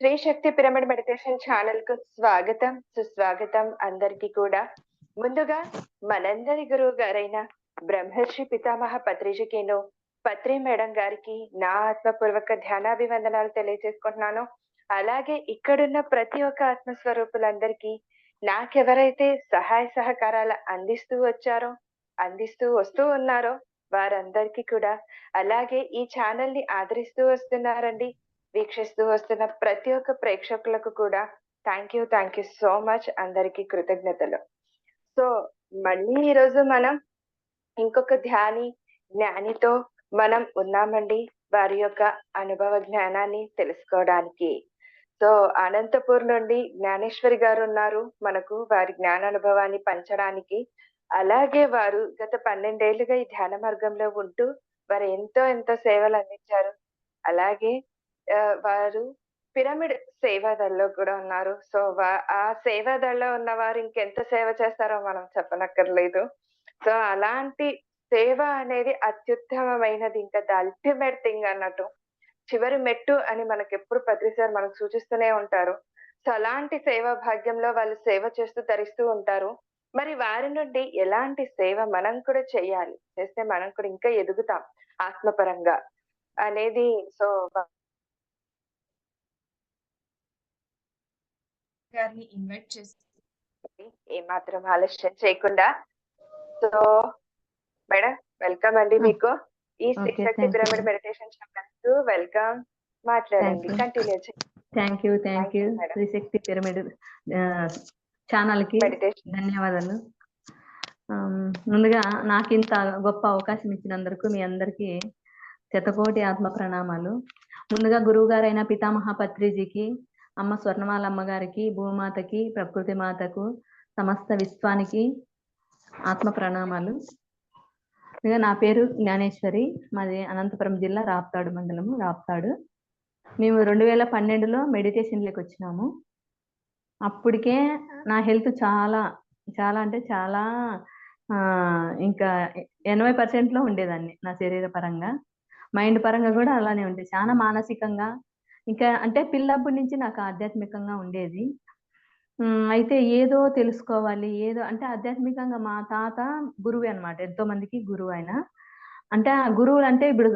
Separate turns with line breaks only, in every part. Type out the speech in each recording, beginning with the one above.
Shri Shakti pyramid meditation channel కు స్వాగతం సుస్వాగతం అందరికీ కూడా. ముందుగా మనందరి గురువు గారైన బ్రహ్మర్షి పితామహ పత్రిజికేను పత్రి మేడం గారికి నా ఆత్మపూర్వక ధ్యానాభివందనాలు తెలియజేసుకుంటున్నాను. అలాగే ఇక్కడున్న ప్రతి ఒక్క ఆత్మస్వరూపులందరికీ నాకెవరైతే సహాయ సహకారాలు అందిస్తూ వస్తూ ఉన్నారో వారందరికీ కూడా, అలాగే ఈ ఛానల్ ని ఆదరిస్తూ వస్తున్నారండి, వీక్షిస్తూ వస్తున్న ప్రతి ఒక్క ప్రేక్షకులకు కూడా థ్యాంక్ యూ సో మచ్, అందరికీ కృతజ్ఞతలు. సో మళ్ళీ ఈరోజు మనం ఇంకొక జ్ఞానితో మనం ఉన్నామండి, వారి యొక్క అనుభవ జ్ఞానాన్ని తెలుసుకోవడానికి. సో అనంతపూర్ నుండి జ్ఞానేశ్వరి గారు ఉన్నారు మనకు వారి జ్ఞానానుభవాన్ని పంచడానికి. అలాగే వారు గత 12 ఏళ్లుగా ఈ ధ్యాన మార్గంలో ఉంటూ వారు ఎంతో సేవలు అందించారు. అలాగే వారు పిరమిడ్ సేవాదళలో కూడా ఉన్నారు. సో ఆ సేవాదళలో ఉన్న వారు ఇంకెంత సేవ చేస్తారో మనం చెప్పనక్కర్లేదు. సో అలాంటి సేవ అనేది అత్యుత్తమమైనది, ఇంకా ద అల్టిమేట్ థింగ్ అన్నట్టు, చివరి మెట్టు అని మనకెప్పుడు ప్రతిసారి మనకు సూచిస్తూనే ఉంటారు. సో అలాంటి సేవా భాగ్యంలో వాళ్ళు సేవ చేస్తూ తరిస్తూ ఉంటారు. మరి వారి నుండి ఎలాంటి సేవ మనం కూడా చేయాలి, చేస్తే మనం కూడా ఇంకా ఎదుగుతాం ఆత్మపరంగా అనేది. సో
గారిని ఇన్వైట్ చేసి
ఏమాత్రం ఆలస్యం చేయకుండా, సో మేడం వెల్కమ్ అండి మీకు ఈ Shri Shakti pyramid meditation channel. Welcome, మాట్లాడండి, కంటిన్యూ చేయండి.
Thank you Shri Shakti pyramid channel కి ధన్యవాదాలు. ముందుగా నాకు ఇంత గొప్ప అవకాశం ఇచ్చినందుకు మీ అందరికీ శతకోటి ఆత్మ ప్రణామాలు. ముందుగా గురువు గారైన పితామహ పత్రిజీకి, అమ్మ స్వర్ణమాల అమ్మగారికి, భూమాతకి, ప్రకృతి మాతకు, సమస్త విశ్వానికి ఆత్మ ప్రణామాలు. నా పేరు జ్ఞానేశ్వరి, మాది అనంతపురం జిల్లా రాప్తాడు మండలము, రాప్తాడు. మేము 2012లో మెడిటేషన్లోకి వచ్చినాము. అప్పటికే నా హెల్త్ చాలా అంటే చాలా ఇంకా 80%లో ఉండేదాన్ని నా శరీర పరంగా. మైండ్ పరంగా కూడా అలానే ఉండేది, చాలా మానసికంగా. ఇంకా అంటే పిల్లప్పటి నుంచి నాకు ఆధ్యాత్మికంగా ఉండేది. అయితే ఏదో తెలుసుకోవాలి, ఏదో అంటే ఆధ్యాత్మికంగా మా తాత గురువే అనమాట, ఎంతో మందికి గురువు ఆయన. అంటే ఆ గురువులు అంటే ఇప్పుడు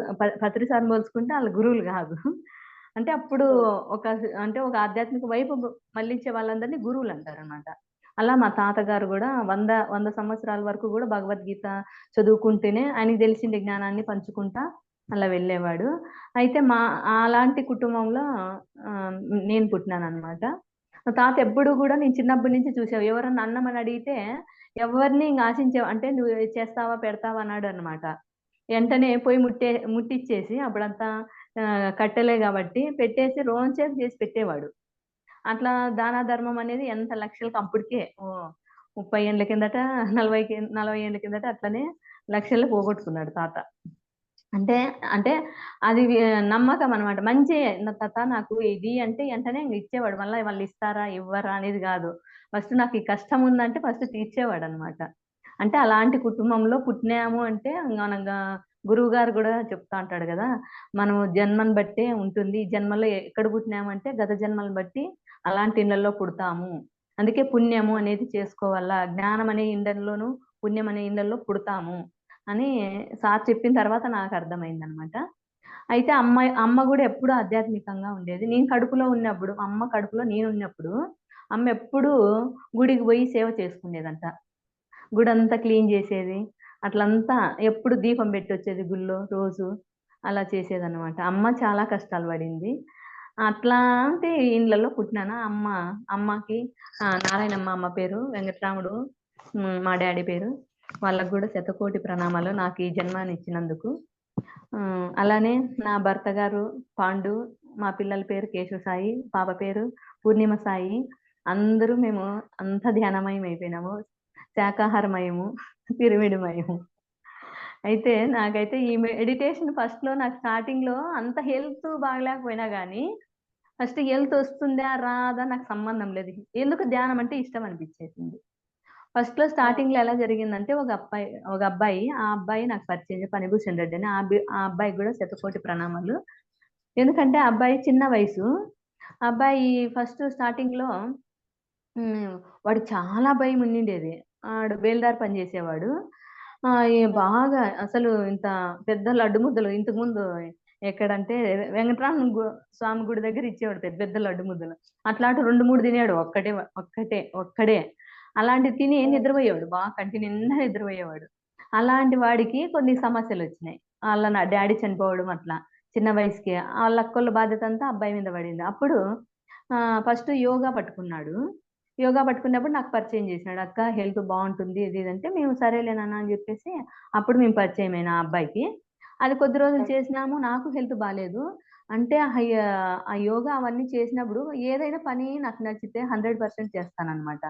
పత్రిసార్లు పోల్చుకుంటే వాళ్ళ గురువులు కాదు. అంటే అప్పుడు ఒక ఆధ్యాత్మిక వైపు మళ్ళించే వాళ్ళందరినీ గురువులు అంటారు అనమాట. అలా మా తాతగారు కూడా 100 సంవత్సరాల వరకు కూడా భగవద్గీత చదువుకుంటేనే ఆయనకి తెలిసిన జ్ఞానాన్ని పంచుకుంటా అలా వెళ్ళేవాడు. అయితే అలాంటి కుటుంబంలో నేను పుట్టినాను అనమాట. తాత ఎప్పుడు కూడా నేను చిన్నప్పటి నుంచి చూసావు, ఎవరన్నా అన్నమని అడిగితే ఎవరిని ఇంకా అంటే నువ్వు చేస్తావా పెడతావా అన్నాడు అనమాట. వెంటనే పోయి ముట్టిచ్చేసి, అప్పుడంతా కట్టెలే కాబట్టి పెట్టేసి రోంచేపు చేసి పెట్టేవాడు. అట్లా దాన ధర్మం అనేది ఎంత లక్షలకు అప్పటికే 30 ఏళ్ళ కిందట, 40 ఏళ్ళ కిందట అట్లనే లక్షల్లో పోగొట్టుకున్నాడు తాత. అంటే అది నమ్మకం అనమాట. మంచి తాత నాకు ఇది అంటే వెంటనే ఇచ్చేవాడు. మళ్ళీ వాళ్ళు ఇస్తారా ఇవ్వరా అనేది కాదు, ఫస్ట్ నాకు ఈ కష్టం ఉందంటే ఫస్ట్ తీర్చేవాడు అనమాట. అంటే అలాంటి కుటుంబంలో పుట్టినాము అంటే మన గురువు గారు కూడా చెప్తా అంటాడు కదా, మనం జన్మను బట్టే ఉంటుంది, జన్మలో ఎక్కడ పుట్టినామంటే గత జన్మలను బట్టి అలాంటి ఇళ్లలో పుడతాము, అందుకే పుణ్యము అనేది చేసుకోవాలా, జ్ఞానం అనే ఇండ్లలోను పుణ్యం అనే ఇండ్లలో పుడతాము అని సార్ చెప్పిన తర్వాత నాకు అర్థమైంది అనమాట. అయితే అమ్మ కూడా ఎప్పుడు ఆధ్యాత్మికంగా ఉండేది. నేను కడుపులో ఉన్నప్పుడు, అమ్మ కడుపులో నేను ఉన్నప్పుడు అమ్మ ఎప్పుడు గుడికి పోయి సేవ చేసుకునేదంట. గుడి అంతా క్లీన్ చేసేది, అట్లంతా ఎప్పుడు దీపం పెట్టి వచ్చేది గుళ్ళో రోజు, అలా చేసేదన్నమాట. అమ్మ చాలా కష్టాలు పడింది. అట్లాంటి ఇండ్లలో పుట్టినాను. అమ్మకి నారాయణమ్మ అమ్మ పేరు, వెంకటరాముడు మా డాడీ పేరు. వాళ్ళకు కూడా శతకోటి ప్రణామాలు నాకు ఈ జన్మాన్ని ఇచ్చినందుకు. అలానే నా భర్త గారు పాండు, మా పిల్లల పేరు కేశవ సాయి, పాప పేరు పూర్ణిమ సాయి. అందరూ మేము అంత ధ్యానమయం అయిపోయినాము, శాకాహారమయము, పిరమిడమయము. అయితే నాకైతే ఈ మెడిటేషన్ ఫస్ట్లో నాకు స్టార్టింగ్లో అంత హెల్త్ బాగలేకపోయినా కానీ ఫస్ట్ హెల్త్ వస్తుందా రాదా నాకు సంబంధం లేదు, ఎందుకు ధ్యానం అంటే ఇష్టం అనిపించేసింది. ఫస్ట్లో స్టార్టింగ్లో ఎలా జరిగిందంటే ఒక అబ్బాయి ఆ అబ్బాయి నాకు పరిచయం, పనిభూషణ్ రెడ్డి అని. ఆ అబ్బాయికి కూడా శతకోటి ప్రణామాలు. ఎందుకంటే ఆ అబ్బాయి చిన్న వయసు, అబ్బాయి ఫస్ట్ స్టార్టింగ్‌లో వాడికి చాలా భయం ఉండిండేది. ఆడు బేల్దారి పని చేసేవాడు. బాగా అసలు ఇంత పెద్ద లడ్డు ముద్దలు ఇంతకుముందు ఎక్కడంటే వెంకటరామ స్వామి గుడి దగ్గర ఇచ్చేవాడు పెద్ద పెద్ద లడ్డు ముద్దలు. అట్లాంటి 2, 3 తినేవాడు ఒక్కడే. అలాంటివి తిని నిద్రపోయేవాడు. బాగా కంటి నిండా నిద్రపోయేవాడు. అలాంటి వాడికి కొన్ని సమస్యలొచ్చినాయి. నా డ్యాడీ చనిపోవడం అట్లా. చిన్న వయసుకే. ఆళ్ళ అక్కోళ్ళ బాధ్యత అంతా అబ్బాయి మీద పడింది. అప్పుడు ఫస్ట్ యోగా పట్టుకున్నాడు. యోగా పట్టుకున్నప్పుడు నాకు పరిచయం చేసినాడు. "అక్క హెల్త్ బావుంటుంది" ఇది ఇది అంటే, మేము సరేలే నాన్న అని చెప్పేసి అప్పుడు మేము పరిచయమైన ఆ అబ్బాయికి. అది కొద్ది రోజులు చేసినాము. నాకు హెల్త్ బాలేదు. అంటే ఆ యోగా అవన్నీ చేసినప్పుడు ఏదైనా పని నాకు నచ్చితే 100% చేస్తాననమాట.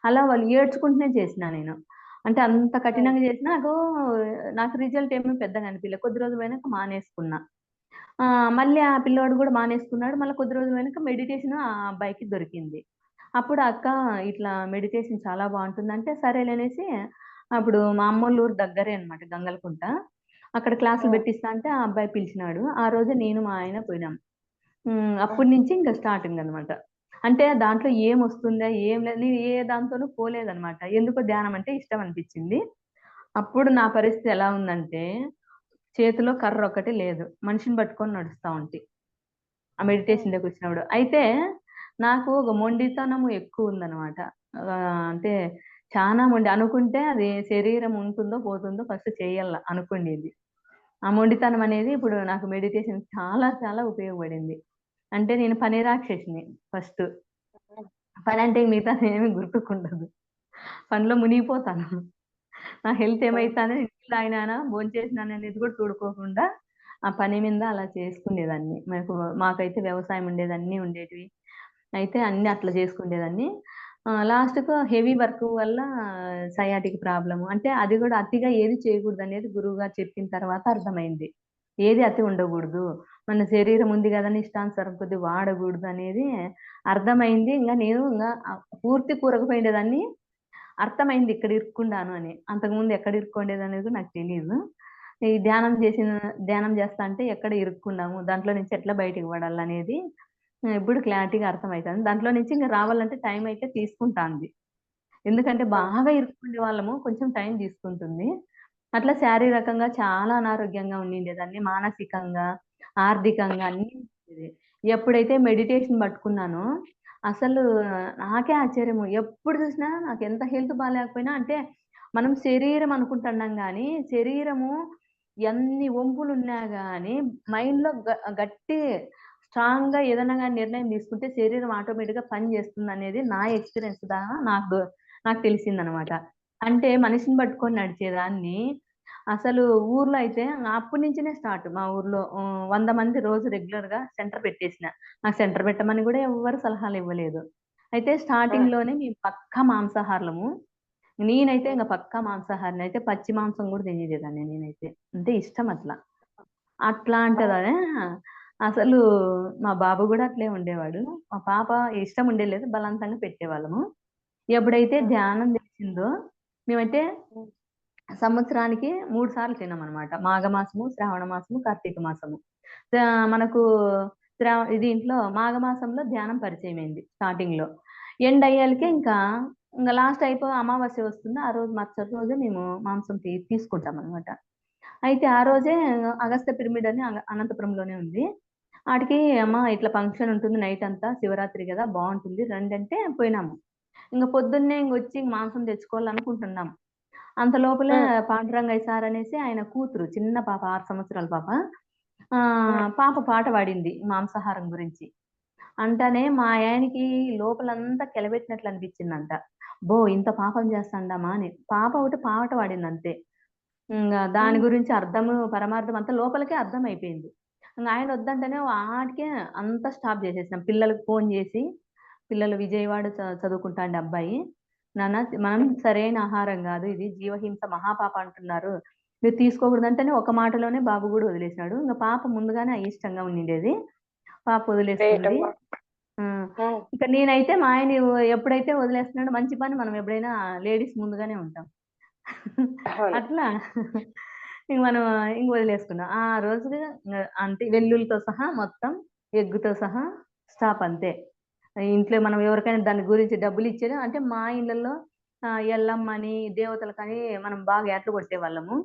అలా వాళ్ళు ఏడ్చుకుంటూనే చేసినా నేను. అంటే అంత కఠినంగా చేసినా నాకు రిజల్ట్ ఏమి పెద్దగా అనిపియలే. కొద్ది రోజులు పోయినాక మానేసుకున్నా. మళ్ళీ ఆ పిల్లోడు గూడా మానేసుకున్నాడు. మళ్ళా కొద్ది రోజులు పోయినాక మెడిటేషన్ ఆ అబ్బాయికి దొరికింది. అప్పుడు "అక్క ఇట్లా మెడిటేషన్ చాలా బావుంటుందంటే" సరేలే అనేసి అప్పుడు మా అమ్మోళ్ళ ఊరు దగ్గరే అన్నమాట గంగలకుంట. అక్కడ క్లాసులు పెట్టిస్తా అంటే ఆ అబ్బాయి పిలిచినాడు. ఆ రోజు నేను మా ఆయన పోయినాం. అప్పటి నుంచి ఇంక స్టార్టింగ్ అన్నమాట. అంటే దాంట్లో ఏమొస్తుందా? ఏం లేదు. నేను ఏ దాంతోనూ పోలేదన్నమాట. ఎందుకో ధ్యానం అంటే ఇష్టం అనిపిచ్చింది. అప్పుడు నా పరిస్థితి ఎలా ఉందంటే, చేతిలో కర్ర ఒక్కటి లేదు. మనిషిని పట్టుకొని నడుస్తా ఉంటి. ఆ మెడిటేషన్ దగ్గరకొచ్చినప్పుడు. అయితే నాకు ఒక మొండితనము ఎక్కువుందనమాట. అంటే చానా మొండి. అనుకుంటే అది శరీరం ఉంటుందో, పోతుందో ఫస్ట్ చెయ్యాల అనుకుండేది. ఆ మొండితనం అనేది ఇప్పుడు నాకు మెడిటేషన్ చాలా చాలా ఉపయోగపడింది. అంటే నేను పని రాక్షసిని ఫస్ట్. పనంటే మిగతాదేమి గుర్తుకుండదు. పనిలో మునిగిపోతాను. నా హెల్త్ ఏమైతాంది నీళ్ళు తాగినానా, భోంచేసినానా అనేది కూడా చూడుకోకుండా ఆ పని మీద అలా చేసుకునేదాన్ని. మాకైతే వ్యవసాయం ఉండేది. అన్నీ ఉండేటివి. అయితే అన్నీ అట్లా చేసుకునేదాన్ని. లాస్ట్‌కు హెవీ వర్క్ వల్ల సయాటిక్ ప్రాబ్లమ్. అంటే అది గూడా అతిగా ఏది చేయకూడదనేది గురువుగారు చెప్పిన తర్వాత అర్థమైంది. ఏది అతి ఉండగూడదు. మన శరీరం ఉంది గదని ఇష్టానుసారం కొద్దిగా వాడగూడదనేది అర్థమైంది. నేను పూర్తి కూరకపోయిండేదాన్ని. అర్థమైంది ఇక్కడ ఇరుక్కుండాను అని. అంతకుముందు ఎక్కడ ఇరుక్కోండేదనేది కూడా నాకు తెలీదు. ఈ ధ్యానం చేస్తా అంటే ఎక్కడ ఇరుక్కున్నాము, దాంట్లో నుంచి ఎట్లా బయటికి పడాలనేది ఇప్పుడు క్లారిటీగా అర్థమైతాంది. దాంట్లో నుంచి ఇంక రావాలంటే టైం అయితే తీసుకుంటాంది. ఎందుకంటే బాగా ఇరుక్కుండే వాళ్ళము కొంచెం టైం తీసుకుంటుంది. అట్లా శారీరకంగా చాలా అనారోగ్యంగా ఉండిండేదాన్ని. మానసికంగా, ఆర్థికంగా అన్నీ ఉండేది. ఎప్పుడైతే మెడిటేషన్ పట్టుకున్నానో అసలు నాకే ఆశ్చర్యము. ఎప్పుడు చూసినా నాకెంత హెల్త్ బాలేకపోయినా అంటే మనం శరీరం అనుకుంటున్నాం గానీ, శరీరము ఎన్ని వంపులున్నా గానీ మైండ్‌లో గట్టి స్ట్రాంగ్‌గా ఏదైనా గాని నిర్ణయం తీసుకుంటే శరీరం ఆటోమేటిక్‌గా పని చేస్తుందనేది నా ఎక్స్‌పీరియన్స్ ద్వారా నాకు తెలిసిందనమాట. అంటే మనిషిని పట్టుకొని నడిచేదాన్ని అసలు ఊర్లో అయితే అప్పటి నుంచినే స్టార్ట్ మా ఊర్లో 100 మంది రోజు రెగ్యులర్‌గా సెంటర్ పెట్టేసిన. నాకు సెంటర్ పెట్టమని గూడా ఎవ్వరు సలహాలివ్వలేదు. అయితే స్టార్టింగ్‌లోనే మేము పక్కా మాంసాహారులము. నేనైతే ఇంగ పక్కా మాంసాహారిని. అయితే పచ్చి మాంసం గూడా తినేసేదాన్ని నేనైతే. అంటే ఇష్టం అట్లా. అట్లాంటిదనే అసలు మా బాబు గూడా అట్లే ఉండేవాడు. మా పాప ఇష్టం ఉండేలేదు. బలవంతంగా పెట్టేవాళ్ళము. ఎప్పుడైతే ధ్యానం తెలిసిందో మేమైతే సంవత్సరానికి 3 సార్లు తినమనమాట. మాఘమాసము, శ్రావణ మాసము, కార్తీక మాసము. మనకు దీంట్లో మాఘమాసంలో ధ్యానం పరిచయమైంది స్టార్టింగ్‌లో. ఎండ్ అయ్యాలకే ఇంక లాస్ట్ అమావాస్య వస్తుంది. ఆ రోజు మరుసటి రోజే మేము మాంసం తీసుకుంటామనమాట. అయితే ఆ రోజే అగస్త్య పిరమిడ్ అని అనంతపురంలోనే ఉంది. ఆటికి అమ్మ ఇట్లా ఫంక్షన్ ఉంటుంది నైట్ అంతా శివరాత్రి గదా! బావుంటుంది రండంటే పోయినాము. పొద్దున్నే ఇంగొచ్చి మాంసం తెచ్చుకోవాలనుకుంటున్నాం. అంత లోపలే పాండురంగయ్య సార్ అనేసి ఆయన కూతురు చిన్న పాప 6 సంవత్సరాల పాప. పాప పాట పాడింది మాంసాహారం గురించి. అంటనే మా ఆయనకి లోపలంతా కెలబెట్టినట్లు అనిపించిందంట. అబ్బో! ఇంత పాపం చేస్తాండామా అని. పాప ఒకటి పాట పాడిందంతే. దాని గురించి అర్థము, పరమార్థం అంతా లోపలికే అర్థమైపోయింది. ఆయన వద్దంటేనే ఆటికే అంతా స్టాప్ చేసేసినాం. పిల్లలకి ఫోను చేసి, పిల్లలు విజయవాడ చదువుకుంటాండే అబ్బాయి. నాన్న మనం సరైన ఆహారం గాదు ఇది. జీవహింస మహాపాప అంటున్నారు. మీరు తీసుకోకూడదంటేనే ఒక మాటలోనే బాబు గూడా వదిలేసినాడు. పాప ముందుగానే అయిష్టంగా ఉండిండేది. పాప
గ్రేట్
వదిలేసుకుంది.
అమ్మా.
ఆ! ఇక నేనైతే మా ఆయన ఎప్పుడైతే వదిలేస్తున్నాడో మంచి పని మనం ఎప్పుడైనా లేడీస్ ముందుగానే ఉంటాం.
అవును.
అట్లా మనం వదిలేసుకున్నాం. ఆ రోజు అంటే వెల్లుల్లితో సహా మొత్తం ఎగ్‌తో సహా స్టాప్ అంతే. ఇంట్లో మనం ఎవరికైనా దాని గురించి డబ్బులు ఇచ్చేది అంటే మా ఇళ్ళల్లో ఎల్లమ్మని, దేవతలకని మనం బాగా ఏటలు కొట్టేవాళ్ళము.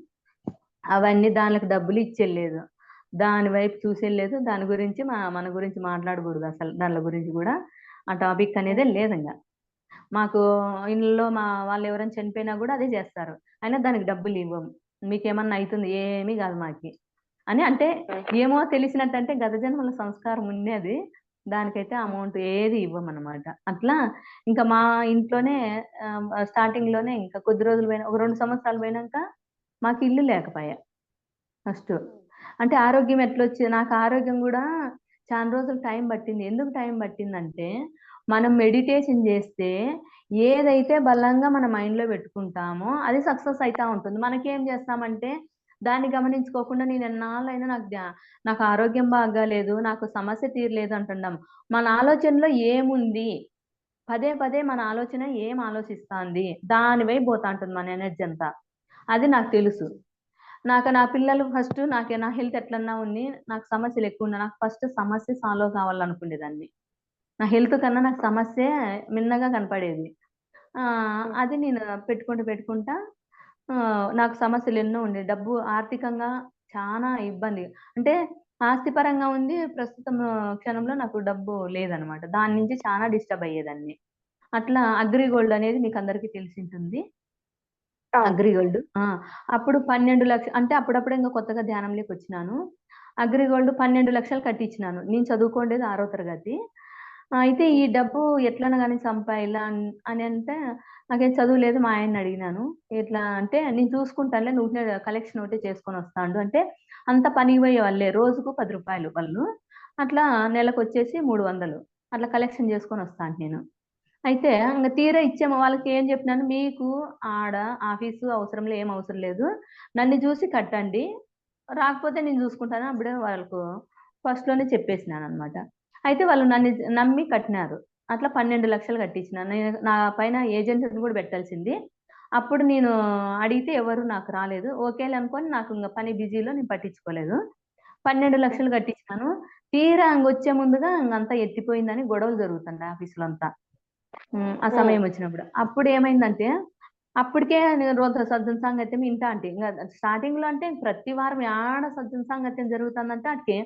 అవన్నీ దానికి డబ్బులు ఇచ్చెళ్ళలేదు. దాని వైపు చూసెళ్ళలేదు. దాని గురించి మన గురించి మాట్లాడకూడదు అసలు. దాన్ల గురించి గూడా ఆ టాపిక్ అనేదే లేదింగ. మాకు ఇళ్ళలో మా వాళ్ళు ఎవరైనా చనిపోయినా గూడా అదే జేస్తారు. అయినా దానికి డబ్బులివ్వము. మీకేమన్నా అయితుంది ఏమీ గాదు మాకి. అని అంటే ఏమో తెలిసినట్టంటే గత జన్మల సంస్కారం ఉన్నది. దానికైతే అమౌంట్ ఏది ఇవ్వమనమాట. అట్లా ఇంకా మా ఇంట్లోనే స్టార్టింగ్‌లోనే ఇంకా కొద్ది రోజులు ఒక 2 సంవత్సరాలు పోయినంక మాకు ఇల్లు లేకపాయె ఫస్టు. అంటే ఆరోగ్యం నాకు ఆరోగ్యం గూడా చానా రోజులు టైం పట్టింది. ఎందుకు టైం పట్టిందంటే, మనం మెడిటేషన్ జేస్తే ఏదైతే బలంగా మన మైండ్‌లో పెట్టుకుంటామో అది సక్సెస్ అయితా ఉంటుంది. మనకేం జేస్తామంటే దాన్ని గమనించుకోకుండా నేను ఎన్నాళ్ళైనా నాకు ఆరోగ్యం బాగాలేదు, నాకు సమస్య తీరలేదు అంటున్నాం. మన ఆలోచనలో ఏముంది? పదే పదే మన ఆలోచన ఏం ఆలోచిస్తాంది? దాని వైపు పోతాంటుంది మన ఎనర్జీ అంతా. అది నాకు తెలుసు. నా పిల్లలు ఫస్ట్ నా హెల్త్ ఎట్లన్నా ఉన్ని, నాకు సమస్యలెక్కువున్నాయి. నాకు ఫస్ట్ సమస్య సాల్వ్ కావాలనుకునేదాన్ని. నా హెల్త్ కన్నా నాకు సమస్యే మిన్నగా కనపడేది. అది నేను పెట్టుకుంటా నాకు సమస్యలెన్నో ఉండేవి. ఆర్థికంగా చానా ఇబ్బంది. అంటే ఆస్తిపరంగా ఉంది. ప్రస్తుతం క్షణంలో నాకు డబ్బు లేదనమాట. దాని నుంచి చానా డిస్టర్బ్ అయ్యేదాన్ని. అట్లా అగ్రిగోల్డ్ అనేది మీకందరికీ తెలిసుంటుంది.
అవును.
అగ్రిగోల్డ్. అప్పుడు 12,00,000 అంటే అప్పుడప్పుడే ఇంక కొత్తగా ధ్యానంలోకొచ్చినాను. అగ్రిగోల్డ్ 12,00,000 కట్టించినాను. నేను చదువుకోండేది 6వ తరగతి. అయితే ఈ డబ్బు ఎట్లైనా గాని సంపాయాలా అని అంటే నాకేం చదువు లేదు. మా ఆయన్ని అడిగినాను. ఎట్లా అంటే నేను చూసుకుంటానులే నువ్వు కలెక్షన్ ఒకటే చేసుకొనొస్తాండు అంటే అంత పనికి పోయేవాళ్ళే. రోజుకు రూ. 10 వాళ్ళు. అట్లా నెలకొచ్చేసి 300 అట్లా కలెక్షన్ చేసుకొనొస్తాంటి నేను. అయితే ఇంగ తీరా ఇచ్చాము. వాళ్ళకేం జెప్పినాను, మీకు ఆడ ఆఫీసు అవసరంలే, ఏం అవసరం లేదు. నన్ను జూసి కట్టండి. రాకపోతే నేను జూసుకుంటాను. అప్పుడే వాళ్ళకు ఫస్ట్‌లోనే చెప్పేసినాననమాట. అయితే వాళ్ళు నన్ను నమ్మి కట్టినారు. అట్లా 12,00,000 కట్టించిన. నా పైన ఏజెన్సీని గూడా పెట్టాల్సింది. అప్పుడు నేను అడిగితే ఎవరు నాకు రాలేదు. ఓకేలే అనుకోని నాకు ఇంగ పని బిజీలో నేను పట్టించుకోలేదు. 12,00,000 కట్టించినాను. తీరా ఇంగొచ్చే ముందుగా ఇంగంతా ఎత్తిపోయిందని గొడవలు జరుగుతున్నాయి ఆఫీస్‌లో అంతా. ఆ సమయం వచ్చినప్పుడు. అప్పుడేమైందంటే, అప్పటికే నేను రోజు సద్దుల సాంగత్యం ఇంటాంటి. స్టార్టింగ్‌లో అంటే ప్రతి వారం యాడ సద్దుల సాంగత్యం జరుగుతుందంటే ఆటికి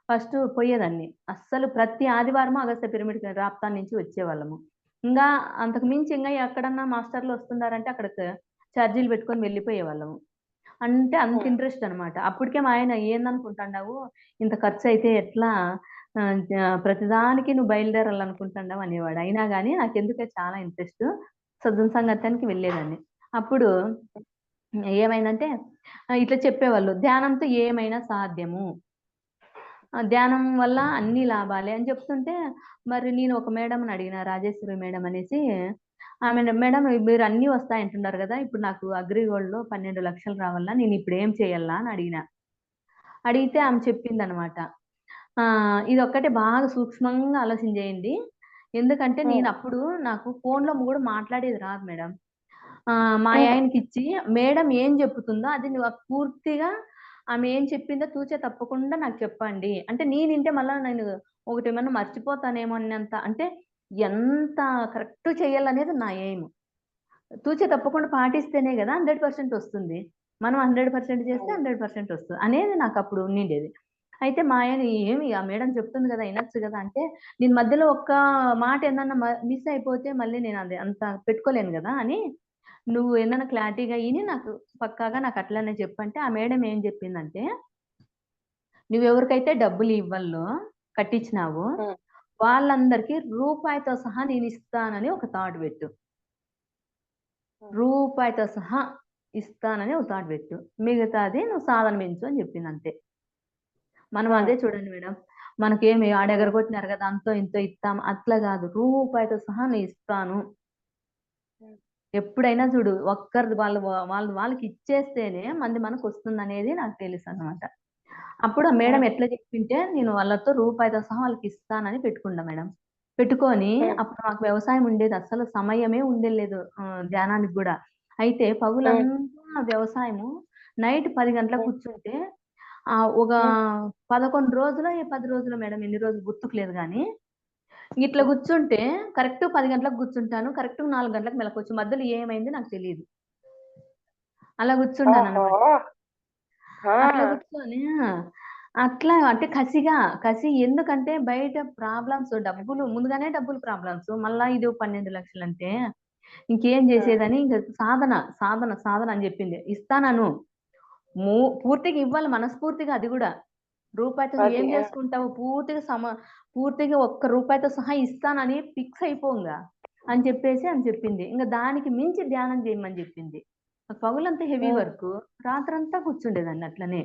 ఫస్ట్ పోయేదాన్ని. అస్సలు ప్రతి ఆదివారము అగస్త్య పిరమిడ్‌కి రాప్తాన్ నుంచి వచ్చేవాళ్ళము. ఇంగా అంతకు మించి ఎక్కడన్నా మాస్టర్‌లు వస్తున్నారంటే అక్కడికి చార్జీలు పెట్టుకొని వెళ్ళిపోయేవాళ్ళము. అంటే అంత ఇంట్రెస్ట్ అన్నమాట. అప్పటికే మా ఆయన ఏందనుకుంటాండావు ఇంత ఖర్చయితే ఎట్లా ప్రతిదానికి నువ్వు బయలుదేరాలనుకుంటున్నావు అనేవాడు. అయినా గాని నాకెందుకో చాలా ఇంట్రెస్ట్. సద్గుణ సంగత్యానికి వెళ్ళేదాన్ని. అప్పుడు ఏమైందంటే ఇట్లా చెప్పేవాళ్ళు. ధ్యానంతో ఏమైనా సాధ్యము. ధ్యానం వల్ల అన్ని లాభాలే అని చెప్తుంటే, మరి నేను ఒక మేడంని అడిగిన రాజేశ్వరి మేడం అనేసి. మేడం మీరు అన్నీ వస్తాయంటున్నారు గదా! ఇప్పుడు నాకు అగ్రిగోల్డ్‌లో 12,00,000 రావాలా? నేను ఇప్పుడు ఏం చేయాలా? అని అడిగిన. అడిగితే ఆమె చెప్పిందనమాట. ఇదొక్కటే బాగా సూక్ష్మంగా ఆలోచన చేయండి. ఎందుకంటే నేనప్పుడు నాకు ఫోన్‌లో గూడా మాట్లాడేది రాదు మేడం. మా ఆయనకిచ్చి మేడం ఏం చెప్పుతుందో అది నువ్వు పూర్తిగా ఆమె ఏం చెప్పిందో తూచా తప్పకుండా నాకు చెప్పండి. అంటే నేనింటే మళ్ళా నేను ఒకటేమన్నా మర్చిపోతానేమో అన్నంత అంటే ఎంత కరెక్ట్ చేయాలనేది నా ఎయిము. తూచా తప్పకుండా పాటిస్తేనే గదా 100% వస్తుంది. మనం 100% చేస్తే 100% వస్తది. అనేది నాకప్పుడు ఉండిండేది. అయితే మా ఆయన ఏమి ఆ మేడం చెప్తుంది గదా! ఇనొచ్చు గదా! అంటే నేను మధ్యలో ఒక్క మాట ఏదన్నా మిస్ అయిపోతే మళ్ళీ నేను అది అంత పెట్టుకోలేను గదా! అని నువ్వు ఏదైనా క్లారిటీగా ఇని నాకు పక్కాగా నాకు అట్లనే చెప్పంటే ఆ మేడం ఏం చెప్పిందంటే, "నువ్వెవరికైతే డబ్బులు ఇవ్వల్లో కట్టించినావో వాళ్ళందరికీ రూపాయితో సహా నేనిస్తానని ఒక థాట్ పెట్టు. రూపాయితో సహా ఇస్తానని ఒక థాట్ పెట్టు. మిగతాది నువ్వు సాధన పెంచు" అని చెప్పిందంతే. మనం అదే చూడండి మేడం. మనకేమి ఆడెగరగొట్టినారు గదా! అంతో ఇంతో ఇత్తాం అట్లా గాదు. రూపాయితో సహా నేనిస్తాను. ఎప్పుడైనా చూడు ఒక్కరిది వాళ్ళకిచ్చేస్తేనే మనకొస్తుందనేది నాకు తెలుసనమాట. అప్పుడు ఆ మేడం ఎట్లా చెప్పింటే నేను వాళ్ళతో రూపాయితో సహా వాళ్ళకిస్తానని పెట్టుకున్నా మేడం. పెట్టుకొని అప్పుడు నాకు వ్యవసాయం ఉండేది. అస్సలు సమయమే ఉండేలేదు ధ్యానానికి గూడా. అయితే పగులంతా వ్యవసాయము నైట్ 10 గంటలకు కూర్చుంటే ఒక 11 రోజులో, 10 రోజులో మేడం ఎన్ని రోజులు గుర్తుకు లేదు గానీ ఇట్లా కూర్చుంటే కరెక్ట్ 10 గంటలకు కూర్చుంటాను. కరెక్ట్ 4 గంటలకు మెలకువొచ్చు. మధ్యలో ఏమైంది నాకు తెలీదు. అలా
ఓహో!
కూర్చున్నాననమాట. అట్లా
ఆ!
కూర్చొని అట్లా అంటే కసి ఎందుకంటే బయట ప్రాబ్లమ్స్ డబ్బులు ముందుగానే డబ్బులు ప్రాబ్లమ్స్. మళ్ళా ఇది 12 లక్షలంటే ఇంకేం
హ్మ్.
చేసేదని ఇంక సాధన అని చెప్పింది. ఇస్తానను. ము పూర్తిగా ఇవ్వాలి మనస్ఫూర్తిగా అది గూడా. రూపాయితో
అది.
ఏం
ఆ!
జేసుకుంటావు? పూర్తిగా ఒక్క రూపాయితో సహా ఇస్తానని ఫిక్స్ అయిపో ఇంగ. అని చెప్పింది. ఇంగ దానికి మించి ధ్యానం జేయమని జెప్పింది. పగలంతా హెవీ
హ్మ్.
వర్కు. రాత్రంతా కూర్చుండేదాన్ని అట్లనే.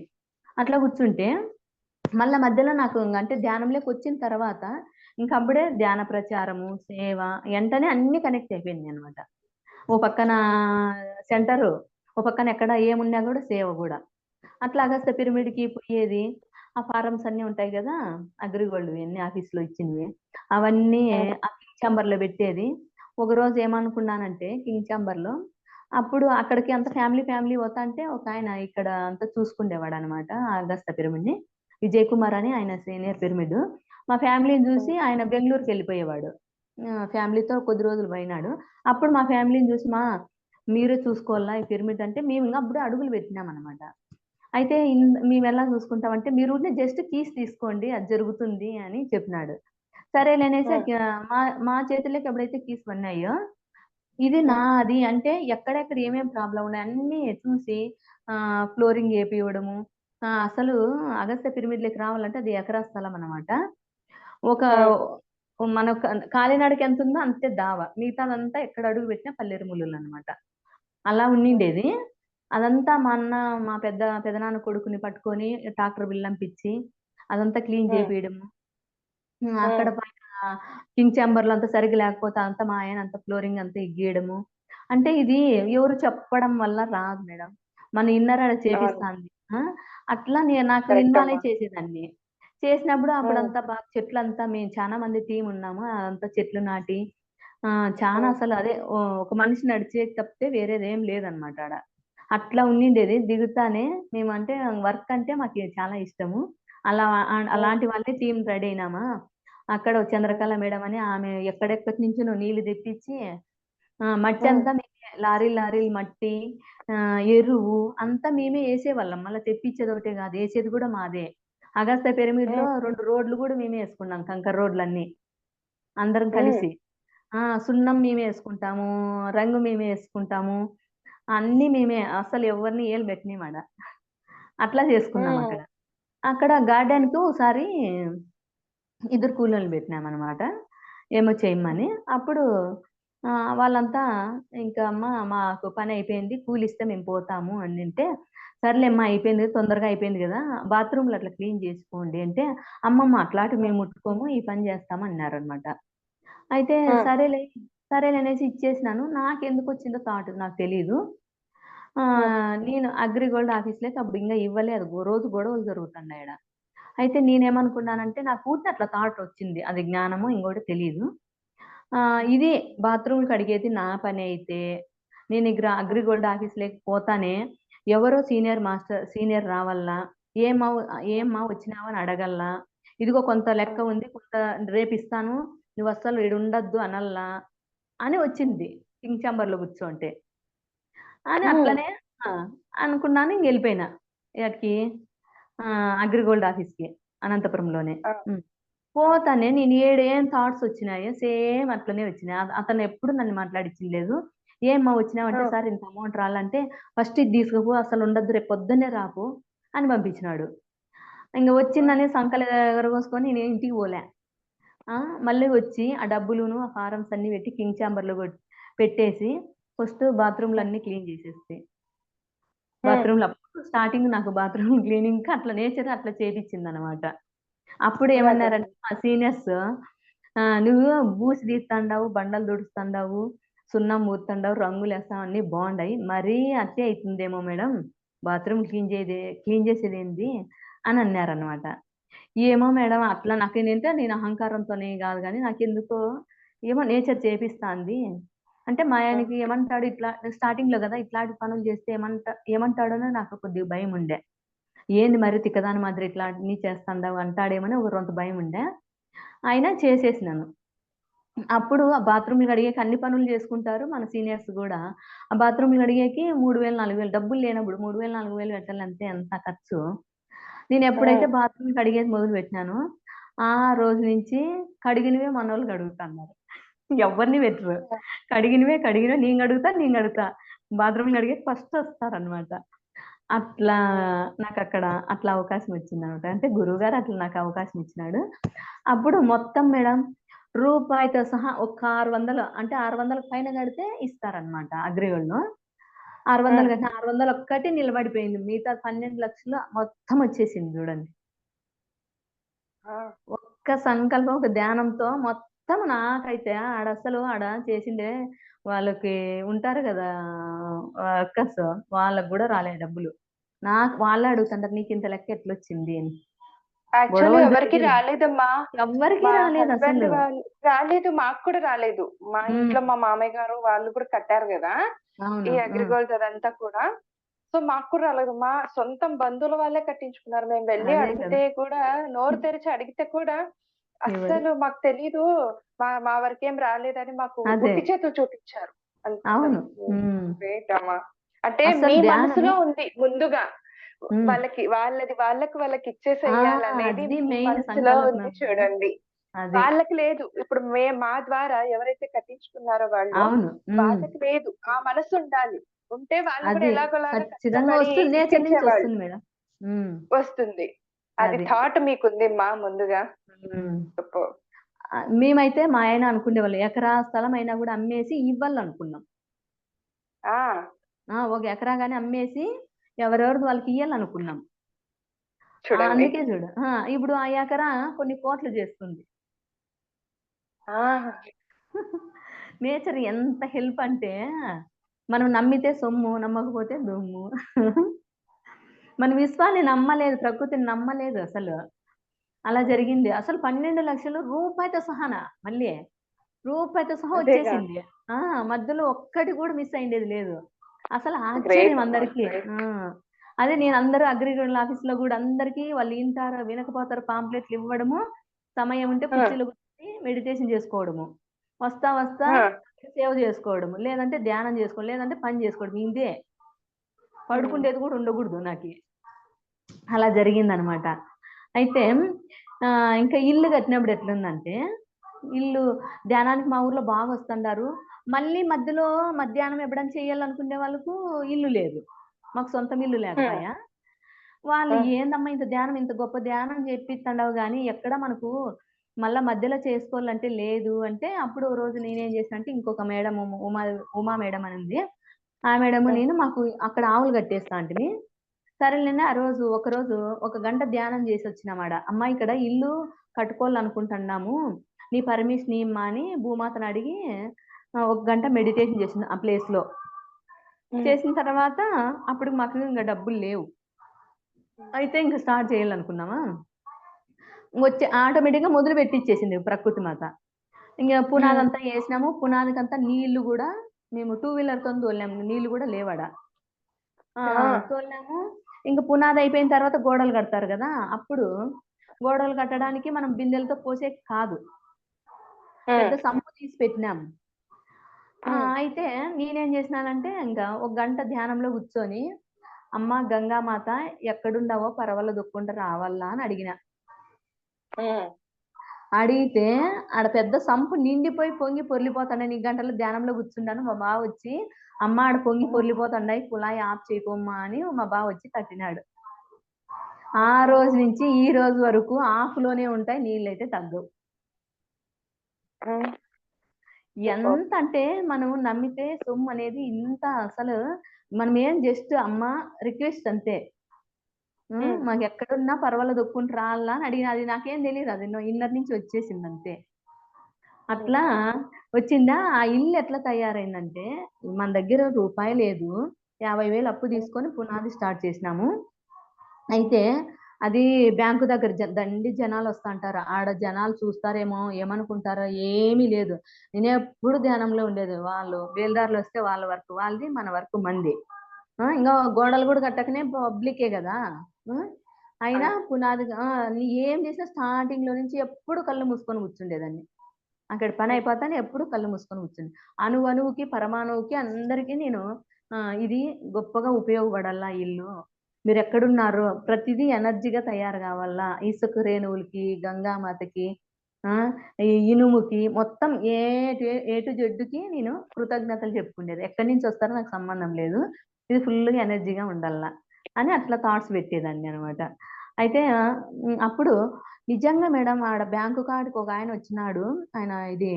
అట్లా కూర్చుంటే మళ్ళా మధ్యలో నాకు అంటే ధ్యానంలోకొచ్చిన తర్వాత ఇంకప్పుడే ధ్యాన ప్రచారము, సేవ ఎంటనే అన్నీ కనెక్ట్ అయిపోయినాయనమాట. ఓ పక్కన సెంటరు, ఓ పక్కన ఎక్కడ ఏమున్నా గూడా సేవ గూడా. అట్లా అగస్త్య పిరమిడ్‌కి పోయేది. ఆ ఫారమ్స్ అన్నీ ఉంటాయి గదా! అగ్రిగోల్డ్‌వి అన్ని ఆఫీస్‌లో ఇచ్చినవి. అవన్నీ
హ్మ్.
ఆ కింగ్ చాంబర్‌లో పెట్టేది. ఒకరోజు ఏమనుకున్నానంటే కింగ్ చాంబర్‌లో అప్పుడు అక్కడికి అంత ఫ్యామిలీ పోతాంటే ఒకాయన ఇక్కడ అంతా చూసుకుండేవాడనమాట. అగస్త్య పిరమిడ్‌ని. విజయ్ కుమార్ అని ఆయన సీనియర్ పిరమిడ్. మా ఫ్యామిలీని
హ్మ్.
జూసి ఆయన బెంగుళూరుకెళ్ళిపోయేవాడు. ఫ్యామిలీతో కొద్ది రోజులు పోయినాడు. అప్పుడు మా ఫ్యామిలీని జూసి మీరే చూసుకోవాలా ఈ పిరమిడ్ అంటే మేమింక అప్పుడే అడుగులు పెట్టినామనమాట. అయితే మేమెలా చూసుకుంటామంటే, మీరు ఊరినే జస్ట్ కీస్ తీసుకోండి అది జరుగుతుంది అని చెప్పినాడు. సరేలే అనేసి
హ్మ్.
మా మా చేతుల్లోకి ఎప్పుడైతే కీస్ పడినాయో, ఇది
హ్మ్.
నాది అంటే ఎక్కడెక్కడ ఏమేం ప్రాబ్లమ్ ఉన్నాయి అన్నీ చూసి ఫ్లోరింగ్ ఏపియడము. అసలు అగస్త్య పిరమిడ్‌లోకి రావాలంటే అది ఎకరా స్థలం అన్నమాట. ఒక
హ్మ్.
మన కాలినడక ఎంతుందో అంతే దావ. మిగతాదంతా ఎక్కడ అడుగు పెట్టినా పల్లేరు ముల్లులనమాట. అలా
హ్మ్.
ఉండిండేది. అదంతా మా అన్న, మా పెదనాన్న కొడుకుని పట్టుకొని ట్రాక్టర్ బిల్లంపిచ్చి, అదంతా క్లీన్
హ్మ్.
చేపియడము. అక్కడ
హ్మ్.
పైన కింగ్ చాంబర్‌లో అంతా సరిగ్గా లేకపోతే అంతా మా ఆయన అంతా ఫ్లోరింగ్ అంతా ఎగ్గేయడము. అంటే ఇది ఎవరు చెప్పడం వల్ల రాదు మేడం. మన ఇన్నర్ ఆడ
అవును.
చేపిస్తాంది. ఆ! అట్లా నాకు
కరెక్ట్
ఇన్వాల్వ్
అమ్మా.
అయ్యి చేసేదాన్ని. చేసినప్పుడు
హ్మ్.
అప్పుడంతా బాగా చెట్లంతా మేము చానా మంది టీమ్ ఉన్నాము. అదంతా చెట్లు నాటి చానా
హ్మ్.
అసలు అదే ఒక మనిషి నడిచేది తప్పితే వేరేదేం లేదనమాట ఆడ. అట్లా ఉండిండేది. దిగుతానే మేమంటే వర్క్ అంటే మాకు చాలా ఇష్టము. అలా
హ్మ్.
అలాంటి వాళ్ళే టీమ్ రెడీ అయినామా, అక్కడ ఓ
హ్మ్.
చంద్రకళ మేడం అని ఆమె ఎక్కడెక్కడి నుంచినో నీళ్లు తెప్పించి
హ్మ్.
మట్టంతా మేమే లారీలు మట్టి, ఎరువు అంతా మేమే ఏసేవాళ్ళం. మళ్ళా తెప్పించేది ఒకటే గాదు. ఏసేది గూడా మాదే. అగస్త్య పిరమిడ్‌లో
హ్మ్.
2 రోడ్లు గూడా మేమే ఏసుకున్నాం. కంకర రోడ్లన్నీ. అందరం
హ్మ్.
కలిసి. సున్నం మేమే ఏసుకుంటాము. రంగు మేమే ఏసుకుంటాము. అన్నీ మేమే. అస్సలు ఎవరిని ఏలు పెట్టనీయమాడ. అట్లా
హ్మ్.
చేసుకున్నామక్కడ. అక్కడ గార్డెన్‌కి ఓసారి ఇద్దరు కూలోళ్ళని పెట్టినామనమాట. ఏమో చేయమని. అప్పుడు వాళ్ళంతా ఇంకా "అమ్మ మాకు పనయిపోయింది. కూలిస్తే మేము పోతాము" అనంటే, "సర్లేమ్మా అయిపోయింది. తొందరగా అయిపోయింది గదా! బాత్రూమ్‌లు అట్లా క్లీన్ చేసుకోండి" అంటే, "అమ్మమ్మ అట్లాటివి
హ్మ్.
మేము ముట్టుకోము. ఈ పని చేస్తాము" అన్నారనమాట. అయితే
హ్మ్.
సరేలే అనేసి ఇచ్చేసినాను. నాకెందుకొచ్చిందో థాట్ నాకు తెలీదు.
హ్మ్.
నేను అగ్రిగోల్డ్ ఆఫీస్‌లోకి అప్పుడు ఇంగా ఇవ్వలేదు. రోజు గొడవలు జరుగుతున్నాయి ఆడ. అయితే నేనేమనుకున్నానంటే నాకు ఊరికే అట్లా థాట్ వచ్చింది. అది జ్ఞానమో ఇంకోటో తెలీదు. ఇది బాత్రూమ్‌లు కడిగేది నా పని అయితే, నేను
హ్మ్.
అగ్రిగోల్డ్ ఆఫీస్‌లోకి పోతానే ఎవరో సీనియర్ రావాలా, ఏమ్మా వచ్చినావా అని అడగల్లా. ఇదిగో కొంత లెక్క
హ్మ్.
ఉంది. కొంత రేపిస్తాను. నువ్వస్సలు ఈడుండొద్దు అనల్లా అని వచ్చింది. కింగ్ చాంబర్‌లో కూర్చోంటే. అని
హ్మ్.
అట్లనే ఆ! అనుకున్నాను. ఇంగెళ్ళిపోయినా. ఎక్కడికి అగ్రిగోల్డ్ ఆఫీస్‌కి అనంతపురంలోనే.
ఆ!
హ్మ్. పోతానే నేను ఏం థాట్స్ వచ్చినాయో సేమ్ అట్లనే వచ్చినాయి. అతనెప్పుడు నన్ను మాట్లాడిచ్చింది లేదు. "ఏమ్మా వచ్చినావంటే,
ఆ!
సార్ ఇంత అమౌంట్ రాలంటే, ఫస్ట్ ఇది తీసుకపో అసలుండొద్దు రేపు పొద్దున్నే రా పో" అని పంపించినాడు. ఇంగ
హ్మ్.
వచ్చిందని సంకలు ఎగరగోసుకొని నేను ఇంటికి పోలే. ఆ! మళ్ళీ వచ్చి ఆ డబ్బులును, ఆ ఫారమ్స్ అన్నీ పెట్టి కింగ్ చాంబర్‌లో పెట్టేసి ఫస్ట్
హ్మ్.
బాత్రూమ్‌లన్నీ క్లీన్ చేసేసి
హ్మ్.
బాత్రూమ్‌లో అప్పుడు స్టార్టింగ్ నాకు బాత్రూమ్ క్లీనింగ్‌కి అట్లా నేచర్ అట్లా చేపిచ్చిందనమాట. అప్పుడు
అదేలే.
ఏమన్నారంటే మా సీనియర్స్ "నువ్వు బూసి తీస్తాండావు, బండలు తుడుస్తాండావు, సున్నం పూత్తండావు, రంగులేస్తావు అన్నీ బావుండాయి. మరీ అతి అయితుందేమో మేడం బాత్రూమ్ క్లీన్ చేసేదేంది" అని అన్నారనమాట. ఏమో మేడం అట్లా నాకేంటంటే నేను అహంకారంతోనే గాదు గానీ నాకెందుకో ఏమో నేచర్ చేపిస్తాంది. అంటే మా
హ్మ్.
ఆయనకి ఏమంటాడు ఇట్లా స్టార్టింగ్‌లో గదా! ఇట్లాంటి పనులు జేస్తే ఏమంటాడోనో నాకు కొద్దిగా భయముండే. ఏంది మరి తిక్కదాని మాదిరి ఇట్లా అన్నీ చేస్తాండావు అంటాడేమోని ఒక రొంత భయముండే. అయినా చేసేసినాను. అప్పుడు ఆ బాత్రూమ్లు కడిగేకి అన్ని పనులు చేసుకుంటారు మన సీనియర్స్ కూడా. ఆ బాత్రూమ్లు కడిగేకి 3000, 4000 డబ్బులు లేనప్పుడు 3000, 4000 పెట్టాలంటే ఎంత ఖర్చు. నేను ఎప్పుడైతే బాత్రూమ్ కడిగేది మొదలు పెట్టినానో ఆ రోజు నుంచి కడిగినవే మనోళ్ళు కడుగుతున్నారు. ఎవరిని పెట్టరు. కడిగినవే నేను కడుగుతా. బాత్రూమ్ కడిగేకి ఫస్ట్ వస్తారనమాట. అట్లా నాకక్కడ అట్లా అవకాశం వచ్చిందనమాట. అంటే గురువుగారు అట్లా నాకు అవకాశం ఇచ్చినాడు. అప్పుడు మొత్తం మేడం రూపాయితో సహా ఒక 600 అంటే 600 పైన కడితే ఇస్తారనమాట అగ్రిగోల్డ్‌లో. 600 కట్టిన 600 ఒక్కటి నిలబడిపోయింది. మిగతా 12 లక్షలు మొత్తం వచ్చేసింది చూడండి. ఒక్క సంకల్పం, ఒక ధ్యానంతో మొత్తం నాకైతే ఆడ చేసిండే వాళ్ళకి ఉంటారు కదా వర్కర్స్, వాళ్ళకి కూడా రాలే డబ్బులు. నాకు వాళ్ళే అడుగుతుంటారు నీకింత లెక్క ఎట్లొచ్చింది అని.
యాక్చువల్లీ
గొడవలు
ఎవరికి
జరిగేది.
రాలేదమ్మా.
ఎవ్వరికీ
మా
రాలేదు
హస్బెండ్
అసలు.
వాళ్ళు రాలేదు, మాకు కూడా రాలేదు. మా ఇంట్లో మా మామయ్య గారు వాళ్ళు కూడా కట్టారు కదా
అవును.
ఈ అగ్రిగోల్డ్ అదంతా కూడా. సో మాకు కూడా రాలేదు. మా సొంత బంధువుల వాళ్ళే కట్టించుకున్నారు. మేము వెళ్ళి
అదే
అడిగితే
కదా.
కూడా, నోరు తెరిచి అడిగితే కూడా
ఎవరు?
అస్సలు మాకు తెలీదు, మా వరకేం రాలేదని మాకు
అదే.
ఉట్టి చేతులు చూపించారు.
అవును.
గ్రేట్ అమ్మా. అంటే
అసలు
మీ
ధ్యానం.
మనసులో ఉంది ముందుగా వాళ్ళకి ఇచ్చేసేయాలనేది
అది
మీ
మెయిన్
మనసులో ఉంది
సంకల్పం.
చూడండి.
అది.
వాళ్ళకి లేదు. ఇప్పుడు మా ద్వారా ఎవరైతే కట్టించుకున్నారో వాళ్ళు,
అవును.
వాళ్ళకి లేదు. ఆ మనసు ఉండాలి. ఉంటే వాళ్ళు కూడా
అది
ఎలాగోలాగా
ఖచ్చితంగా
కష్టపడి
వస్తుంది. నేచర్ నుంచి
ఇప్పించేవాళ్ళు.
వస్తుంది మేడం.
వస్తుంది. అది
అది.
థాట్ మీకుంది మా ముందుగా. సూపర్.
మేమైతే మా ఆయన అనుకునేవాళ్ళు ఎకరా స్థలం అయినా కూడా అమ్మేసి ఇవ్వాలనుకున్నాం.
ఆ
ఒక ఎకరా గాని అమ్మేసి ఎవరెవరిది వాళ్ళకి ఇయ్యాలనుకున్నాం.
చూడండి.
అందుకే చూడు ఇప్పుడు ఆ ఎకరా కొన్ని కోట్లు చేస్తుంది.
ఆ
నేచర్ ఎంత హెల్ప్ అంటే మనం నమ్మితే సొమ్ము, నమ్మకపోతే దుమ్ము. మన విశ్వాన్ని నమ్మలేదు, ప్రకృతిని నమ్మలేదు అసలు. అలా జరిగింది. అసలు 12 లక్షలు రూపాయితో సహానా మళ్ళీ. రూపాయితో సహా
అదేగా.
వచ్చేసింది. మధ్యలో ఒక్కటి కూడా మిస్ అయ్యిండేది లేదు. అసలు
గ్రేట్
ఆశ్చర్యం
అమ్మా.
అందరికి. అదే నేను అందరూ అగ్రిగోల్డ్ ఆఫీస్‌లో గూడా అందరికి వాళ్ళు ఇంటారో, వినకపోతారో పాంప్లెట్లు ఇవ్వడము, సమయం ఉంటే కుర్చీలో కూర్చొని మెడిటేషన్ చేసుకోవడము. వస్తా సేవ చేసుకోవడము. లేదంటే ధ్యానం చేసుకోవడం. లేదంటే పని చేసుకోవడం. ఇదే. పడుకుండేది కూడా ఉండకూడదు నాకి. అలా జరిగిందనమాట. అయితే ఇంకా ఇల్లు కట్టినప్పుడు ఎట్లుందంటే, ఇల్లు ధ్యానానికి మా ఊర్లో బాగా వస్తుండారు. మళ్ళీ మధ్యలో మధ్యాహ్నం ఎప్పుడైనా చేయాలనుకునే వాళ్ళకు ఇల్లు లేదు. మాకు సొంతం ఇల్లు లేకపాయా. వాళ్ళు ఏందమ్మా ఇంత గొప్ప ధ్యానం చేపిత్తండావు గానీ, ఎక్కడ మనకు మళ్ళా మధ్యలో చేసుకోవాలంటే లేదు అంటే, అప్పుడు ఓ రోజు నేనేం చేశానంటే, ఇంకొక మేడం ఉమా మేడం అని ఉంది. ఆ మేడము నేను మాకు అక్కడ ఆవులు కట్టేస్తా అంటిమి. సరేలేని ఒకరోజు ఒక గంట ధ్యానం చేసొచ్చినామాడ. అమ్మా ఇక్కడ ఇల్లు కట్టుకోవాలనుకుంటున్నాము. నీ పర్మిషన్ ఇమ్మా అని భూమాతను అడిగి ఒక గంట మెడిటేషన్ చేసింది ఆ ప్లేస్‌లో. చేసిన తర్వాత అప్పుడు మాకు ఇంక డబ్బులు లేవు. అయితే ఇంక స్టార్ట్ చేయాలనుకున్నామా. ఆటోమేటిక్‌గా మొదలు పెట్టిచ్చేసింది ప్రకృతి మాత. ఇంగ పునాదంతా ఏసినాము. పునాదికంతా నీళ్లు గూడా మేము 2 వీలర్‌తోని తోలాము. నీళ్లు గూడా లేవాడ. తోలినాము. ఇంక పునాది అయిపోయిన తర్వాత గోడలు కడతారు గదా! అప్పుడు గోడలు కట్టడానికి మనం బిందెలతో పోసేకి కాదు. పెద్ద సంపు తీసి పెట్టినాము. అయితే నేనేం చేసినానంటే ఇంకా ఒక గంట ధ్యానంలో కూర్చొని, అమ్మ గంగామాత ఎక్కడుండావో పరవళ్ళు దొక్కుంట రావాలా అని అడిగినా. అడిగితే ఆడ పెద్ద సంపు నిండిపోయి పొంగి పొర్లిపోతాండాయి. నీ గంటలో ధ్యానంలో కూర్చుండాను. మా బావ వచ్చి, అమ్మ ఆడ పొంగి పొర్లిపోతాండాయి కుళాయి ఆఫ్ చేయకోమ్మా అని మా బావ వచ్చి తట్టినాడు. ఆ రోజు నుంచి ఈ రోజు వరకు ఆఫ్‌లోనే ఉంటాయి. నీళ్ళైతే తగ్గవు. ఎంత అంటే మనం నమ్మితే సొమ్ము అనేది ఇంత అసలు మనమేం జస్ట్ అమ్మ రిక్వెస్ట్ అంతే. మాకెక్కడున్నా పర్వాలేదు ఒప్పుకుంటూ రావాలా అని అడిగిన. అది నాకేం తెలీదు. అది ఇన్నర్ నుంచి వచ్చేసిందంతే. అట్లా వచ్చిందా. ఆ ఇల్లు ఎట్లా తయారైందంటే, మన దగ్గర రూపాయి లేదు. 50,000 అప్పు తీసుకొని పునాది స్టార్ట్ చేసినాము. అయితే అది బ్యాంకు దగ్గర దండి జనాలొస్తాంటారు. ఆడ జనాలు చూస్తారేమో, ఏమనుకుంటారో ఏమీ లేదు. నేనెప్పుడు ధ్యానంలో ఉండేది. వాళ్ళు బేల్దారులొస్తే వాళ్ళ వర్క్ వాళ్ళది, మన వర్క్ మనది. ఇంగా గోడలు గూడా కట్టకనే పబ్లికే గదా! అయినా పునాది ఏం చేసినా స్టార్టింగ్‌లో నుంచి ఎప్పుడు కళ్ళు మూసుకొని కూర్చుండేదాన్ని. అక్కడ పని అయిపోతానే ఎప్పుడు కళ్ళు మూసుకొని కూర్చుంది. అణువుకి పరమాణువుకి అందరికీ నేను ఇది గొప్పగా ఉపయోగపడాలా ఇల్లు. మీరు ఎక్కడున్నారో ప్రతిదీ ఎనర్జీగా తయారు కావాలా. ఇసుక రేణువులకి, గంగామాతకి, ఈ ఇనుముకి మొత్తం ఏ టు జెడ్‌కి నేను కృతజ్ఞతలు చెప్పుకునేది. ఎక్కడి నుంచి వస్తారో నాకు సంబంధం లేదు. ఇది ఫుల్‌గా ఎనర్జీగా ఉండాల అని అట్లా థాట్స్ పెట్టేదాన్ని అనమాట. అయితే అప్పుడు నిజంగా మేడం ఆడ బ్యాంకు కాడికి ఒక ఆయన వచ్చినాడు. ఆయన ఇది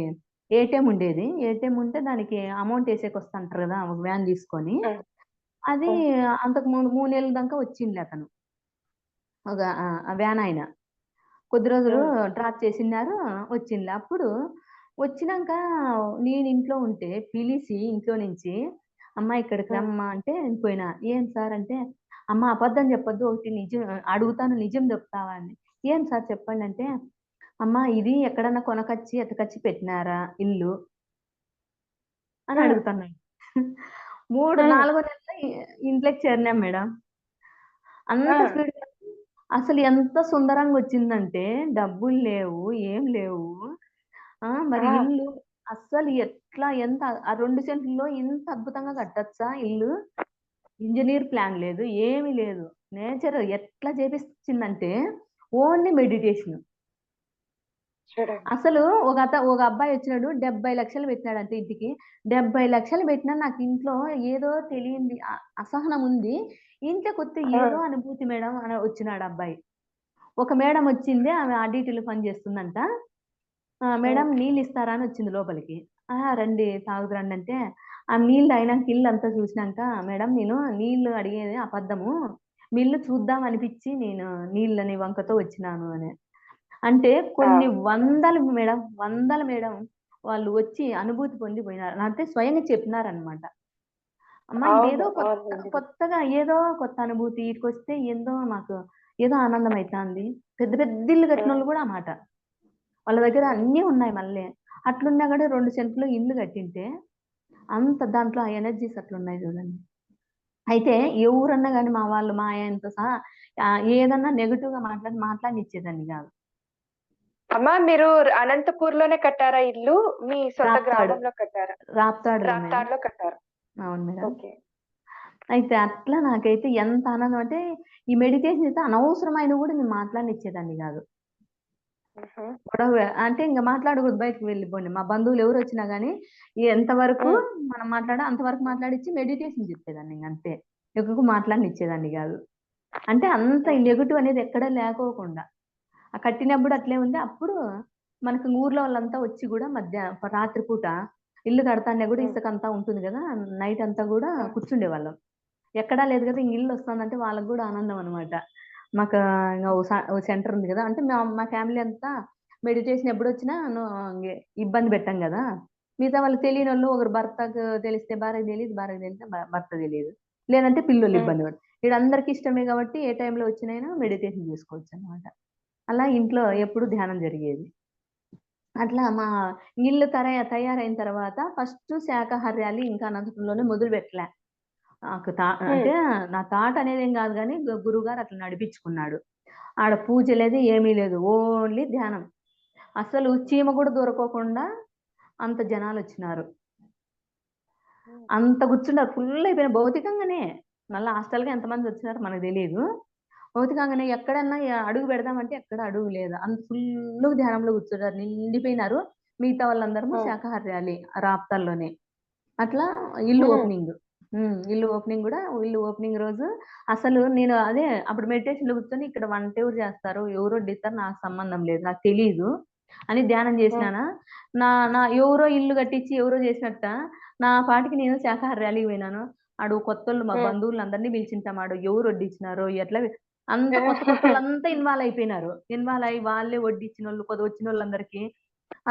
ఏటీఎం ఉండేది. ఏటీఎం ఉంటే దానికి అమౌంట్ ఏసేకొస్తంటారు గదా! ఒక వ్యాన్ తీసుకొని.
హ్మ్.
అది
హ్మ్.
అంతకు ముందు 3 నెలల దాకా వచ్చిండ్లే అతను. ఒక ఆ వ్యాన్ ఆయన. కొద్ది రోజులు
హ్మ్.
డ్రాప్ చేసినారు. వచ్చిండ్లే. అప్పుడు వచ్చినంక నేను ఇంట్లో ఉంటే పిలిసి ఇంట్లో నుంచి, "అమ్మ ఇక్కడికి
హ్మ్.
రమ్మా" అంటే నేను పోయినా. "ఏం సార్" అంటే, "అమ్మ అబద్ధం చెప్పొద్దు. ఒకటి నిజం అడుగుతాను నిజం చెప్తావా" అని. "ఏం సార్ చెప్పండి" అంటే, "అమ్మ ఇది ఎక్కడన్నా కొనకచ్చి, ఎతకచ్చి పెట్టినారా ఇల్లు" అని
హ్మ్.
అడుగుతున్నాడు. 3,
హ్మ్.
4 నెలల్లో ఇంట్లోకి చేరినాం మేడం.
ఆ!
అంత స్పీడ్‌గా అసలు ఎంత సుందరంగొచ్చిందంటే డబ్బులు లేవు, ఏం లేవు. మరి
ఆ!
ఇల్లు అస్సలు ఎట్లా ఎంత ఆ 2 సెంట్లలో ఇంత అద్భుతంగా కట్టొచ్చా ఇల్లు? ఇంజినీర్ ప్లాన్ లేదు. ఏమి లేదు. నేచర్ ఎట్లా చేపిచ్చిందంటే ఓన్లీ మెడిటేషన్.
చూడండి.
అసలు ఒక అబ్బాయొచ్చినాడు 70,00,000 పెట్టినాడంట ఇంటికి. 70,00,000 పెట్టినా నాకు ఇంట్లో ఏదో తెలియనిది అసహనం ఉంది. ఇంట్లోకొత్తే
ఆ!
ఏదో అనుభూతి మేడం అని వచ్చినాడు అబ్బాయి. ఒక మేడం వచ్చింది. ఆమె ఆడిటిలో పనిచేస్తుందంట.
హ్మ్.
మేడం నీళ్ళిస్తారా అని వచ్చింది లోపలికి. రండి తాగుదురండి అంటే, ఆ నీళ్ళు తాగినాక ఇల్లంతా చూసినాక, మేడం నేను నీళ్ళు అడిగేది అబద్ధము. మీ ఇల్లు చూద్దాం అనిపిచ్చి నేను నీళ్ళని వంకతో వచ్చినాను అని. అంటే కొన్ని
వావ్!
వందలు మేడం, వందల మేడం వాళ్ళు వచ్చి అనుభూతి పొంది పోయినారు. అంటే స్వయంగా చెప్పినారనమాట. అమ్మ
అవును.
ఇదేదో
అవునండి.
కొత్తగా ఏదో కొత్త అనుభూతి. ఈటికొస్తే ఏందో మాకు ఏదో ఆనందం అయితాంది. పెద్ద పెద్ద ఇల్లు
హ్మ్.
కట్టినోళ్ళు గూడా ఆ మాట. వాళ్ళ దగ్గర అన్నీ ఉన్నాయి మళ్ళీ. అట్లున్నా గూడా 2 సెంట్లు ఇల్లు కట్టింటే, అంత దాంట్లో ఆ ఎనర్జీస్ అట్లున్నాయి జూడండి. అయితే ఎవరన్నా గాని మా వాళ్ళు మా ఆయనతో సహా ఏదన్నా నెగెటివ్‌గా మాట్లాడనిచ్చేదాన్ని గాదు.
అమ్మా మీరు అనంతపూర్‌లోనే కట్టారా ఇల్లు? మీ సొంత
రాప్తాడు.
గ్రామంలో కట్టారా?
రాప్తాడులో మేడం.
రాప్తాడ్‌లో కట్టారు.
అవును మేడం.
ఓకే.
అయితే అట్లా నాకైతే ఎంత ఆనందం అంటే, ఈ మెడిటేషన్ అయితే అనవసరమైనవి గూడా నేను మాట్లాడనిచ్చేదాన్ని గాదు.
హుహు.
గొడవ అంటే ఇంక మాట్లాడకూడదు బయటికి వెళ్ళిపోండి. మా బంధువులు ఎవరొచ్చినా గాని ఎంతవరకు
హ్మ్.
మనం అంతవరకు
హ్మ్.
మాట్లాడిచ్చి మెడిటేషన్ జెప్పేదాన్ని ఇంగంతే. ఎక్కువ మాట్లాడనిచ్చేదాన్ని గాదు. అంటే అంత ఈ
హ్మ్.
నెగెటివ్ అనేది ఎక్కడ లేకోకుండా. కట్టినప్పుడు అట్లే ఉంది. అప్పుడు మనకు ఊర్లో వాళ్ళంతా వచ్చి గూడా రాత్రి పూట ఇల్లు కడతానే గూడా
హ్మ్.
ఇసకంతా ఉంటుంది గదా! నైట్ అంతా గూడా
హ్మ్.
కూర్చుండేవాళ్ళం. ఎక్కడా లేదు గదా! ఇంగ ఇల్లొస్తాందంటే వాళ్ళకి గూడా ఆనందం అనమాట. మాకు ఇంగ ఓ సెంటర్ ఉంది గదా! అంటే మా ఫ్యామిలీ అంతా మెడిటేషన్ ఎప్పుడొచ్చినా ఇంగ ఇబ్బంది పెట్టం గదా! మిగతా వాళ్ళు తెలియనోళ్ళు ఒకరు భర్తకు తెలిస్తే భార్యకి తెలీదు, భార్యకి తెలిస్తే భర్త తెలీదు. లేదంటే పిల్లోళ్ళు
హ్మ్.
ఇబ్బంది పడతారు. ఈడందరికి ఇష్టమే గాబట్టి ఏ టైంలో వచ్చినైనా మెడిటేషన్ జేసుకోవచ్చనమాట. అలా ఇంట్లో
హ్మ్.
ఎప్పుడు ధ్యానం జరిగేది. అట్లా మా ఇల్లు తయారైన తర్వాత ఫస్ట్ శాకాహార్యాలు ఇంకా అనంతపురంలోనే మొదలుపెట్టలే. నాకు
హ్మ్.
అంటే నా థాట్ అనేదేం గాదు గానీ గురువుగారు అట్లా నడిపించుకున్నాడు. ఆడ పూజ లేదు, ఏమీ లేదు. ఓన్లీ ధ్యానం. అసలు చీమ గూడా దొరకకుండా అంత జనాలొచ్చినారు.
హ్మ్.
అంత కూర్చున్నారు. ఫుల్ అయిపోయిన భౌతికంగానే. మళ్ళా హాస్టల్‌గా ఎంతమందొచ్చినారో మనకు తెలీదు. భౌతికంగానే ఎక్కడన్నా అడుగు పెడదామంటే ఎక్కడ అడుగు లేదు. అంత ఫుల్లుగా ధ్యానంలో కూర్చున్నారు. నిండిపోయినారు. మిగతా వాళ్ళందరము
హ్మ్.
శాకాహార్యాలే రాప్తాల్లోనే. అట్లా ఇల్లు
హ్మ్.
ఓపెనింగ్. ఇల్లు ఓపెనింగ్ రోజు అసలు నేను అదే అప్పుడు మెడిటేషన్‌లో కూర్చొని ఇక్కడ వంట ఎవరు చేస్తారు? ఎవరు వడ్డిస్తారు? నాకు సంబంధం లేదు. నాకు తెలీదు అని ధ్యానం
హ్మ్.
చేసినానా, నా నా ఎవరో ఇల్లు కట్టించి ఎవరో చేసినట్ట నా పాటికి నేను శాకాహార్యాలకి పోయినాను. ఆడు కొత్తోళ్ళు మా
హ్మ్.
బంధువులందరిని పిలిచింటాం. ఆడు ఎవరు వడ్డించినారో ఎట్లా అంతా కొత్తోళ్ళంతా ఇన్వాల్వ్ అయిపోయినారు. ఇన్వాల్వ్ అయ్యి వాళ్ళే వడ్డించినోళ్ళు, వచ్చినోళ్ళందరికీ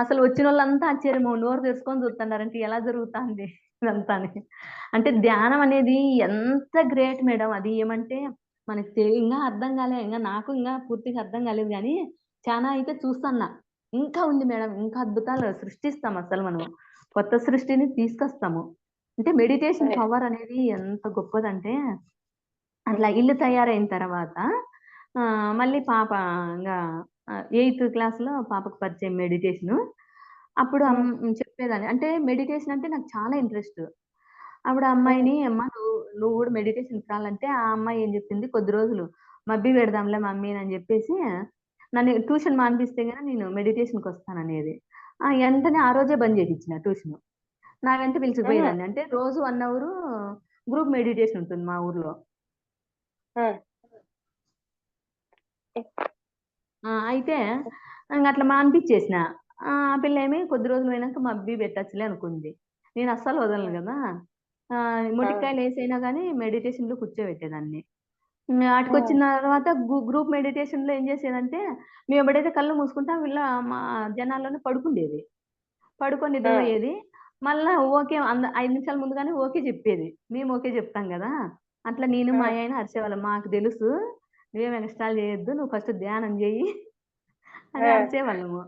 అసలు వచ్చినోళ్ళంతా ఆశ్చర్యము నోరు తెరుచుకొని చూత్తన్నారంటే ఎలా జరుగుతాంది ఇదంతా అని. అంటే ధ్యానం అనేది ఎంత గ్రేట్ మేడం అది ఏమంటే మనకి ఇంగా అర్థం కాలే. నాకు పూర్తిగా అర్థం కాలేదు గానీ, చానా అయితే చూస్తన్నా. ఇంకా ఉంది మేడం. ఇంకా అద్భుతాలు సృష్టిస్తాం అసలు మనము. కొత్త సృష్టిని తీసుకొస్తాము. అంటే మెడిటేషన్
అదే.
పవర్ అనేది ఎంత గొప్పదంటే,
హ్మ్.
అట్లా ఇల్లు తయారైన తర్వాత మళ్ళీ పాప ఇంగా ఎయిత్ క్లాస్‌లో పాపకు పరిచయం మెడిటేషను. అప్పుడు చెప్పేదాన్ని. అంటే మెడిటేషన్ అంటే నాకు చాలా ఇంట్రెస్ట్. అప్పుడు ఆ అమ్మాయిని "అమ్మ నువ్వు కూడా మెడిటేషన్‌కి రాలంటే" ఆ అమ్మాయి ఏం చెప్పింది, "కొద్ది రోజులు మబ్బి పెడదాంలే మమ్మీ" అని చెప్పేసి నన్ను ట్యూషన్ మానిపిస్తే గన నేను మెడిటేషన్‌కొస్తాననేది. ఎంటనే ఆ రోజే బంద్ చేపిచ్చిన ట్యూషను. నా వెంట పిలుచుకుపోయేదాన్ని. అంటే రోజు 1 అవరు గ్రూప్ మెడిటేషన్ ఉంటుంది మా ఊర్లో. అయితే అట్లా మానిపిచ్చేసిన. ఆ పిల్లేమి కొద్ది రోజులు పోయినాక మబ్బి పెట్టచ్చులే అనుకుంది. నేను అస్సలు వదలను గదా! మొటిక్కాయలేసైనా గానీ మెడిటేషన్‌లో కూర్చోబెట్టేదాన్ని. ఆటికొచ్చిన తర్వాత గ్రూప్ మెడిటేషన్‌లో ఏం చేసేదంటే, మేము ఎప్పుడైతే కళ్ళు మూసుకుంటాం మా జనాల్లోనే పడుకుండేది. పడుకొని నిద్రపోయేది. మళ్ళా ఓకే 5 నిమిషాల ముందుగానే ఓకే చెప్పేది. మేము ఓకే చెప్తాం గదా! అట్లా నేను మా ఆయన అరిచేవాళ్ళం. "మాకు తెలుసు నువ్వేం ఎక్స్ట్రాలు చేయొద్దు. నువ్వు ఫస్ట్ ధ్యానం చెయ్యి" అని అరిచేవాళ్ళము.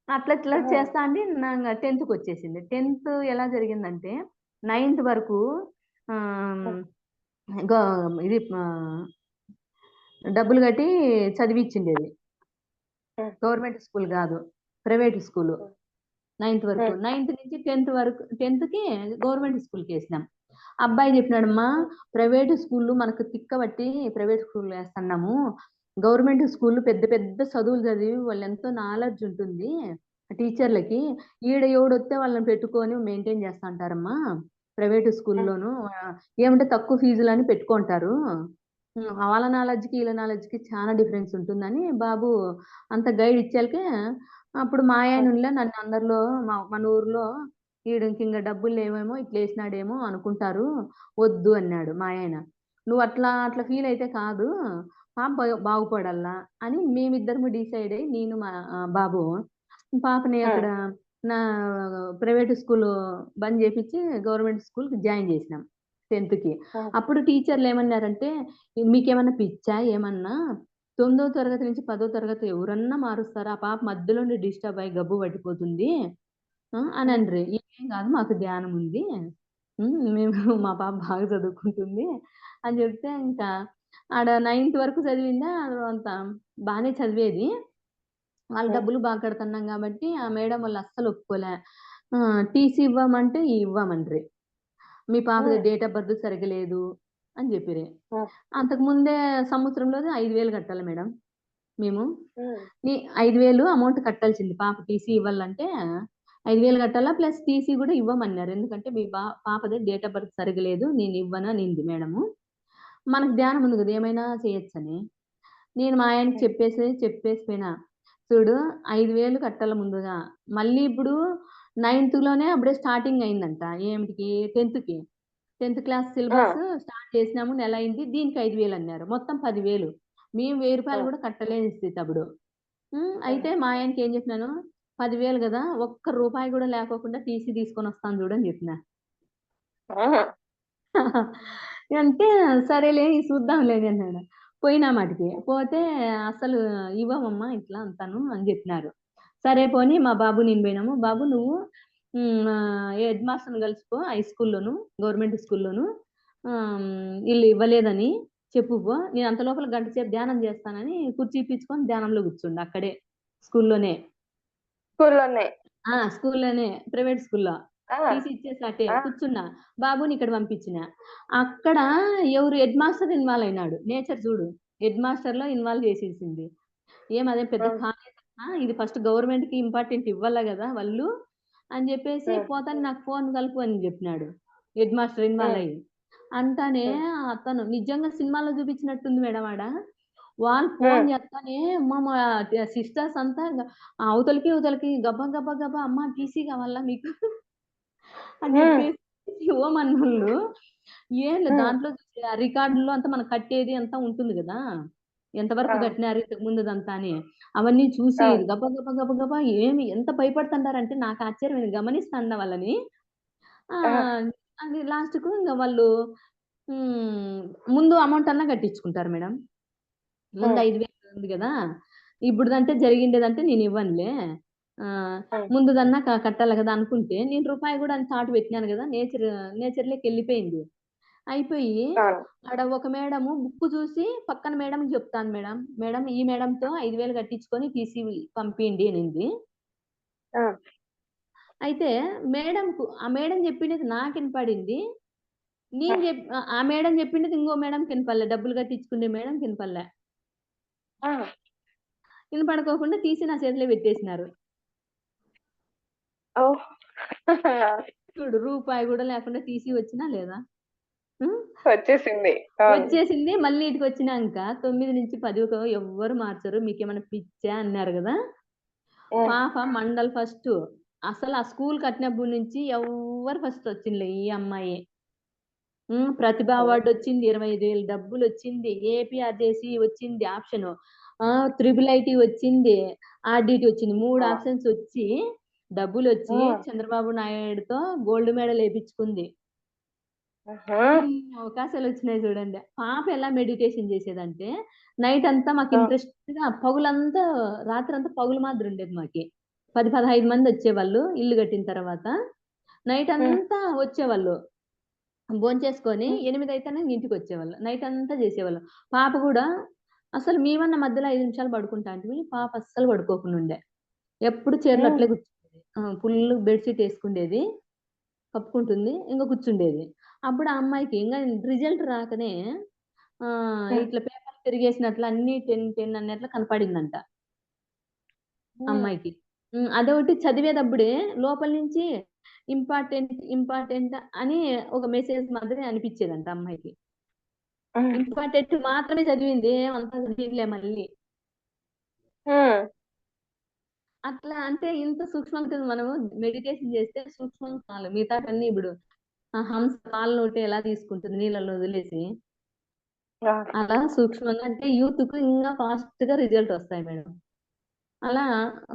అట్లా ఇట్లా చేస్తా అండి ఇంగ 10థ్‌కొచ్చేసింది. 10థ్ ఎలా జరిగిందంటే, 9థ్ వరకు ఆహ్, గ ఇది డబ్బులు కట్టి చదివిచ్చిండేది. గవర్నమెంట్ స్కూల్ గాదు. Private school. 9థ్ వరకు. 9థ్ నుంచి 10థ్ వరకు 10థ్‌కి గవర్నమెంట్ స్కూల్‌కేసినాం. అబ్బాయి చెప్పినాడమ్మా, "ప్రైవేట్ స్కూల్‌లు మనకు తిక్కబట్టి ప్రైవేట్ స్కూల్‌లో ఏస్తన్నాము. గవర్నమెంట్ స్కూల్‌లు పెద్ద పెద్ద చదువులు చదివి వాళ్ళెంతో నాలెడ్జ్ ఉంటుంది టీచర్లకి. ఈడ ఎవడొత్తే వాళ్ళని పెట్టుకొని మెయింటైన్ చేస్తా ఉంటారమ్మా. ప్రైవేట్ స్కూల్‌లోను ఏమంటే తక్కువ ఫీజులని పెట్టుకుంటారు. వాళ్ళ నాలెడ్జ్‌కి, ఈళ్ళ నాలెడ్జ్‌కి చాలా డిఫరెన్స్ ఉంటుందని" బాబు అంత గైడ్ ఇచ్చాలకే అప్పుడు మా ఆయనుండ్లే నన్ను అందరిలో మన ఊర్లో ఈడికింక డబ్బులు లేవేమో ఇట్లేసినాడేమో అనుకుంటారు. వద్దు అన్నాడు మా ఆయన. "నువ్వు అట్లా ఫీల్ అయితే కాదు. పాప బాగుపడల్లా" అని మేమిద్దరము డిసైడ్ అయ్యి నేను మా బాబు పాపని అక్కడ నా ప్రైవేట్ స్కూలు బంద్ చేపిచ్చి గవర్నమెంట్ స్కూల్‌కి జాయిన్ చేసినాం 10థ్‌కి. అప్పుడు టీచర్‌లేమన్నారంటే, "మీకేమన్నా పిచ్చా ఏమన్నా? 9దో తరగతి నుంచి 10దో తరగతి ఎవరన్నా మారుస్తారా? ఆ పాప మధ్యలోనే డిస్టర్బ్ అయ్యి గబ్బు పట్టిపోతుంది" అనండ్రి. "ఏం గాదు మాకు ధ్యానముంది. మేము మా పాప బాగా చదువుకుంటుంది" అని చెప్తే ఇంకా ఆడ 9థ్ వరకు చదివిందా అంతా బానే చదివేది. వాళ్ళు డబ్బులు బాగా కడుతున్నాం గాబట్టి, ఆ మేడం వాళ్ళు అస్సలు ఒప్పుకోలే. టీసీ ఇవ్వమంటే ఇవ్వమండ్రి. "మీ పాపది డేట్ ఆఫ్ బర్త్ సరిగ్గా లేదు" అని జెప్పిరి. అంతకుముందే సంవత్సరంలోనే 5,000 కట్టాలి మేడం మేము. 5,000 అమౌంట్ కట్టాల్సింది పాప టీసీ ఇవ్వాలంటే 5,000 కట్టాలా ప్లస్ టీసీ గూడా ఇవ్వమన్నారు. ఎందుకంటే మీ పాపది డేట్ ఆఫ్ బర్త్ సరిగ్గా లేదు. నేనివ్వను అనింది మేడము. మనకు ధ్యానం ఉంది గదా! ఏమైనా చేయొచ్చని. నేను మా ఆయనకి చెప్పేసి పోయినా. చూడు 5,000 కట్టాల ముందుగా. మళ్ళీ ఇప్పుడు 9థ్‌లోనే అప్పుడే స్టార్టింగ్ అయిందంట. ఏమిటికి 10థ్‌కి. 10థ్ క్లాస్ సిలబస్ స్టార్ట్ చేసినాము. నెల అయింది. దీనికి 5,000 అన్నారు. మొత్తం 10,000. మేము రూ. 1,000 కూడా కట్టలేని స్థితి అప్పుడు. అయితే మా ఆయనకి ఏం చెప్పినాను, 10,000 గదా! ఒక్క రూపాయి కూడా లేకోకుండా టీసీ తీసుకొనొస్తాను చూడు అని చెప్పిన. అంటే సరేలే చూద్దాంలే అన్నాడు. పోయినామాటికి. పోతే అసలు ఇవ్వమమ్మా ఇట్లా అంతాను అని జెప్పినారు. సరే పోనీ మా బాబు నేను పోయినాము. బాబు నువ్వు హెడ్ మాస్టర్‌ని కలిసిపో హై స్కూల్‌లోను, గవర్నమెంట్ స్కూల్‌లోను. ఈళ్ళు ఇవ్వలేదని చెప్పు పో. నేను అంత లోపల గంట సేపు ధ్యానం చేస్తానని కుర్చీ ఇప్పించుకొని ధ్యానంలో కూర్చుండు అక్కడే స్కూల్‌లోనే.
స్కూల్లోనే.
స్కూల్‌లోనే ప్రైవేట్ స్కూల్‌లో.
ఆ!
టీసీ ఇచ్చేసి అటే
ఆ!
కూర్చున్నా. బాబుని ఇక్కడ పంపించిన. అక్కడ ఎవరు హెడ్ మాస్టర్ ఇన్వాల్వ్ అయినాడు. నేచర్ చూడు. హెడ్ మాస్టర్‌లో ఇన్వాల్వ్ చేసేసింది. అదేం పెద్ద కాలేజమ్మా ఇది ఫస్ట్ గవర్నమెంట్‌కి ఇంపార్టెంట్ ఇవ్వాల గదా! వాళ్ళు అని జెప్పేసి పోతాను నాకు ఫోన్ కలుపు అని జెప్పినాడు. హెడ్ మాస్టర్ ఇన్వాల్వ్ అయ్యి. అంటానే అతను నిజంగా సినిమాలో చూపించినట్టుంది మేడం ఆడ. వాళ్ళు ఫోన్ చేస్తానే మా సిస్టర్స్ అంతా అవతలికి, ఇవతలికి గబా గబా గబా అమ్మ టీసీ కావాలా మీకు అని చెప్పేసి ఇవ్వమన్నోళ్ళు ఏం లేదు దాంట్లో రికార్డుల్లో అంతా మనం కట్టేది అంతా ఉంటుంది గదా! ఎంతవరకు కట్టినారు ఇంతకు ముందుదంతా అని. అవన్నీ చూసి గబా గబా గబా గబా ఎంత భయపడుతుంటారంటే నాకు ఆశ్చర్యమైంది గమనిస్తాండా వాళ్ళని. అది లాస్ట్‌కు ఇంగ వాళ్ళు ముందు అమౌంట్ అన్నా కట్టించుకుంటారు మేడం. ముందు 5,000 ఉంది గదా! ఇప్పుడుదంటే జరిగిండేదంటే నేనివ్వనులే. ముందుదన్నా కట్టాలి గదా! అనుకుంటే నేను రూపాయి గూడా చాటు పెట్టినాను గదా! నేచర్‌లోకెళ్ళిపోయింది. అయిపోయి ఆడ ఒక మేడము బుక్కు చూసి పక్కన మేడంకి చెప్తాను మేడం. మేడం ఈ మేడంతో 5,000 కట్టించుకొని టీసీ పంపియండి అనింది. అయితే ఆ మేడం చెప్పిండేది నాకు వినపడింది. ఆ మేడం చెప్పిండేది ఇంకో మేడంకి వినపడలే. డబ్బులు కట్టించుకునే మేడంకి వినపడలే.
ఆ!
వినపడుకోకుండా తీసి నా చేతిలో పెట్టేసినారు.
ఓహ్!
చూడు రూపాయి కూడా లేకుండా తీసి వచ్చినా లేదా? హ్మ్.
వచ్చేసింది. అవును.
వచ్చేసింది. మళ్ళీ ఈటికొచ్చినాంక 9-10 ఎవ్వరు మార్చరు. మీకేమైనా పిచ్చా అన్నారు గదా!
హ్మ్.
పాప మండల్ ఫస్టు. అసలు ఆ స్కూల్ కట్టినప్పటి నుంచి ఎవ్వరు ఫస్ట్ వచ్చిండ్లే ఈ అమ్మాయే. ప్రతిభ అవార్డ్ వచ్చింది. 25,000 డబ్బులొచ్చింది. ఏపీఆర్‌జేసీ వచ్చింది ఆప్షను. త్రిబుల్ ఐటీ వచ్చింది. ఆర్‌డీటీ వచ్చింది. 3
ఆ!
ఆప్షన్స్ వచ్చి డబ్బులొచ్చి
హ్మ్.
చంద్రబాబు నాయుడుతో గోల్డ్ మెడల్ ఏపిచ్చుకుంది.
హుహు.
ఇన్ని అవకాశాలొచ్చినాయి చూడండి. పాప ఎలా మెడిటేషన్ చేసేదంటే, నైట్ అంతా మాకు
ఆ!
ఇంట్రెస్ట్‌గా పగులంతా రాత్రంతా పగులు మాదిరి ఉండేది మాకి. 10, 15 మందొచ్చేవాళ్ళు ఇల్లు కట్టిన తర్వాత. నైట్
హ్మ్.
అంతా వచ్చేవాళ్ళు. భోంచేసుకొని
హ్మ్.
8 అయితేనే ఇంటికొచ్చేవాళ్ళు. నైట్ అంతా చేసేవాళ్ళు. పాప గూడా అసలు మేమన్నా మధ్యలో 5 నిమిషాలు పడుకుంటా అంటిమి. పాప అస్సలు పడుకోకుండుండే. ఎప్పుడు చైర్‌లో
హ్మ్.
అట్లే కూర్చుండేది. ఫుల్లు బెడ్ షీట్ ఏసుకుండేది. కప్పుకుంటుంది. ఇంక కూర్చుండేది. అప్పుడు ఆ అమ్మాయికి ఇంగ రిజల్ట్ రాకనే
హ్మ్.
ఇట్లా పేపర్ తిరిగేసినట్లు అన్నీ 10, 10 అన్నట్లు కనపడిందంట
హ్మ్.
అమ్మాయికి. అదొకటి చదివేటప్పుడే లోపల నుంచి ఇంపార్టెంట్, ఇంపార్టెంట్ అని ఒక మెసేజ్ మాదిరి అనిపిచ్చేదంట అమ్మాయికి.
హ్మ్.
ఇంపార్టెంట్ మాత్రమే చదివింది. ఏమంతా చదివిందిలే మళ్ళీ.
హ్మ్.
అట్లా అంటే ఇంత సూక్ష్మంగా మనము మెడిటేషన్ చేస్తే సూక్ష్మంగా చాలు. మిగతావన్నీ ఇప్పుడు హంస పాలలోటి ఎలా తీసుకుంటుంది నీళ్ళలో వదిలేసి,
ఆ!
అలా సూక్ష్మంగా అంటే యూత్‌కు ఇంగా ఫాస్ట్‌గా రిజల్ట్ వస్తాయి మేడం. అలా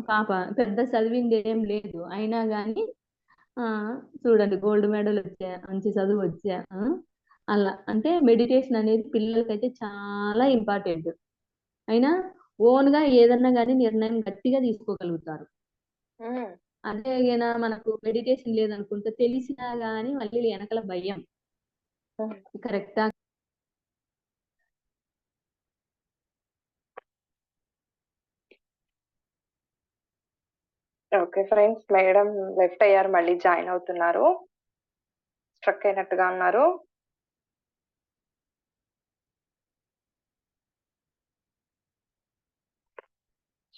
పాప పెద్ద చదివిందేం లేదు. అయినా గాని చూడండి గోల్డ్ మెడల్ వచ్చా, మంచి చదువొచ్చా. అలా అంటే మెడిటేషన్ అనేది పిల్లలకైతే చాలా ఇంపార్టెంట్. అయినా ఓన్‌గా ఏదన్నా గాని నిర్ణయం గట్టిగా తీసుకోగలుగుతారు.
హ్మ్.
అదే గిన మనకు మెడిటేషన్ లేదనుకుంటే తెలిసినా గాని మళ్ళీ ఎనకల భయం.
హ్మ్.
కరెక్టా?
Okay friends. మేడం లెఫ్ట్ అయ్యారు. మళ్ళీ జాయిన్ అవుతున్నారు. స్ట్రక్ అయినట్టుగా ఉన్నారు.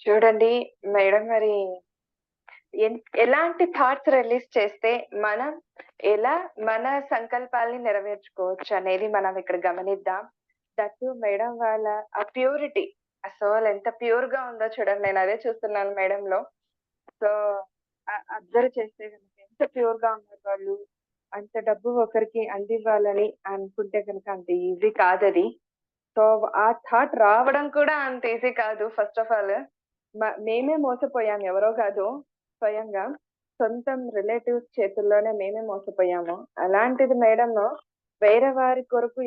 చూడండి మేడం మరి ఎలాంటి థాట్స్ రిలీజ్ చేస్తే మనం ఎలా మన సంకల్పాల్ని నెరవేర్చుకోవచ్చు అనేది మనం ఇక్కడ గమనిద్దాం. దట్ టూ మేడం వాళ్ళ ఆ ప్యూరిటీ ఆ సోల్ ఎంత ప్యూర్‌గా ఉందో చూడండి. నేను అదే చూస్తున్నాను మేడంలో. సో, అబ్జర్వ్ చేస్తే గనుక ఎంత ప్యూర్‌గా ఉన్నారు వాళ్ళు. అంత డబ్బు ఒకరికి అందివ్వాలని అనుకుంటే గనుక అంత ఈజీ కాదది. సో, ఆ థాట్ రావడం కూడా అంత ఈజీ కాదు ఫస్ట్ ఆఫ్ ఆల్. మేమే మోసపోయాం ఎవరో కాదు. స్వయంగా సొంతం రిలేటివ్స్ చేతుల్లోనే మేమే మోసపోయాము. అలాంటిది మేడము వేరే వారి కొరకు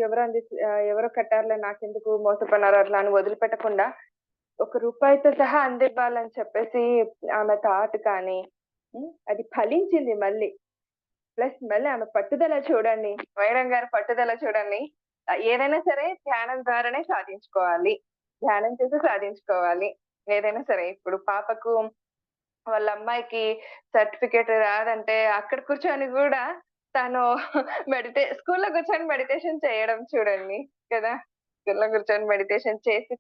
ఎవరో కట్టారులే నాకెందుకు మోసపోయినారు అట్లా అని వదిలిపెట్టకుండా ఒక రూపాయితో సహా అందివ్వాలని చెప్పేసి ఆమె థాట్ కానీ అది ఫలించింది మళ్ళీ. ప్లస్ మళ్ళీ ఆమె పట్టుదల చూడండి. మేడం గారి పట్టుదల చూడండి. ఏదైనా సరే ధ్యానం ద్వారానే సాధించుకోవాలి. ధ్యానం చేసి సాధించుకోవాలి. ఏదైనా సరే. ఇప్పుడు పాపకు వాళ్ళ అమ్మాయికి సర్టిఫికేట్ రాదంటే అక్కడ కూర్చొని గూడా తను స్కూల్‌లో కూర్చొని మెడిటేషన్ చేయడం చూడండి కదా! స్కూల్‌లో కూర్చొని మెడిటేషన్ చేసి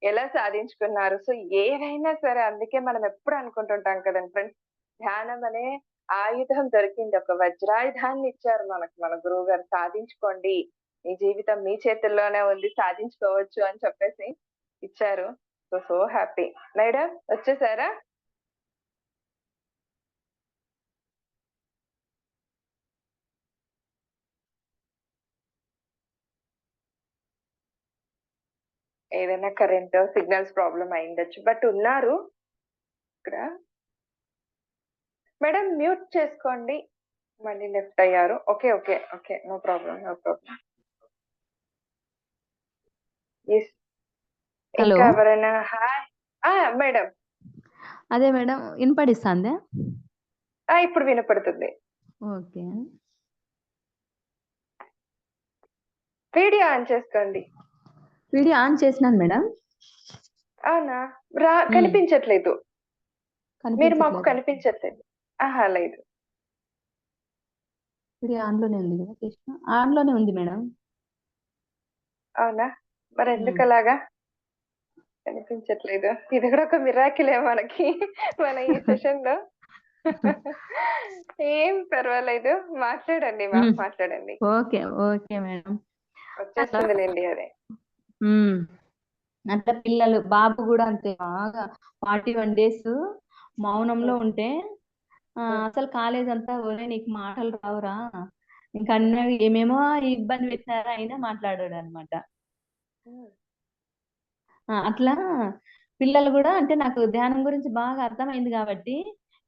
ఎలా సాధించుకున్నారు. సో, ఏదైనా సరే అందుకే మనం ఎప్పుడు అనుకుంటుంటాం కదండీ ఫ్రెండ్స్. ధ్యానం అనే ఆయుధం దొరికింది. ఒక వజ్రాయుధాన్ని ఇచ్చారు మనకు మన గురువుగారు. సాధించుకోండి. మీ జీవితం మీ చేతుల్లోనే ఉంది. సాధించుకోవచ్చు అని చెప్పేసి ఇచ్చారు. So happy. మేడం వచ్చేసారా? ఏదైనా కరెంట్ సిగ్నల్స్ ప్రాబ్లమ్ అయ్యుండొచ్చు. బట్ ఉన్నారు ఇక్కడ. మేడం మ్యూట్ చేసుకోండి. మళ్ళీ లెఫ్ట్ అయ్యారు. Okay. Okay. Okay. No problem. No problem. Yes.
Hello.
ఇంకా ఎవరైనా హాయ్. మేడం.
అదే మేడం వినపడిస్తాందా?
ఇప్పుడు వినపడుతుంది.
ఓకే.
వీడియో ఆన్ చేసుకోండి.
వీడియో ఆన్ చేసినాను మేడం.
అవునా?
హ్మ్.
కనిపించట్లేదు. మీరు మాకు
కనిపించట్లేదా?
కనిపించట్లేదు. ఆహా! లేదు.
ఇది ఆన్‌లోనే ఉంది కదా కృష్ణ? ఆన్‌లోనే ఉంది మేడం.
అవునా? మరి
హ్మ్.
ఎందుకలాగా? కనిపించట్లేదు. ఇది కూడా ఒక మిరాకిలే మనకి మన ఈ సెషన్‌లో. ఏం పర్వాలేదు. మాట్లాడండి
హ్మ్.
మాట్లాడండి.
ఓకే. Okay madam. అట్లా
వచ్చేస్తుందిలెండి అదే.
హ్మ్. అట్లా పిల్లలు బాబు గూడా అంతే బాగా 41 డేస్ మౌనంలో
హ్మ్.
ఉంటే
హ్మ్.
అసలు కాలేజంతా "ఒరేయ్! నీకు మాటలు రావురా?" ఇంక అన్నీ ఏమేమో ఇబ్బంది పెట్టారు అయినా మాట్లాడాడనమాట.
హ్మ్.
అట్లా పిల్లలు గూడా అంటే నాకు ధ్యానం గురించి బాగా అర్థమైంది గాబట్టి,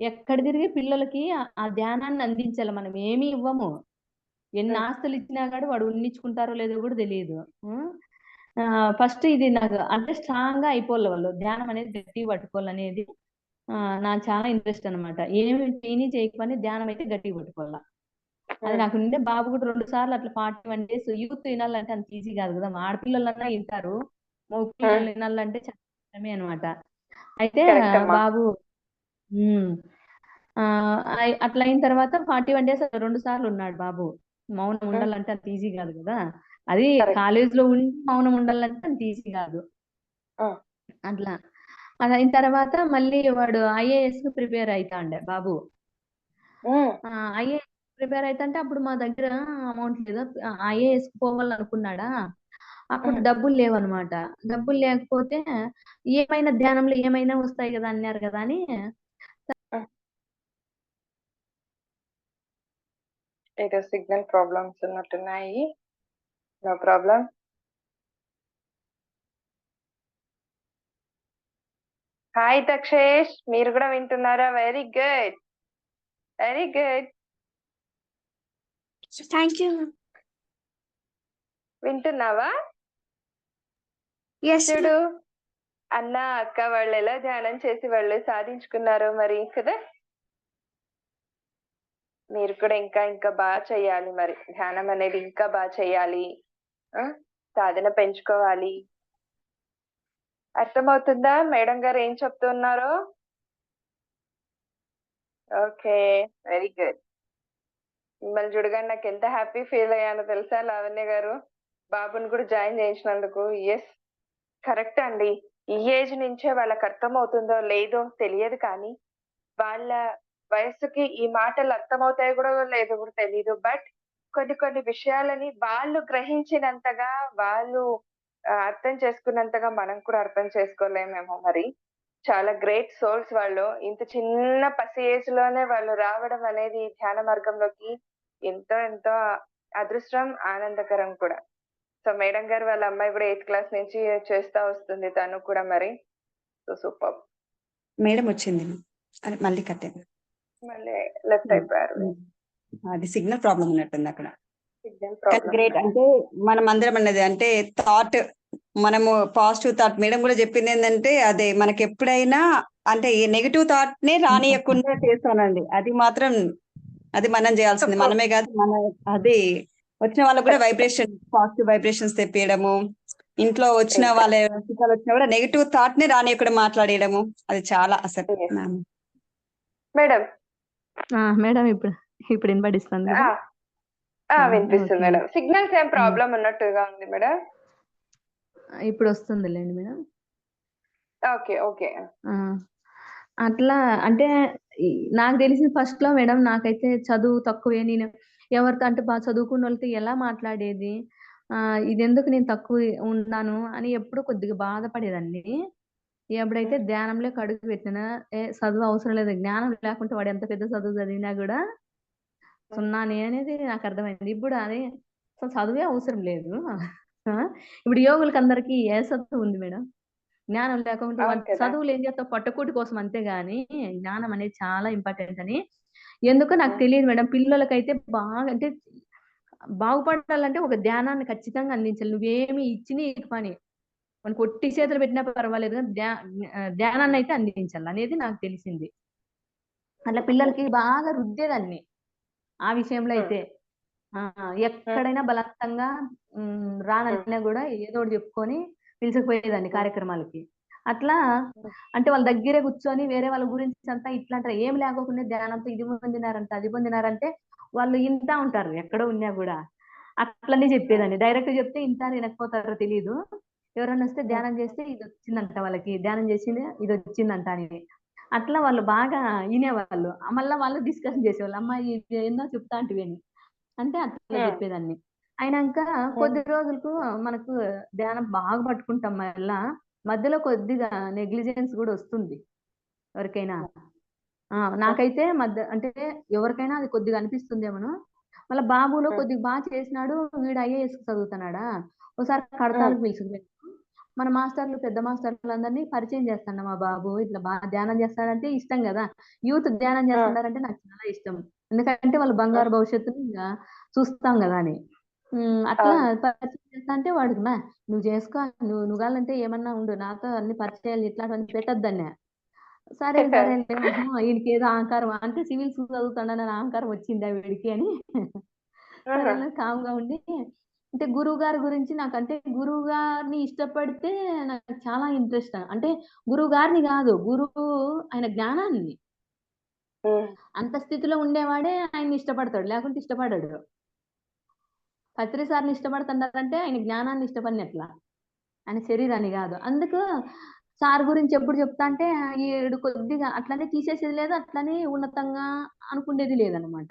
ఎక్కడ తిరిగి పిల్లలకి ఆ ధ్యానాన్ని అందించాలి. మనం ఏమి ఇవ్వము. ఎన్ని
హ్మ్.
ఆస్తులిచ్చినా గాని వాడు ఉన్నిచ్చుకుంటారో లేదో గూడా తెలీదు. హ్మ్. ఫస్ట్ ఇది నాకు అంటే స్ట్రాంగ్‌గా అయిపోవాలి వాళ్ళు. ధ్యానం అనేది గట్టిగా పట్టుకోవాలనేది నాకు చాలా ఇంట్రెస్ట్ అనమాట. ఏమి చేయని చేయకపోని ధ్యానం అయితే గట్టిగా పట్టుకోవాల. అది
హ్మ్.
నాకుండే బాబు కూడా 2 సార్లు అట్లా 41 డేస్ యూత్ ఇనాలంటే అంత ఈజీ కాదు కదా! ఆడపిల్లలన్నా ఇంటారు. మగ
హ్మ్.
పిల్లలు ఇనాలంటే చాలా కష్టమే అనమాట. అయితే
కరెక్ట్ అమ్మా.
బాబు హ్మ్. అట్లా అయిన తర్వాత 41 డేస్ 2 సార్లు ఉన్నాడు బాబు. మౌనం
హ్మ్.
ఉండాలంటే అంత ఈజీ కాదు కదా! అది
కరెక్ట్.
కాలేజ్‌లో ఉండి మౌనం ఉండాలంటే అంత ఈజీ కాదు.
హ్మ్.
అట్లా. అదయిన తర్వాత మళ్ళీ వాడు ఐఏఎస్‌కి ప్రిపేర్ అయితాండే బాబు.
హ్మ్.
ఐఏఎస్ ప్రిపేర్ అయితంటే అప్పుడు మా దగ్గర అమౌంట్ లేదు. ఐఏఎస్‌కి పోవాలనుకున్నాడా, అప్పుడు
హ్మ్.
డబ్బులు లేవనమాట. డబ్బులు లేకపోతే ఏమైనా ధ్యానంలో ఏమైనా వస్తాయి గదా! అన్నారు గదా! అని
హ్మ్. ఏదో సిగ్నల్ ప్రాబ్లమ్స్ ఉన్నట్టున్నాయి. No problem. హాయ్ దక్షేష్. మీరు గూడా వింటున్నారా? Very good. Very good.
Thank you.
వింటున్నావా?
Yes, ma'am.
చూడు అన్న, అక్క వాళ్ళెలా ధ్యానం చేసి వాళ్ళు సాధించుకున్నారో మరి కదా! మీరు కూడా ఇంకా చెయ్యాలి మరి. ధ్యానం అనేది ఇంకా చెయ్యాలి. ఆ! సాధన పెంచుకోవాలి. అర్థమవుతుందా మేడం గారు ఏం చెప్తున్నారో? ఓకే. Very good. మిమ్మల్ని చూడగానే నాకెంత హ్యాపీ ఫీల్ అయ్యానో తెలుసా లావణ్య గారు? బాబుని కూడా జాయిన్ చేయించినందుకు. యెస్. కరెక్ట్ అండి. ఈ ఏజ్ నుంచే వాళ్ళకర్థమవుతుందో లేదో తెలియదు కానీ, వాళ్ళ వయస్సుకి ఈ మాటలు అర్థమవుతాయో కూడా లేదో కూడా తెలీదు. బట్ కొన్ని విషయాలని వాళ్ళు గ్రహించినంతగా, వాళ్ళు అర్థం చేసుకున్నంతగా మనం కూడా అర్థం చేసుకోలేమేమో మరి. చాలా గ్రేట్ సోల్స్ వాళ్ళు. ఇంత చిన్న పసి ఏజ్‌లోనే వాళ్ళు రావడం అనేది ఈ ధ్యాన మార్గంలోకి ఎంతో అదృష్టం, ఆనందకరం కూడా. సో, మేడం గారు వాళ్ళ అమ్మాయి కూడా 8థ్ క్లాస్ నుంచి చేస్తా వస్తుంది తను కూడా మరి. So, superb.
మేడం వచ్చింది. అరే మళ్ళీ కట్ అయింది.
మళ్ళీ లెఫ్ట్ అయిపోయారు.
అది సిగ్నల్ ప్రాబ్లం ఉన్నట్టుంది అక్కడ.
సిగ్నల్
కానీ
ప్రాబ్లమ్.
గ్రేట్ అంటే మనం అందరం అన్నది అంటే థాట్ మనము పాజిటివ్ థాట్ మేడం కూడా చెప్పింది ఏంటంటే అదే మనకి ఎప్పుడైనా అంటే ఈ నెగిటివ్ థాట్ నే రానియకుండా చేస్తానండి. అది మాత్రం అది మనం చేయాల్సింది.
సూపర్బ్.
మనమే కాదు మన అది వచ్చిన వాళ్ళకు కూడా వైబ్రేషన్ పాజిటివ్ వైబ్రేషన్స్ తెప్పియడము. ఇంట్లో వచ్చిన వాళ్ళ
ఎగ్జాక్ట్.
చుట్టాలు వచ్చినా కూడా నెగిటివ్ థాట్ నే రానియకుండా మాట్లాడేయడము. అది చాలా అసలు
యెస్. మేడం.
మేడం ఇప్పుడు వినబడిస్తుంది
ఆ!
కదా!
వినిపిస్తుంది
ఓకే.
మేడం. సిగ్నల్స్ ఏం ప్రాబ్లమ్ ఉన్నట్టుగా ఉంది మేడం.
ఇప్పుడు వస్తుందిలేండి మేడం.
ఓకే. ఓకే.
ఆ! అట్లా అంటే ఈ నాకు తెలిసి ఫస్ట్‌లో మేడం నాకైతే చదువు తక్కువే. నేను ఎవరితో అంటే చదువుకున్నోళ్ళతో ఎలా మాట్లాడేది? ఇదెందుకు నేను తక్కువ ఉన్నాను అని ఎప్పుడూ కొద్దిగా బాధపడేదాన్ని. ఎప్పుడైతే
హ్మ్.
ధ్యానంలోకి అడుగు పెట్టినా, చదువు అవసరం లేదు. జ్ఞానం లేకుంటే వాడు ఎంత పెద్ద చదువు చదివినా గూడా
హ్మ్.
సున్నానే అనేది నాకర్థమైంది. ఇప్పుడు అదే అసలు చదువే అవసరం లేదు. ఆ! ఇప్పుడు యోగులకందరికీ ఏ చదువు ఉంది మేడం? జ్ఞానం లేకుంటే
అవును
వాడు
కదా!
చదువులు ఏం చేస్తావు పొట్టకూటి కోసం అంతే గాని, జ్ఞానం అనేది చాలా ఇంపార్టెంట్ అని ఎందుకో నాకు
హ్మ్.
తెలియదు మేడం. పిల్లలకైతే బాగా అంటే బాగుపడాలంటే ఒక ధ్యానాన్ని ఖచ్చితంగా అందించాలి. నువ్వేమి ఇచ్చినా ఇవ్వని. మనకు ఒట్టి
హ్మ్.
చేతులు పెట్టినా పర్వాలేదు గాని ధ్యానాన్నయితే అందించాలనేది నాకు తెలిసింది. అట్లా
హ్మ్.
పిల్లలకి బాగా రుద్దేదాన్ని. ఆ విషయంలో
హ్మ్.
అయితే. ఆ!
హ్మ్.
ఎక్కడైనా బలవంతంగా
హ్మ్.
రానన్నా గూడా ఏదో ఒకటి చెప్పుకొని పిలుచుకుపోయేదాన్ని
హ్మ్.
కార్యక్రమాలకి. అట్లా అంటే వాళ్ళ దగ్గరే కూర్చొని వేరే వాళ్ళ గురించి అంతా ఇట్లా అంటారు, ఏం లేకోకుండా ధ్యానంతో ఇది పొందినారంట అది పొందినారంటే వాళ్ళు ఇంటా ఉంటారు ఎక్కడో ఉన్నా కూడా. అట్లనే చెప్పేదాన్ని, డైరెక్ట్ చెప్తే ఇంటారు వినకపోతారో తెలియదు. ఎవరైనా వస్తే ధ్యానం చేస్తే ఇది వచ్చిందంట, వాళ్ళకి ధ్యానం చేసింది ఇది వచ్చిందంట అని. అట్లా వాళ్ళు బాగా వినేవాళ్ళు. మళ్ళీ వాళ్ళు డిస్కషన్ చేసేవాళ్ళు, అమ్మ ఇది ఏందో చెప్తా అంటే అని. అంటే అట్లా చెప్పేదాన్ని. అయినాక కొద్ది రోజులకు మనకు ధ్యానం బాగా పట్టుకుంటాం, మళ్ళా మధ్యలో కొద్దిగా నెగ్లిజెన్స్ కూడా వస్తుంది ఎవరికైనా. నాకైతే అంటే ఎవరికైనా అది కొద్దిగా అనిపిస్తుందేమో. మళ్ళీ బాబులో కొద్దిగా బాగా చేసినాడు, వీడు ఐఏఎస్ చదువుతున్నాడా. ఒకసారి కడతాలకు పిలుచుకుపోయాను. మన మాస్టర్లు పెద్ద మాస్టర్లు అందరినీ పరిచయం చేస్తాను, మా బాబు ఇట్లా బాగా ధ్యానం చేస్తాడంటే ఇష్టం కదా, యూత్ ధ్యానం చేస్తున్నారంటే నాకు చాలా ఇష్టం. ఎందుకంటే వాళ్ళు బంగారు భవిష్యత్తుని ఇంకా చూస్తాం కదా అని. అట్లా పరిచయం చేస్తా అంటే వాడికి మా నువ్వు చేసుకో, నువ్వు కావాలంటే ఏమన్నా ఉండు, నాతో అన్ని పరిచయాలు ఇట్లాంటివన్నీ పెట్టద్దన్నా. సరే సరే ఈయనకి ఏదో అహంకారం, అంటే సివిల్స్ చదువుతాడని అహంకారం వచ్చిందా వీడికి అని సరే కామ్గా ఉండి. అంటే గురువు గారి గురించి నాకంటే గురువు గారిని ఇష్టపడితే నాకు చాలా ఇంట్రెస్ట్. అంటే గురువు గారిని కాదు, గురువు ఆయన జ్ఞానాన్ని. అంత స్థితిలో ఉండేవాడే ఆయన్ని ఇష్టపడతాడు, లేకుంటే ఇష్టపడాడు. పత్రి సార్ని ఇష్టపడుతున్నారంటే ఆయన జ్ఞానాన్ని ఇష్టపడినట్లా, ఆయన శరీరాన్ని కాదు. అందుకు సార్ గురించి ఎప్పుడు చెప్తా అంటే ఈడు కొద్దిగా అట్లనే తీసేసేది లేదు, అట్లనే ఉన్నతంగా అనుకునేది లేదనమాట.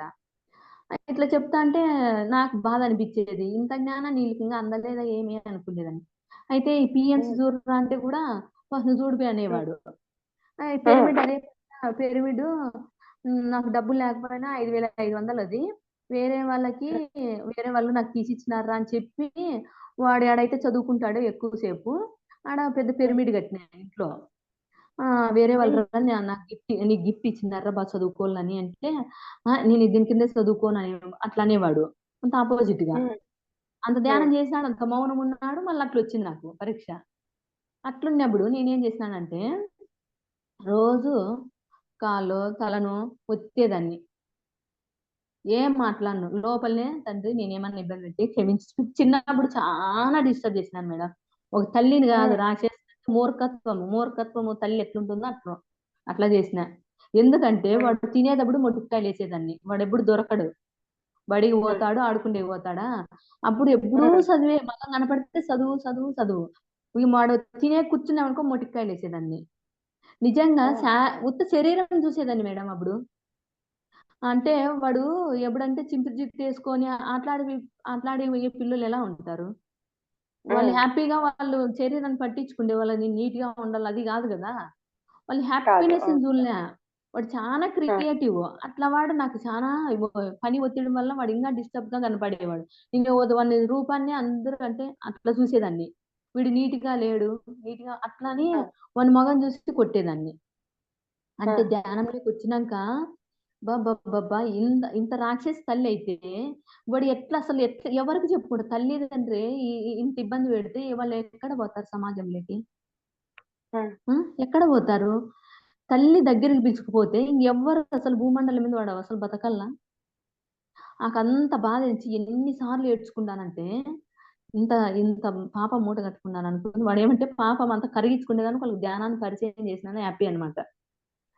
ఇట్లా చెప్తా అంటే నాకు బాధ అనిపించేది, ఇంత జ్ఞానం వీళ్ళకి ఇంకా అందలేదా ఏమి అనుకునేదాన్ని. అయితే ఈ పిఎంసి చూడరా అంటే కూడా ఫస్ట్ చూడిపోయి అనేవాడు. పిరమిడ్ అనే పిరమిడ్ నాకు డబ్బులు లేకపోయినా 5,500 అది వేరే వాళ్ళు నాకు తీసిచ్చినారా అని చెప్పి, వాడు ఆడైతే చదువుకుంటాడో ఎక్కువసేపు ఆడ పెద్ద పిరమిడ్ కట్టినా ఇంట్లో. వేరే వాళ్ళు నీకు గిఫ్ట్ ఇచ్చినారా బాగా చదువుకోవాలని అంటే, నేను దీని కింద చదువుకోను అని అట్లా అనేవాడు. అంత ఆపోజిట్ గా అంత ధ్యానం చేసినాడు, అంత మౌనం ఉన్నాడు, మళ్ళీ అట్లా వచ్చింది నాకు పరీక్ష. అట్లున్నప్పుడు నేనేం చేసినానంటే రోజు కాళ్ళు తలను ఒత్తేదాన్ని, ఏం మాట్లాడను లోపలనే. తండ్రి నేనేమన్నా ఇబ్బంది పెట్టి క్షమించి. చిన్నప్పుడు చాలా డిస్టర్బ్ చేసినాను మేడం. ఒక తల్లిని కాదు రాసేసి మూర్ఖత్వము తల్లి ఎట్లుంటుందో అట్లా చేసిన. ఎందుకంటే వాడు తినేటప్పుడు మొటికాయలు వేసేదాన్ని, వాడు ఎప్పుడు దొరకడు, బడికి పోతాడు ఆడుకుంటే పోతాడా, అప్పుడు ఎప్పుడూ చదివే, మళ్ళా కనపడితే చదువు చదువు చదువు. వాడు తినే కూర్చున్నామనుకో మొటికాయలు వేసేదాన్ని. నిజంగా ఉత్త శరీరం చూసేదాన్ని మేడం అప్పుడు. అంటే వాడు ఎప్పుడంటే చింపి జిట్టు వేసుకొని ఆటలాడే పిల్లలు ఎలా ఉంటారు, వాళ్ళు హ్యాపీగా వాళ్ళు శరీరాన్ని పట్టించుకుంటే వాళ్ళని నీట్ గా ఉండాలి అది కాదు కదా, వాళ్ళు హ్యాపీనెస్ చూడలే. వాడు చాలా క్రియేటివ్. అట్లా వాడు నాకు చాలా పని ఒత్తిడి వల్ల వాడు ఇంకా డిస్టర్బ్ గా కనపడేవాడు. ఇంకా వాడి రూపాన్ని అందరూ అంటే అట్లా చూసేదాన్ని, వీడు నీట్ గా లేడు, నీట్ గా అట్లని వాడి మొగం చూసి కొట్టేదాన్ని. అంటే ధ్యానంలోకి వచ్చినాక బాబా ఇంత రాక్షసి తల్లి అయితే వాడు అసలు ఎవరికి చెప్పుకోడు, తల్లిదండ్రి ఇంత ఇబ్బంది పెడితే వాళ్ళు ఎక్కడ పోతారు సమాజంలోకి, ఎక్కడ పోతారు? తల్లి దగ్గరికి పిలుచుకుపోతే ఇంకెవ్వరు అసలు భూమండలం మీద వాడు అసలు బతకల్లా. నాకంత బాధ ఎన్నిసార్లు ఏడ్చుకున్నానంటే, ఇంత ఇంత పాపం మూట కట్టుకున్నాను అనుకుని. వాడు ఏమంటే పాపం అంతా కరిగించుకునేదానికి వాళ్ళకి ధ్యానాన్ని పరిచయం చేసినా హ్యాపీ అనమాట.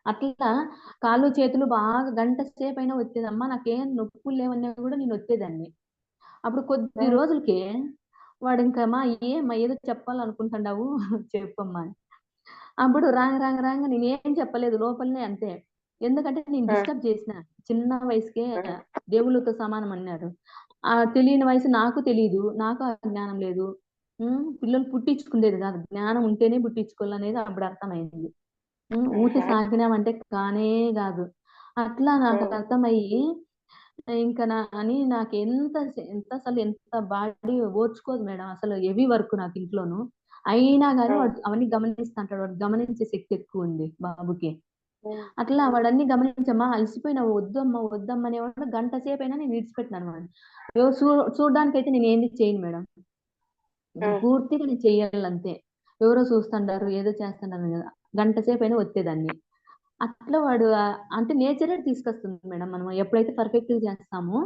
అట్లా కాళ్ళు చేతులు బాగా గంట సేపు అయినా వచ్చేదమ్మా, నాకేం నొప్పులు లేవన్నా కూడా నేను వచ్చేదాన్ని. అప్పుడు కొద్ది రోజులకే వాడు ఇంకా ఏమ్మా ఏదో చెప్పాలనుకుంటున్నావు చెప్పమ్మా. అప్పుడు రాంగ నేనేం చెప్పలేదు లోపలనే అంతే. ఎందుకంటే నేను డిస్టర్బ్ చేసిన, చిన్న వయసుకే దేవుళ్ళతో సమానం అన్నారు. తెలియని వయసు నాకు తెలియదు, నాకు జ్ఞానం లేదు. పిల్లలు పుట్టించుకునేది కాదు, జ్ఞానం ఉంటేనే పుట్టించుకోవాలనేది అప్పుడు అర్థమైంది. ఊటి సాగినామంటే కానే కాదు. అట్లా నాకు అర్థమయ్యి ఇంకా నాకు ఎంత బాడీ ఓర్చుకోదు మేడం, అసలు హెవీ వర్క్ నాకు ఇంట్లోను. అయినా కానీ వాడు అవన్నీ గమనిస్తుంటాడు, వాడు గమనించే శక్తి ఎక్కువ ఉంది బాబుకి. అట్లా వాడన్ని గమనించమ్మా, అలసిపోయినా వద్దమ్మా అనేవాడు. గంట సేపు అయినా నేను విడిచిపెట్టినాను వాడిని. చూడడానికి అయితే నేను ఏంది చేయను మేడం, పూర్తిగా నేను చెయ్యాలంతే. ఎవరో చూస్తుంటారు ఏదో చేస్తున్నారు కదా, గంట సేపు అయినా వచ్చేదాన్ని. అట్లా వాడు అంటే నేచరే తీసుకొస్తుంది మేడం, మనం ఎప్పుడైతే పర్ఫెక్ట్ గా చేస్తామో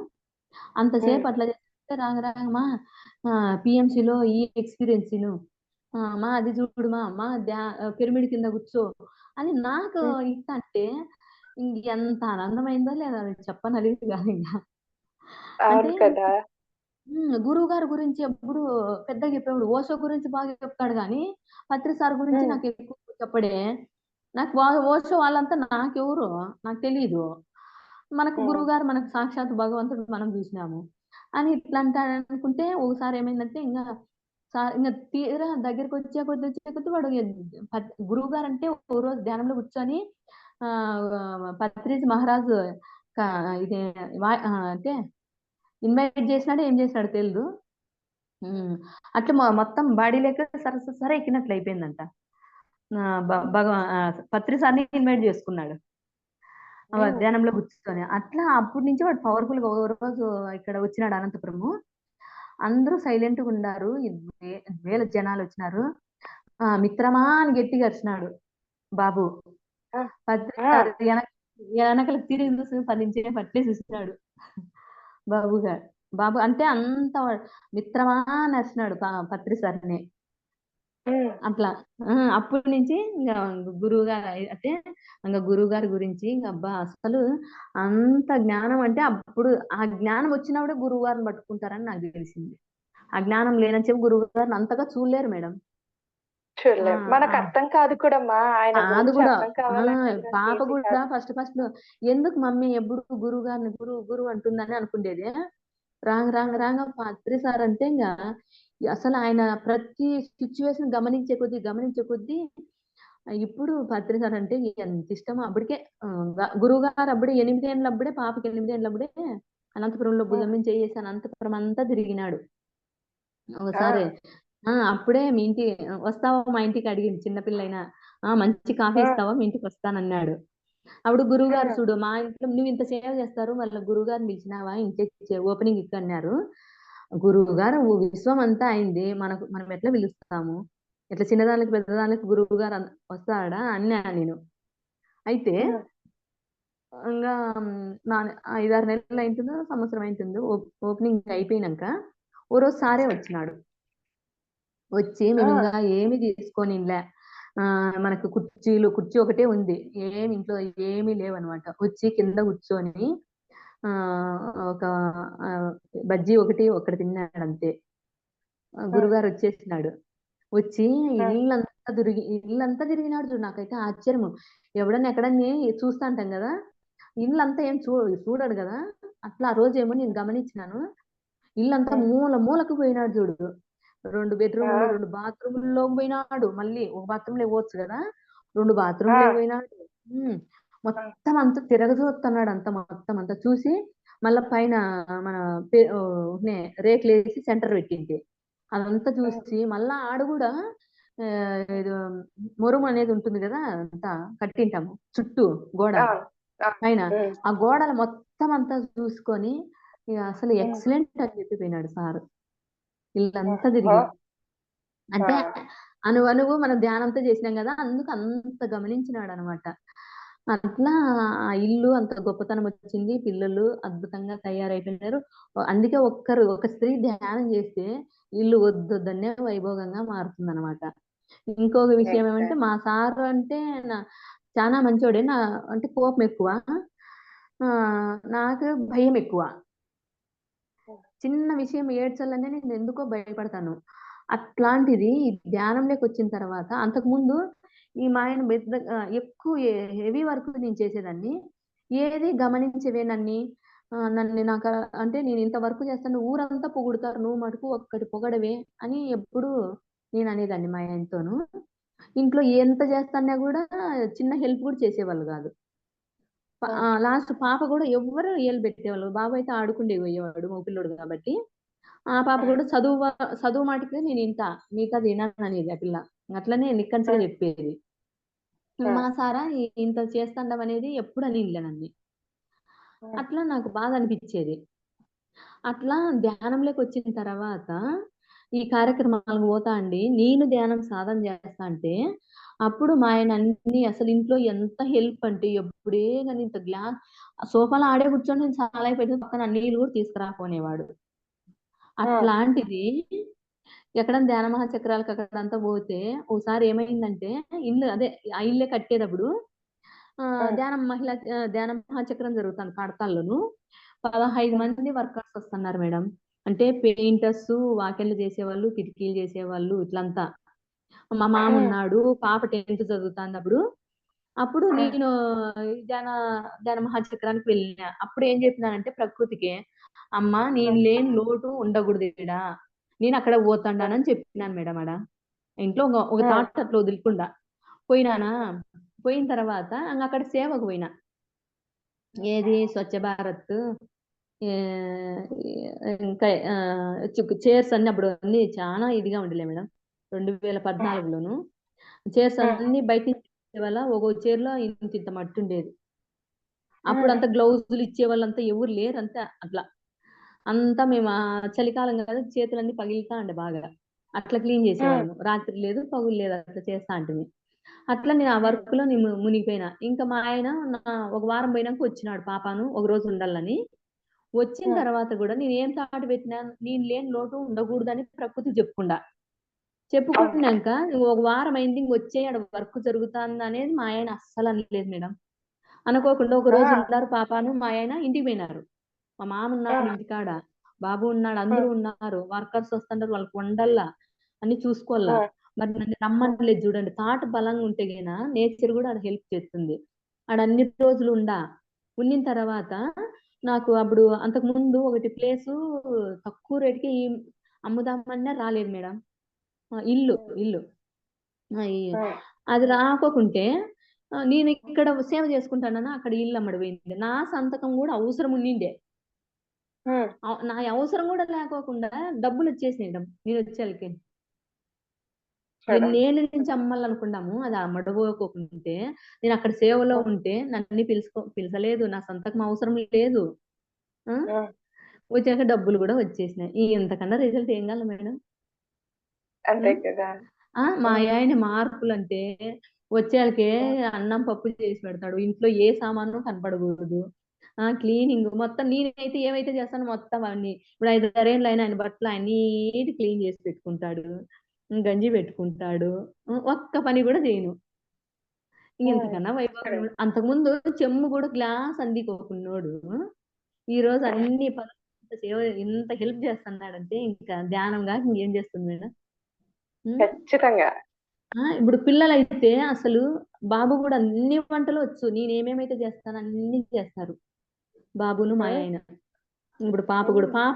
అంతసేపు అట్లా చేస్తే రాగమా పిఎంసిలో ఈ ఎక్స్పీరియన్స్ మా అది చూడు మా పిరమిడ్ కింద కూర్చో అని నాకు ఇట్లా అంటే ఎంత ఆనందమైందో లేదా అది చెప్పనలిగి కాదు ఇంకా. అంటే
అవును కదా!
గురువు గారి గురించి ఎప్పుడు పెద్దగా చెప్పేవాడు. ఓషో గురించి బాగా చెప్తాడు కానీ పత్రి సార్ గురించి నాకు ఎక్కువ చెప్పడే. నాకు ఓషో వాళ్ళంతా నాకెవరు నాకు తెలీదు. మనకు గురువు గారు మనకు సాక్షాత్ భగవంతుడు మనం చూసినాము అని ఇట్లా అనుకుంటే ఒకసారి ఏమైందంటే ఇంకా తీరా దగ్గరికి వచ్చే కొద్ది వాడు గురువు గారు అంటే ఒక రోజు ధ్యానంలో కూర్చొని పత్రిజ్ మహారాజ్ ఇది అంటే ఇన్వైట్ చేసినాడు ఏం చేసినాడు తెలియదు. అట్లా మొత్తం బాడీ లేక సరే ఎక్కినట్లు అయిపోయిందంట. పత్రి సార్ని ఇన్వైట్ చేసుకున్నాడు ధ్యానంలో కూర్చొని. అట్లా అప్పటి నుంచి వాడు పవర్ఫుల్ గా ఒక రోజు ఇక్కడ వచ్చినాడు అనంతపురము. అందరూ సైలెంట్ గా ఉన్నారు. వేల జనాలు వచ్చినారు. మిత్రమా అని గట్టిగా అరిచినాడు బాబు. పత్రి సార్ వెనకలకు తిరిగి చూసి 10 నిమిషాలు పట్లే చూసినాడు బాబు అంటే అంత మిత్రమా అని అరిచినాడు పత్రి సార్ని. అట్లా అప్పటి నుంచి ఇంకా గురువు గారు అయితే ఇంకా గురువు గారి గురించి ఇంకా అబ్బా అసలు అంత జ్ఞానం అంటే అప్పుడు ఆ జ్ఞానం వచ్చినప్పుడే గురువు గారిని పట్టుకుంటారని నాకు తెలిసింది. ఆ జ్ఞానం లేనని చెప్పి గురువు గారిని అంతగా చూడలేరు మేడం.
చూడలేం. మనకు అర్థం కాదు కూడా ఆయన
అది
గురించి
కూడా
అర్థం కావాలంటే
పాప
ఈజీ
కూడా
కాదు.
ఫస్ట్ ఎందుకు మమ్మీ ఎప్పుడు గురువు గారిని గురువు అంటుందని అనుకుండేది. రాంగ పత్రి సార్ అంటే ఇంకా అసలు ఆయన ప్రతి సిచ్యువేషన్ గమనించే కొద్దీ ఇప్పుడు పత్రి సార్ అంటే ఎంత ఇష్టమో. అప్పటికే గురువు గారు అప్పుడే 8 ఏళ్ళ అప్పుడే పాపకి 8 ఏళ్ళ అప్పుడే అనంతపురంలో భుజం నుంచి చేసి అనంతపురం అంతా తిరిగినాడు. ఒకసారి అప్పుడే మీ ఇంటి వస్తావా మా ఇంటికి అడిగింది చిన్నపిల్లైనా. మంచి కాఫీ ఇస్తావా మీ ఇంటికి వస్తానన్నాడు. అప్పుడు గురువు గారు చూడు మా ఇంట్లో నువ్వు ఇంత సేవ చేస్తారు మళ్ళీ గురువు గారిని పిలిచినావా ఇంటికి ఓపెనింగ్ ఇక్కన్నారు. గురువు గారు విశ్వం అంతా అయింది మనం ఎట్లా పిలుస్తాము, ఇట్లా చిన్నదానికి పెద్దదానికి గురువు గారు వస్తాడా అన్నా నేను. అయితే ఇంకా 5-6 నెలలు అయింటుందో సంవత్సరం అయింటుందో ఓపెనింగ్ అయిపోయినాక ఓ రోజు సారే వచ్చినాడు. వచ్చి మేము ఇంకా ఏమి తీసుకోనిలే, మనకు కుర్చీ ఒకటే ఉంది, ఏమి ఇంట్లో ఏమీ లేవన్నమాట. వచ్చి కింద కూర్చొని ఒక బజ్జీ ఒకటి తిన్నాడు అంతే. గురుగారు వచ్చేసినాడు. వచ్చి ఇల్లంతా తిరిగినాడు చూడు. నాకైతే ఆశ్చర్యము. ఎవడన్నా ఎక్కడన్నా చూస్తా అంటాం కదా, ఇల్లంతా ఏం చూడడు కదా. అట్లా ఆ రోజు ఏమో నేను గమనించినాను. ఇల్లంతా మూలకు పోయినాడు చూడు. 2 బెడ్రూమ్లు 2 బాత్రూమ్లో పోయినాడు. మళ్ళీ ఒక బాత్రూమ్ లో పోవచ్చు కదా, 2 బాత్రూమ్లో పోయినాడు. మొత్తం అంతా తిరగజూస్తున్నాడు. మొత్తం అంతా చూసి మళ్ళా పైన మన రేకులు వేసి సెంటర్ పెట్టింది అదంతా చూసి మళ్ళా ఆడ కూడా మొరుము అనేది ఉంటుంది కదా, అంతా కట్టింటాము చుట్టూ గోడ పైన. ఆ గోడలు మొత్తం అంతా చూసుకొని అసలు ఎక్సలెంట్ అని చెప్పిపోయినాడు సార్. ఇల్లంతా తిరిగి అంటే అనువు మనం ధ్యానంతో చేసినాం కదా, అందుకు అంత గమనించినాడు అనమాట. అట్లా ఆ ఇల్లు అంత గొప్పతనం వచ్చింది. పిల్లలు అద్భుతంగా తయారైపోయినారు. అందుకే ఒక స్త్రీ ధ్యానం చేస్తే ఇల్లు వద్దొద్దనే వైభోగంగా మారుతుంది అనమాట. ఇంకొక విషయం ఏమంటే మా సారు అంటే చాలా మంచోడే. అంటే కోపం ఎక్కువ, నాకు భయం ఎక్కువ. చిన్న విషయం ఏడ్చాలనే నేను ఎందుకో భయపడతాను. అట్లాంటిది ధ్యానంలోకి వచ్చిన తర్వాత, అంతకుముందు ఈ మాయన ఎక్కువ హెవీ వర్క్ నేను చేసేదాన్ని. ఏది గమనించేవేనన్ని నాకు అంటే నేను ఇంత వర్క్ చేస్తాను ఊరంతా పొగుడుతారు, నువ్వు మటుకు ఒక్కటి పొగడవే అని ఎప్పుడు నేను అనేదాన్ని మా ఆయనతోను. ఇంట్లో ఎంత చేస్తానా కూడా చిన్న హెల్ప్ కూడా చేసేవాళ్ళు కాదు. లాస్ట్ పాప కూడా ఎవ్వరు ఏలు పెట్టేవాళ్ళు. బాబు అయితే ఆడుకుండే పోయేవాడు మగపిల్లోడు కాబట్టి. ఆ పాప కూడా చదువు మాటికి నేను మిగతా తినాను అనేది ఆ పిల్ల. అట్లనే నిక్కన్సిగా చెప్పేది. మా సారా ఇంత చేస్తాండం అనేది ఎప్పుడు అని నన్ను. అట్లా నాకు బాధ అనిపించేది. అట్లా ధ్యానంలోకి వచ్చిన తర్వాత ఈ కార్యక్రమాలకు పోతా అండి. నేను ధ్యానం సాధన చేస్తా అంటే అప్పుడు మా ఆయన అన్ని అసలు ఇంట్లో ఎంత హెల్ప్ అంటే ఎప్పుడే కానీ ఇంత సోఫాలో ఆడే కూర్చొని నేను చాలా అయిపోయింది పక్కన నీళ్ళు కూడా తీసుకురాపోనేవాడు. అట్లాంటిది ఎక్కడన్నా ధ్యాన మహాచక్రాలకు అక్కడంతా పోతే ఒకసారి ఏమైందంటే ఇల్లు అదే ఆ ఇల్లే కట్టేటప్పుడు ధ్యాన మహాచక్రం జరుగుతుంది కడతాల్లోను 15 మంది వర్కర్స్ వస్తున్నారు మేడం. అంటే పెయింటర్స్, వాకిళ్ళు చేసేవాళ్ళు, కిటికీలు చేసేవాళ్ళు ఇట్లంతా. మా మామ ఉన్నాడు, పాప 10th చదువుతాన్నప్పుడు. అప్పుడు నేను ధ్యాన ధ్యాన మహాచక్రానికి వెళ్ళిన. అప్పుడు ఏం చెప్పినానంటే ప్రకృతికి, అమ్మ నేను లేని లోటు ఉండకూడదు ఈడ, నేను అక్కడ పోతాండానని చెప్పినాను మేడం. ఆడ ఇంట్లో ఒక థాట్ అట్లా వదులుకుండా పోయినానా. పోయిన తర్వాత అక్కడ సేవకు పోయినా. ఏది స్వచ్ఛ భారత్ ఇంకా చైర్స్ అన్ని అప్పుడు అన్ని చాలా ఇదిగా ఉండలే మేడం. 2014లోను చైర్స్ అన్ని బయట వల్ల ఒక చైర్ లో ఇంత మట్టి ఉండేది. అప్పుడు అంత గ్లౌజులు ఇచ్చే వాళ్ళంతా ఎవరు లేరు. అంతా అట్లా అంతా మేము చలికాలం కదా, చేతులన్నీ పగిలితా ఉండే బాగా. అట్లా క్లీన్ చేసేవాళ్ళము. రాత్రి లేదు పగులు లేదు అట్లా చేస్తా అంటే. అట్లా నేను ఆ వర్క్ లో నేను మునిగిపోయినా. ఇంకా మా ఆయన ఒక వారం పోయినాక వచ్చినాడు పాపాను ఒక రోజు ఉండాలని. వచ్చిన తర్వాత కూడా నేను ఏం తాట పెట్టినా నేను లేని లోటు ఉండకూడదని ప్రకృతి చెప్పుకున్నాక ఒక వారం అయింది, ఇంకొచ్చే ఆడ వర్క్ జరుగుతుంది అనేది మా ఆయన అస్సలు అనలేదు మేడం. అనుకోకుండా ఒక రోజు ఉన్నారు పాపాను, మా ఆయన ఇంటికి పోయినారు. మా మామ ఉన్నాడు ఇంటికాడ, బాబు ఉన్నాడు, అందరూ ఉన్నారు. వర్కర్స్ వస్తుంటారు, వాళ్ళకి వండల్లా అన్ని చూసుకోవాలా. మరి నన్ను రమ్మనలేదు చూడండి. థాట్ బలంగా ఉంటే గినా నేచర్ కూడా అది హెల్ప్ చేస్తుంది. ఆడ అన్ని రోజులు ఉండిన తర్వాత నాకు అప్పుడు అంతకు ముందు ఒకటి ప్లేసు తక్కువ రేటుకి అమ్ముదామన్నా రాలేదు మేడం. ఇల్లు అది రాకోకుంటే నేను ఇక్కడ సేవ చేసుకుంటానన్నా అక్కడ ఇల్లు అమ్మడిపోయింది. నా సంతకం కూడా అవసరం ఉండిండే. నా అవసరం కూడా లేకోకుండా డబ్బులు వచ్చేసినాయి మేడం. నేను వచ్చేళ్ళకి ఎన్నేళ్ళ నుంచి అమ్మాలనుకున్నాము, అది అమ్మడబోకుంటే నేను అక్కడ సేవలో ఉంటే నన్ను పిలిచలేదు. నా సంతకం అవసరం లేదు. వచ్చాక డబ్బులు కూడా వచ్చేసినాయి. ఇంతకన్నా రిజల్ట్ ఏం కాదు మేడం.
అంతే కదా.
మా ఆయన మార్పులు అంటే వచ్చేళ్ళకే అన్నం పప్పు చేసి పెడతాడు. ఇంట్లో ఏ సామాను కనపడకూడదు. క్లీనింగ్ మొత్తం నేనైతే ఏమైతే చేస్తానో మొత్తం అన్ని. ఇప్పుడు 5-6 ఏళ్ళు అయినా ఆయన బట్టలు అన్నిటి క్లీన్ చేసి పెట్టుకుంటాడు, గంజి పెట్టుకుంటాడు. ఒక్క పని కూడా చేయను. ఇంతకన్నా వైభవం. అంతకుముందు చెమ్ము కూడా గ్లాస్ అందుకోకున్నోడు ఈ రోజు అన్ని పనులు సేవ ఎంత హెల్ప్ చేస్తున్నాడంటే ఇంకా ధ్యానంగా ఇంకేం చేస్తుంది మేడం.
ఖచ్చితంగా.
ఇప్పుడు పిల్లలు అయితే అసలు బాబు కూడా అన్ని వంటలు వచ్చు. నేను ఏమేమైతే చేస్తాను అన్ని చేస్తారు బాబును మా ఆయన. ఇప్పుడు పాప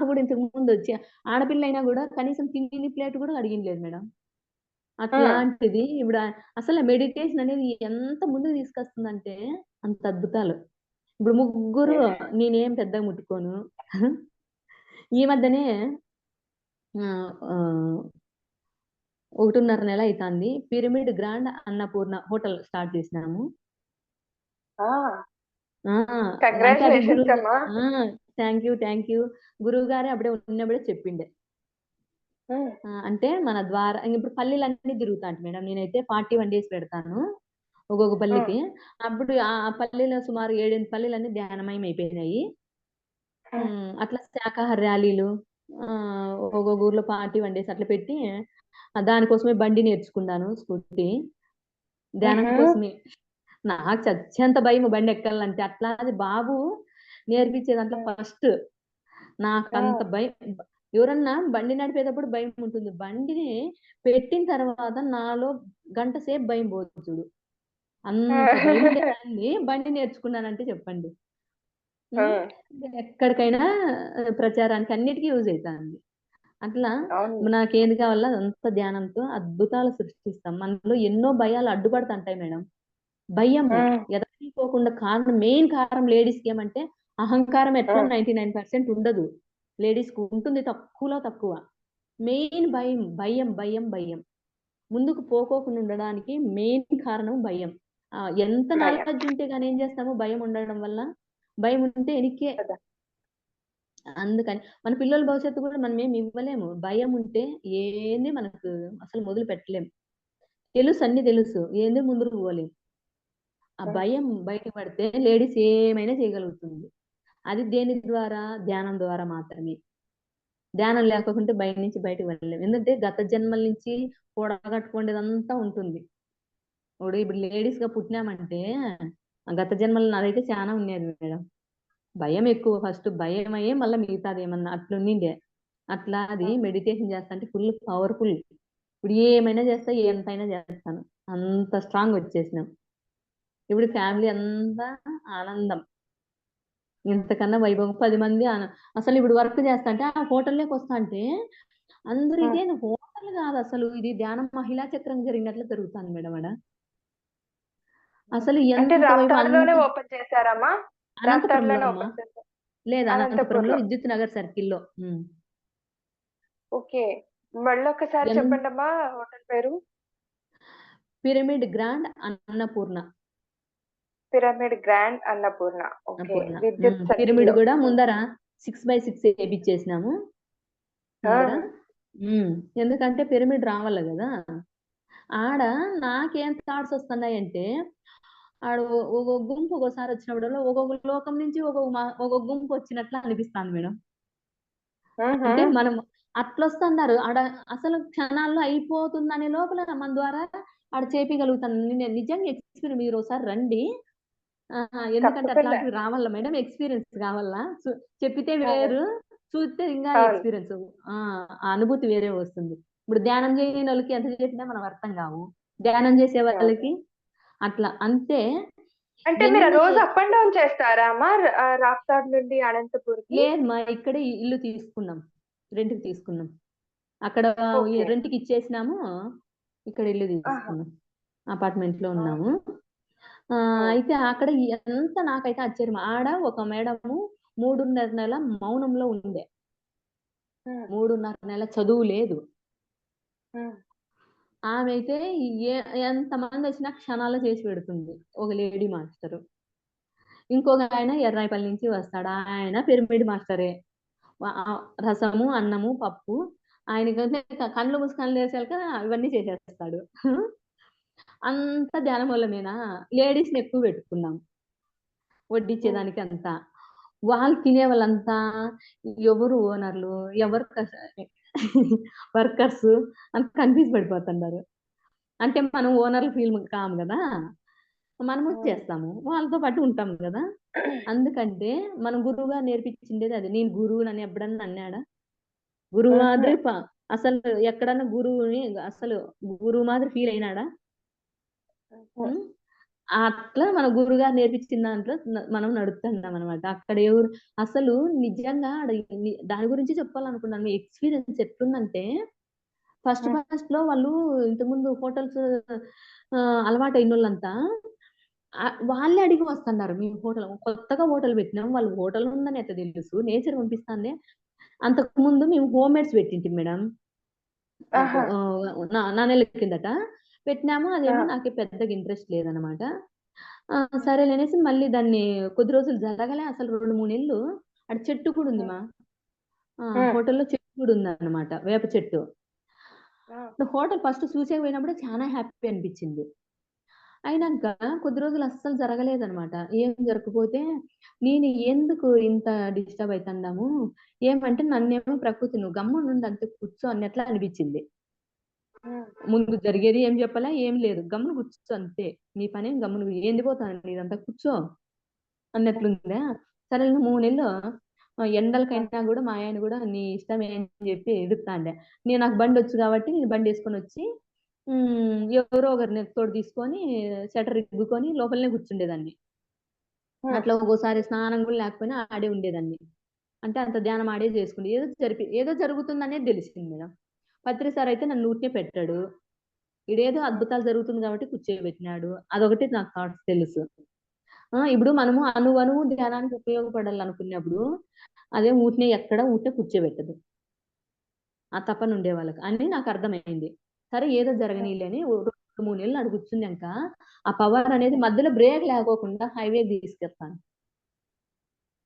కూడా ఇంతకు ముందు వచ్చి ఆడపిల్ల అయినా కూడా కనీసం తిండి ప్లేట్ కూడా అడిగినలేదు మేడం. అట్లాంటిది ఇప్పుడు అసలు మెడిటేషన్ అనేది ఎంత ముందుకు తీసుకొస్తుందంటే అంత అద్భుతాలు. ఇప్పుడు ముగ్గురు నేనేం పెద్దగా ముట్టుకోను. ఈ మధ్యనే 1.5 నెల అవుతుంది pyramid grand Annapurna hotel start చేసినాము. Thank you. గురువు గారే అప్పుడే ఉన్నప్పుడే చెప్పిండే. అంటే మన ద్వారా ఇప్పుడు పల్లెలన్నీ తిరుగుతాంట మేడం. నేనైతే 41 days పెడతాను ఒక్కొక్క పల్లెకి. అప్పుడు ఆ పల్లెలో సుమారు 7-8 పల్లెలన్నీ ధ్యానమయం అయిపోయినాయి. అట్లా శాకాహార ర్యాలీలు ఒక్కొక్క ఊర్లో 41 days అట్లా పెట్టి దానికోసమే బండి నేర్చుకున్నాను, స్కూటీ. ధ్యానం కోసమే. నాకు చచ్చేంత భయం బండి ఎక్కాలంటే. అట్లా అది బాబు నేర్పించే దాంట్లో ఫస్ట్ నాకు అంత భయం. ఎవరన్నా బండి నడిపేటప్పుడు భయం ఉంటుంది, బండిని పెట్టిన తర్వాత నాలో గంట సేపు భయం పోతుంది చూడు. అంత భయం ఉండేదాన్ని బండి నేర్చుకున్నానంటే చెప్పండి. ఎక్కడికైనా ప్రచారానికి అన్నిటికీ యూజ్ అవుతుంది. అట్లా నాకేది కావాలో అదంతా ధ్యానంతో అద్భుతాలు సృష్టిస్తాం. మనలో ఎన్నో భయాలు అడ్డుపడుతుంటాయి మేడం. భయం ఎదగపోకుండా కారణం, మెయిన్ కారణం లేడీస్ కి ఏమంటే అహంకారం. ఎట్లా 99% ఉండదు, లేడీస్ కు ఉంటుంది, తక్కువలో తక్కువ. మెయిన్ భయం. ముందుకు పోకోకుండా ఉండడానికి మెయిన్ కారణం భయం. ఎంత నాలెడ్జ్ ఉంటే కానీ ఏం చేస్తాము, భయం ఉండడం వల్ల. భయం ఉంటే ఎనికే. అందుకని మన పిల్లల భవిష్యత్తు కూడా మనం ఏమి ఇవ్వలేము. భయం ఉంటే ఏంది మనకు అసలు మొదలు పెట్టలేము. అన్ని తెలుసు ఏంది ముందుకు పోలేము. ఆ భయం బయట పడితే లేడీస్ ఏమైనా చేయగలుగుతుంది. అది దేని ద్వారా? ధ్యానం ద్వారా మాత్రమే. ధ్యానం లేకుంటే బయట నుంచి బయటకు వెళ్ళలేము. ఎందుకంటే గత జన్మల నుంచి కూడగట్టుకునేదంతా ఉంటుంది. ఇప్పుడు లేడీస్ గా పుట్టినామంటే గత జన్మలు నాదైతే చాలా ఉండేది మేడం. భయం ఎక్కువ, ఫస్ట్ భయం అయ్యే మళ్ళీ మిగతాది ఏమన్నా అట్లా ఉండిండే. అట్లా అది మెడిటేషన్ చేస్తా అంటే ఫుల్ పవర్ఫుల్. ఇప్పుడు ఏమైనా చేస్తా, ఎంతైనా చేస్తాను, అంత స్ట్రాంగ్ వచ్చేసినాం. ఇప్పుడు ఫ్యామిలీ అంతా ఆనందం, ఇంతకన్నా వైభవం. 10 మంది అసలు ఇప్పుడు వర్క్ చేస్తా అంటే ఆ హోటల్లోకి వస్తా అంటే అందరూ ఇదే హోటల్ కాదు, అసలు ఇది ధ్యానం మహిళా చక్రం జరిగినట్లు జరుగుతుంది మేడం ఆడ. అసలు
అంటే
ఎంత వైభవం,
రాప్తాడులోనే ఓపెన్ చేశారమ్మా?
అనంతపురంలో
రాప్తాడులోనే
అమ్మా.
ఓపెన్ చేశారు?
లేదు, అనంతపురంలో
అనంతపూర్లో.
విద్యుత్ నగర్ సర్కిల్లో.
ఓకే, మళ్ళొక్కసారి
ఎంత
చెప్పండి అమ్మా హోటల్ పేరు.
Pyramid grand Annapurna.
Pyramid grand Annapurna. Okay,
Annapurna.
విద్యుత్
పిరమిడ్
సర్కిల్లో.
కూడా ముందర 6x6 వేయించేసినాము ముందర. ఎందుకంటే పిరమిడ్ రావాల కదా. ఆడ నాకేం థాట్స్ వస్తున్నాయంటే, ఆడ ఒక గుంపు ఒకసారి వచ్చినప్పుడు ఒక్కొక్క లోకం నుంచి ఒక్కొక్క గుంపు వచ్చినట్లు అనిపిస్తాను మేడం. అంటే మనం అట్లా వస్తున్నారు ఆడ, అసలు క్షణాల్లో అయిపోతుందనే లోపల మన ద్వారా ఆడ చేపించగలుగుతాను. నేను నిజంగా ఎక్స్పీరియన్స్, మీరు ఒకసారి రండి. ఎందుకంటే
తప్పకుండా.
అట్లాంటివి రావాలా మేడం, ఎక్స్పీరియన్స్ కావాలా. చెప్పితే వేరు, చూస్తే ఇంకా
అవును.
ఎక్స్పీరియన్స్, ఆ అనుభూతి వేరే వస్తుంది. ఇప్పుడు ధ్యానం చేయని వాళ్ళకి ఎంత చెప్పినా మనం అర్థం కావు, ధ్యానం చేసే వాళ్ళకి అట్లా అంతే.
అంటే మీరు రోజు అప్ అండ్ డౌన్ చేస్తారా అమ్మా రాప్తాడ్ నుండి అనంతపూర్కి?
లేదు మా ఇక్కడే ఇల్లు తీసుకున్నాం, రెంట్కి తీసుకున్నాం. అక్కడ
ఓకే.
రెంట్కి ఇచ్చేసినాము, ఇక్కడ ఇల్లు తీసుకున్నాం, అపార్ట్మెంట్ లో ఉన్నాము. అయితే అక్కడ ఎంత నాకైతే ఆశ్చర్యం, ఆడ ఒక మేడము 3.5 నెలల మౌనంలో ఉండే. 3.5 నెలల చదువు లేదు. ఆమె అయితే ఎంతమంది వచ్చినా క్షణాల్లో చేసి పెడుతుంది, ఒక లేడీ మాస్టరు. ఇంకొక ఆయన ఎర్రాయిపల్లి నుంచి వస్తాడు, ఆయన పిరమిడ్ మాస్టరే. రసము, అన్నము, పప్పు, ఆయనకంటే కళ్ళు మూసుకొని లేసాక ఇవన్నీ చేసేస్తాడు. అంత ధ్యానం వల్లనేనా లేడీస్ని ఎక్కువ పెట్టుకున్నాం వడ్డించేదానికి అంతా. వాళ్ళు తినే వాళ్ళంతా ఎవరు ఓనర్లు, ఎవరు వర్కర్స్ అంత కన్ఫ్యూజ్ పడిపోతున్నారు. అంటే మనం ఓనర్లు ఫీల్ కాము కదా, మనము చేస్తాము, వాళ్ళతో పాటు ఉంటాం కదా. అందుకంటే మనం గురువుగా నేర్పించిండేది అది. నేను గురువుని అని ఎప్పుడన్నా అన్నాడా? గురువు మాదిరి అసలు ఎక్కడన్నా గురువుని అసలు గురువు మాదిరి ఫీల్ అయినాడా? అట్లా మన గురువుగారు నేర్పించిన దాంట్లో మనం నడుస్తున్నాం అనమాట. అక్కడ ఎవరు అసలు నిజంగా దాని గురించి చెప్పాలనుకున్నాను. మీ ఎక్స్పీరియన్స్ ఎట్లుందంటే, ఫస్ట్ లో వాళ్ళు ఇంతకుముందు హోటల్స్ అలవాటు అయిన వాళ్ళంతా వాళ్ళే అడిగి వస్తున్నారు. మేము హోటల్ కొత్తగా హోటల్ పెట్టినాం, వాళ్ళు హోటల్ ఉందని అయితే తెలుసు, నేచర్ పంపిస్తాందే. అంతకు ముందు మేము హోమ్ మేడ్స్ పెట్టింటి మేడం, నా నెల కిందట పెట్టినాము. అదేమో నాకు పెద్దగా ఇంట్రెస్ట్ లేదనమాట. సరేలేనేసి మళ్ళీ దాన్ని కొద్ది రోజులు జరగలే, అసలు 2-3 నెలలు. అక్కడ చెట్టు కూడా ఉంది మా హోటల్లో, చెట్టు కూడా ఉంది అనమాట, వేప చెట్టు. హోటల్ ఫస్ట్ చూసే పోయినప్పుడు చాలా హ్యాపీ అనిపించింది. అయినాక కొద్ది రోజులు అస్సలు జరగలేదనమాట. ఏం జరగకపోతే నేను ఎందుకు ఇంత డిస్టర్బ్ అవుతున్నాము, ఏమంటే నన్నేమో ప్రకృతి నువ్వు గమ్మునుండి అంతే కూర్చో అన్నట్లా అనిపించింది. ముందు జరిగేది ఏం చెప్పాలా, ఏం లేదు, గమ్మును కూర్చో అంతే, నీ పనేం గమ్మును ఏంది పోతాను ఇదంతా కూర్చో అన్నట్లుందా. సరే 3 నెలలు ఎండలకైనా కూడా మా ఆయన కూడా నీ ఇష్టం ఏం చెప్పి ఎదుగుతాండే. నాకు బండి వచ్చు కాబట్టి నేను బండి వేసుకొని వచ్చి ఎవరో ఒకరిని తోడు తీసుకొని షటర్ ఇగ్గుకొని లోపలనే కూర్చుండేదాన్ని. అట్లా ఒక్కోసారి స్నానం కూడా లేకపోయినా ఆడే ఉండేదాన్ని. అంటే అంత ధ్యానం ఆడే చేసుకుంటే ఏదో జరుగుతుందనేది తెలిసింది మేడం. పత్రి సార్ అయితే నన్ను ఊరికే పెట్టాడు, ఇడేదో అద్భుతాలు జరుగుతుంది కాబట్టి కూర్చోబెట్టినాడు, అదొకటి నాకు థాట్స్ తెలుసు. ఇప్పుడు మనము అణువు ధ్యానానికి ఉపయోగపడాలనుకున్నప్పుడు అదే ఊటినే కూర్చోబెట్టదు, ఆ తపన ఉండే వాళ్ళకి అని నాకు అర్థమైంది. సరే ఏదో జరగనీలేని 2-3 నెలలు అడుగు కూర్చున్నాక ఆ పవర్ అనేది మధ్యలో బ్రేక్ లేకోకుండా హైవే తీసుకెళ్తాను.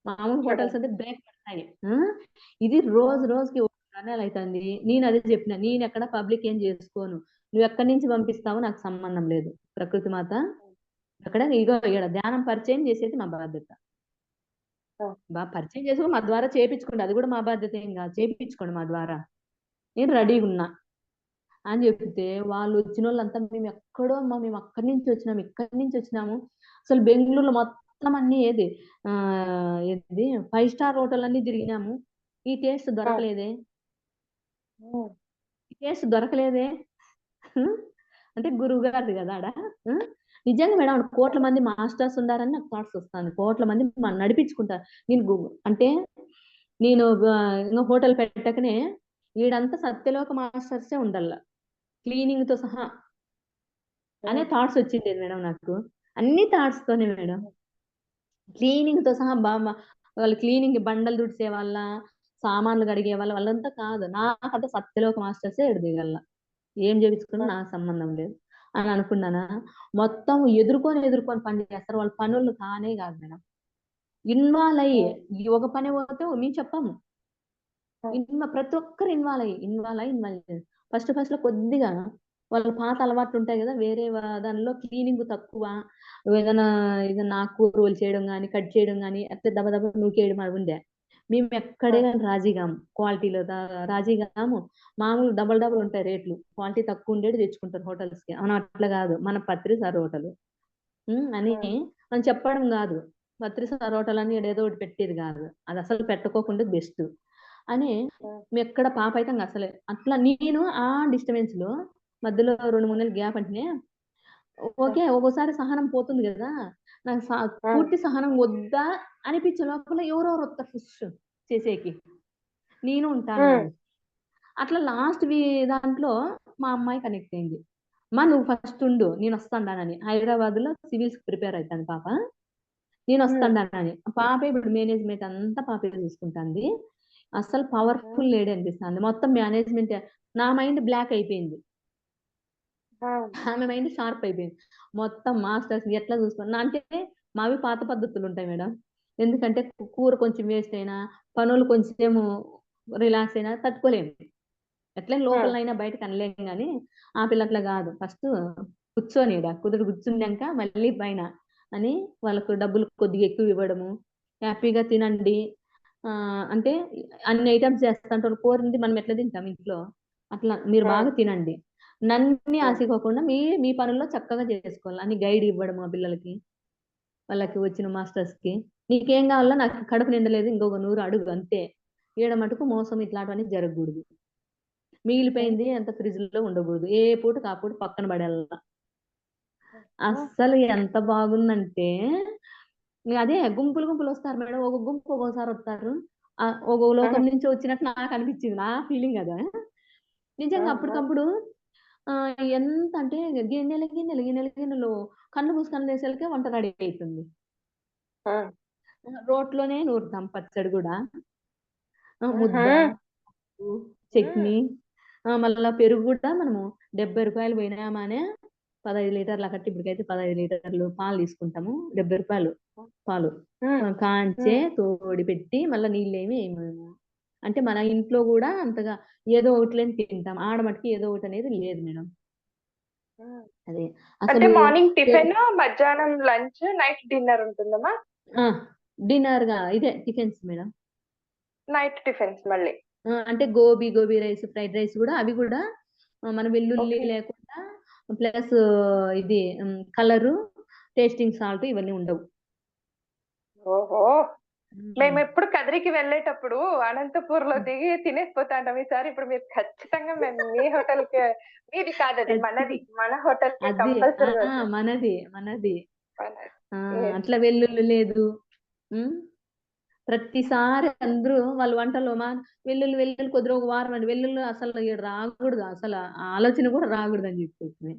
మామూలు హోటల్స్ అంటే బ్రేక్ పడతాయి, ఇది రోజుకి 1 నెల అవుతుంది. నేను అదే చెప్పిన, నేను ఎక్కడ పబ్లిక్ ఏం చేసుకోను, నువ్వు ఎక్కడి నుంచి పంపిస్తావో నాకు సంబంధం లేదు, ప్రకృతి మాత అక్కడ ఇగో ఇక్కడ ధ్యానం పరిచయం చేసేది నా బాధ్యత.
ఆ.
బాగా పరిచయం చేసుకుని మా ద్వారా చేపించుకోండి, అది కూడా మా బాధ్యత ఏం కాదు, చేపించుకోండి మా ద్వారా, నేను రెడీగా ఉన్నా అని చెప్తే వాళ్ళు వచ్చిన వాళ్ళంతా మేము ఎక్కడో అమ్మా, మేము అక్కడి నుంచి వచ్చినాము, ఇక్కడి నుంచి వచ్చినాము, అసలు బెంగళూరులో మొత్తం అన్ని ఏది ఏది 5 స్టార్ హోటల్ అన్ని తిరిగినాము, ఈ టేస్ట్ దొరకలేదే, ఈ టేస్ట్ దొరకలేదే. అంటే గురువు గారిది కదా ఆడ. నిజంగా మేడం ఆడ కోట్ల మంది మాస్టర్స్ ఉండారని నాకు థాట్స్ వస్తుంది, కోట్ల మంది నడిపించుకుంటారు. నేను అంటే నేను ఇంకా హోటల్ పెట్టకనే వీడంతా సత్యలోక మాస్టర్సే ఉండాల, క్లీనింగ్ తో సహా అనే థాట్స్ వచ్చింది మేడం నాకు, అన్ని థాట్స్ తోనే మేడం, క్లీనింగ్ తో సహా బాగా వాళ్ళు క్లీనింగ్ బండలు తుడిచే వాళ్ళ, సామాన్లు కడిగే వాళ్ళంతా కాదు, నాకంతా సత్యలోక మాస్టర్సే ఎడదిగల, ఏం చేయించుకున్నా నాకు సంబంధం లేదు అని అనుకున్నానా. మొత్తం ఎదుర్కొని పని చేస్తారు, వాళ్ళ పనులు కానే కాదు మేడం, ఇన్వాల్వ్ అయ్యి ఈ ఒక పని పోతే మేము చెప్పాము, ప్రతి ఒక్కరు ఇన్వాల్వ్ అయ్యి ఫస్ట్ లో కొద్దిగా వాళ్ళ పాత అలవాట్లు ఉంటాయి కదా, వేరే దానిలో క్లీనింగ్ తక్కువ, ఏదైనా ఆకుకూరలు చేయడం కానీ కట్ చేయడం కానీ అట్లా దెబ్బ నూకేయడం అది ఉండే, మేము ఎక్కడే కానీ రాజీగాము, క్వాలిటీలో రాజీగాము, మామూలు డబల్ ఉంటాయి రేట్లు, క్వాలిటీ తక్కువ ఉండేది తెచ్చుకుంటారు హోటల్స్ కి, అవును అట్లా కాదు మన పత్రి సార్ హోటల్ అని మనం చెప్పడం కాదు, పత్రి సార్ హోటల్ అని ఏదో ఒకటి పెట్టేది కాదు, అది అసలు పెట్టుకోకుండా బెస్ట్ అని మీ ఎక్కడ పాప అయితే అసలే అట్లా నేను ఆ డిస్టర్బెన్స్ లో మధ్యలో 2-3 నెలలు గ్యాప్ అంటే ఓకే, ఒక్కోసారి సహనం పోతుంది కదా, నాకు పూర్తి సహనం వద్దా అనిపించే లోపల ఎవరెవరు వస్తారు ఫిష్ చేసేకి, నేను ఉంటాను, అట్లా లాస్ట్ దాంట్లో మా అమ్మాయి కనెక్ట్ అయింది, మా నువ్వు ఫస్ట్ ఉండు నేను వస్తాను, హైదరాబాద్ లో సివిల్స్ ప్రిపేర్ అవుతాను పాప, నేను వస్తాను, పాప ఇప్పుడు మేనేజ్మెంట్ అంతా పాపే చూసుకుంటుంది, అసలు పవర్ఫుల్ లేడీ అనిపిస్తుంది, మొత్తం మేనేజ్మెంట్, నా మైండ్ బ్లాక్ అయిపోయింది, ఆమె మైండ్ షార్ప్ అయిపోయింది, మొత్తం మాస్టర్స్ ఎట్లా చూసుకున్నా అంటే మావి పాత పద్ధతులు ఉంటాయి మేడం, ఎందుకంటే కూర కొంచెం వేస్ట్ అయినా, పనులు కొంచెం రిలాక్స్ అయినా తట్టుకోలేము, ఎట్లా లోపలైనా బయటకు అనలేము కానీ ఆ పిల్ల అట్లా కాదు, ఫస్ట్ కూర్చొని కూర్చున్నాక మళ్ళీ పైన అని వాళ్ళకు డబ్బులు కొద్దిగా ఎక్కువ ఇవ్వడము, హ్యాపీగా తినండి, అంటే అన్ని ఐటమ్స్ చేస్తుంటారు, కోరింది మనం ఎట్లా తింటాం ఇంట్లో అట్లా మీరు బాగా తినండి, నన్ను ఆశకోకుండా మీ పనుల్లో చక్కగా చేసుకోవాలి అని గైడ్ ఇవ్వడం ఆ పిల్లలకి, వాళ్ళకి వచ్చిన మాస్టర్స్ కి, నీకేం కావాలో నాకు కడుపు నిండలేదు ఇంకొక 100 అడుగు అంతే, ఈడ మటుకు మోసం ఇట్లాంటివన్నీ జరగకూడదు, మిగిలిపోయింది అంత ఫ్రిడ్జ్ లో ఉండకూడదు, ఏ పూట కాపూట పక్కన పడేయాల, అస్సలు ఎంత బాగుందంటే అదే గుంపులు వస్తారు మేడం, ఒక గుంపు ఒక్కోసారి వస్తారు, ఒక లోకం నుంచి వచ్చినట్టు నాకు అనిపించింది, నా ఫీలింగ్ అదా, నిజంగా అప్పటికప్పుడు ఎంత అంటే గిన్నెలు కళ్ళు మూసుకొని వేసేలకే వంట రెడీ అవుతుంది, రోట్లోనే నూరుతాం పచ్చడి కూడా, ముద్ద చట్నీ, మళ్ళా పెరుగు కూడా మనము 70 రూపాయలు పోయినామానే 15 లీటర్లు కట్టి, ఇప్పటికైతే 15 లీటర్లు పాలు తీసుకుంటాము, 70 రూపాయలు పాలు కాంచే తోడి పెట్టి మళ్ళీ నీళ్ళేమి వేయము, అంటే మన ఇంట్లో కూడా అంతగా ఏదో ఒకటి తింటాం, ఆడ మటుకి ఏదో ఒకటి అనేది లేదు మేడం, అదే
అంటే
అసలు
మార్నింగ్ టిఫిన్, మధ్యాహ్నం లంచ్, నైట్ డిన్నర్ ఉంటుందమ్మా,
డిన్నర్ గా ఇదే టిఫిన్స్ మేడం,
నైట్ టిఫిన్స్ మళ్ళీ,
అంటే గోబీ రైస్, ఫ్రైడ్ రైస్ కూడా, అవి కూడా మన వెల్లుల్లి లేకుండా ప్లస్ ఇది కలరు, టేస్టింగ్ సాల్ట్ ఇవన్నీ ఉండవు.
ఓహో, మేము ఎప్పుడు కదిరికి వెళ్ళేటప్పుడు అనంతపూర్ లో దిగి తినేసిపోతాంటాం, ఈసారి ఇప్పుడు మీరు ఖచ్చితంగా మేము మీ హోటల్ కి, మీది కాదు అది మనది, మన హోటల్ కి
అది
కంపల్సరీ
మనది అట్లా వెల్లుల్లి లేదు, ప్రతిసారి అందరూ వాళ్ళ వంటలో వెల్లుల్లి కొద్దిగా ఒక వారం అండి, వెల్లుల్లి అసలు రాకూడదు, అసలు ఆలోచన కూడా రాకూడదు అని చెప్పేసి,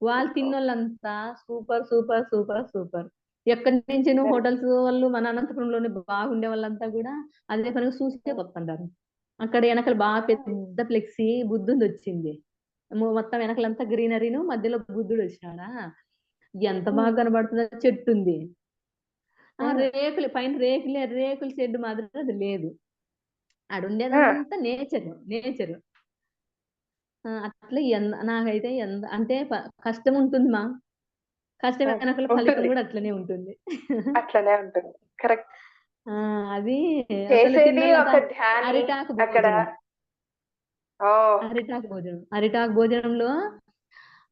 వాళ్ళు తిన్నోళ్ళంతా సూపర్, ఎక్కడి నుంచి హోటల్స్ వాళ్ళు మన అనంతపురంలోనే బాగుండే వాళ్ళంతా కూడా అదే పనిగా చూసే వస్తుంటారు, అక్కడ వెనకలు బాగా పెద్ద ఫ్లెక్సీ బుద్ధుంది వచ్చింది, మొత్తం వెనకలంతా గ్రీనరీను, మధ్యలో బుద్ధుడు వచ్చినాడా, ఎంత బాగా కనబడుతుందో, చెట్టు ఉంది, ఆ రేకులు పైన రేకుల షెడ్ మాత్రం అది లేదు, ఆడ ఉండేదంతా నేచర్, అట్లా నాకైతే అంటే కష్టం ఉంటుంది మా, కష్టం వెనకల ఫలితం కూడా అట్లనే ఉంటుంది,
అట్లనే ఉంటుంది, కరెక్ట్.
అది అసలు
చేసేది
తిన్నోళ్ళంతా
ఒక ధ్యాని
అరిటాకు
అక్కడ.
భోజనం.
ఓ
అరిటాకు భోజనంలో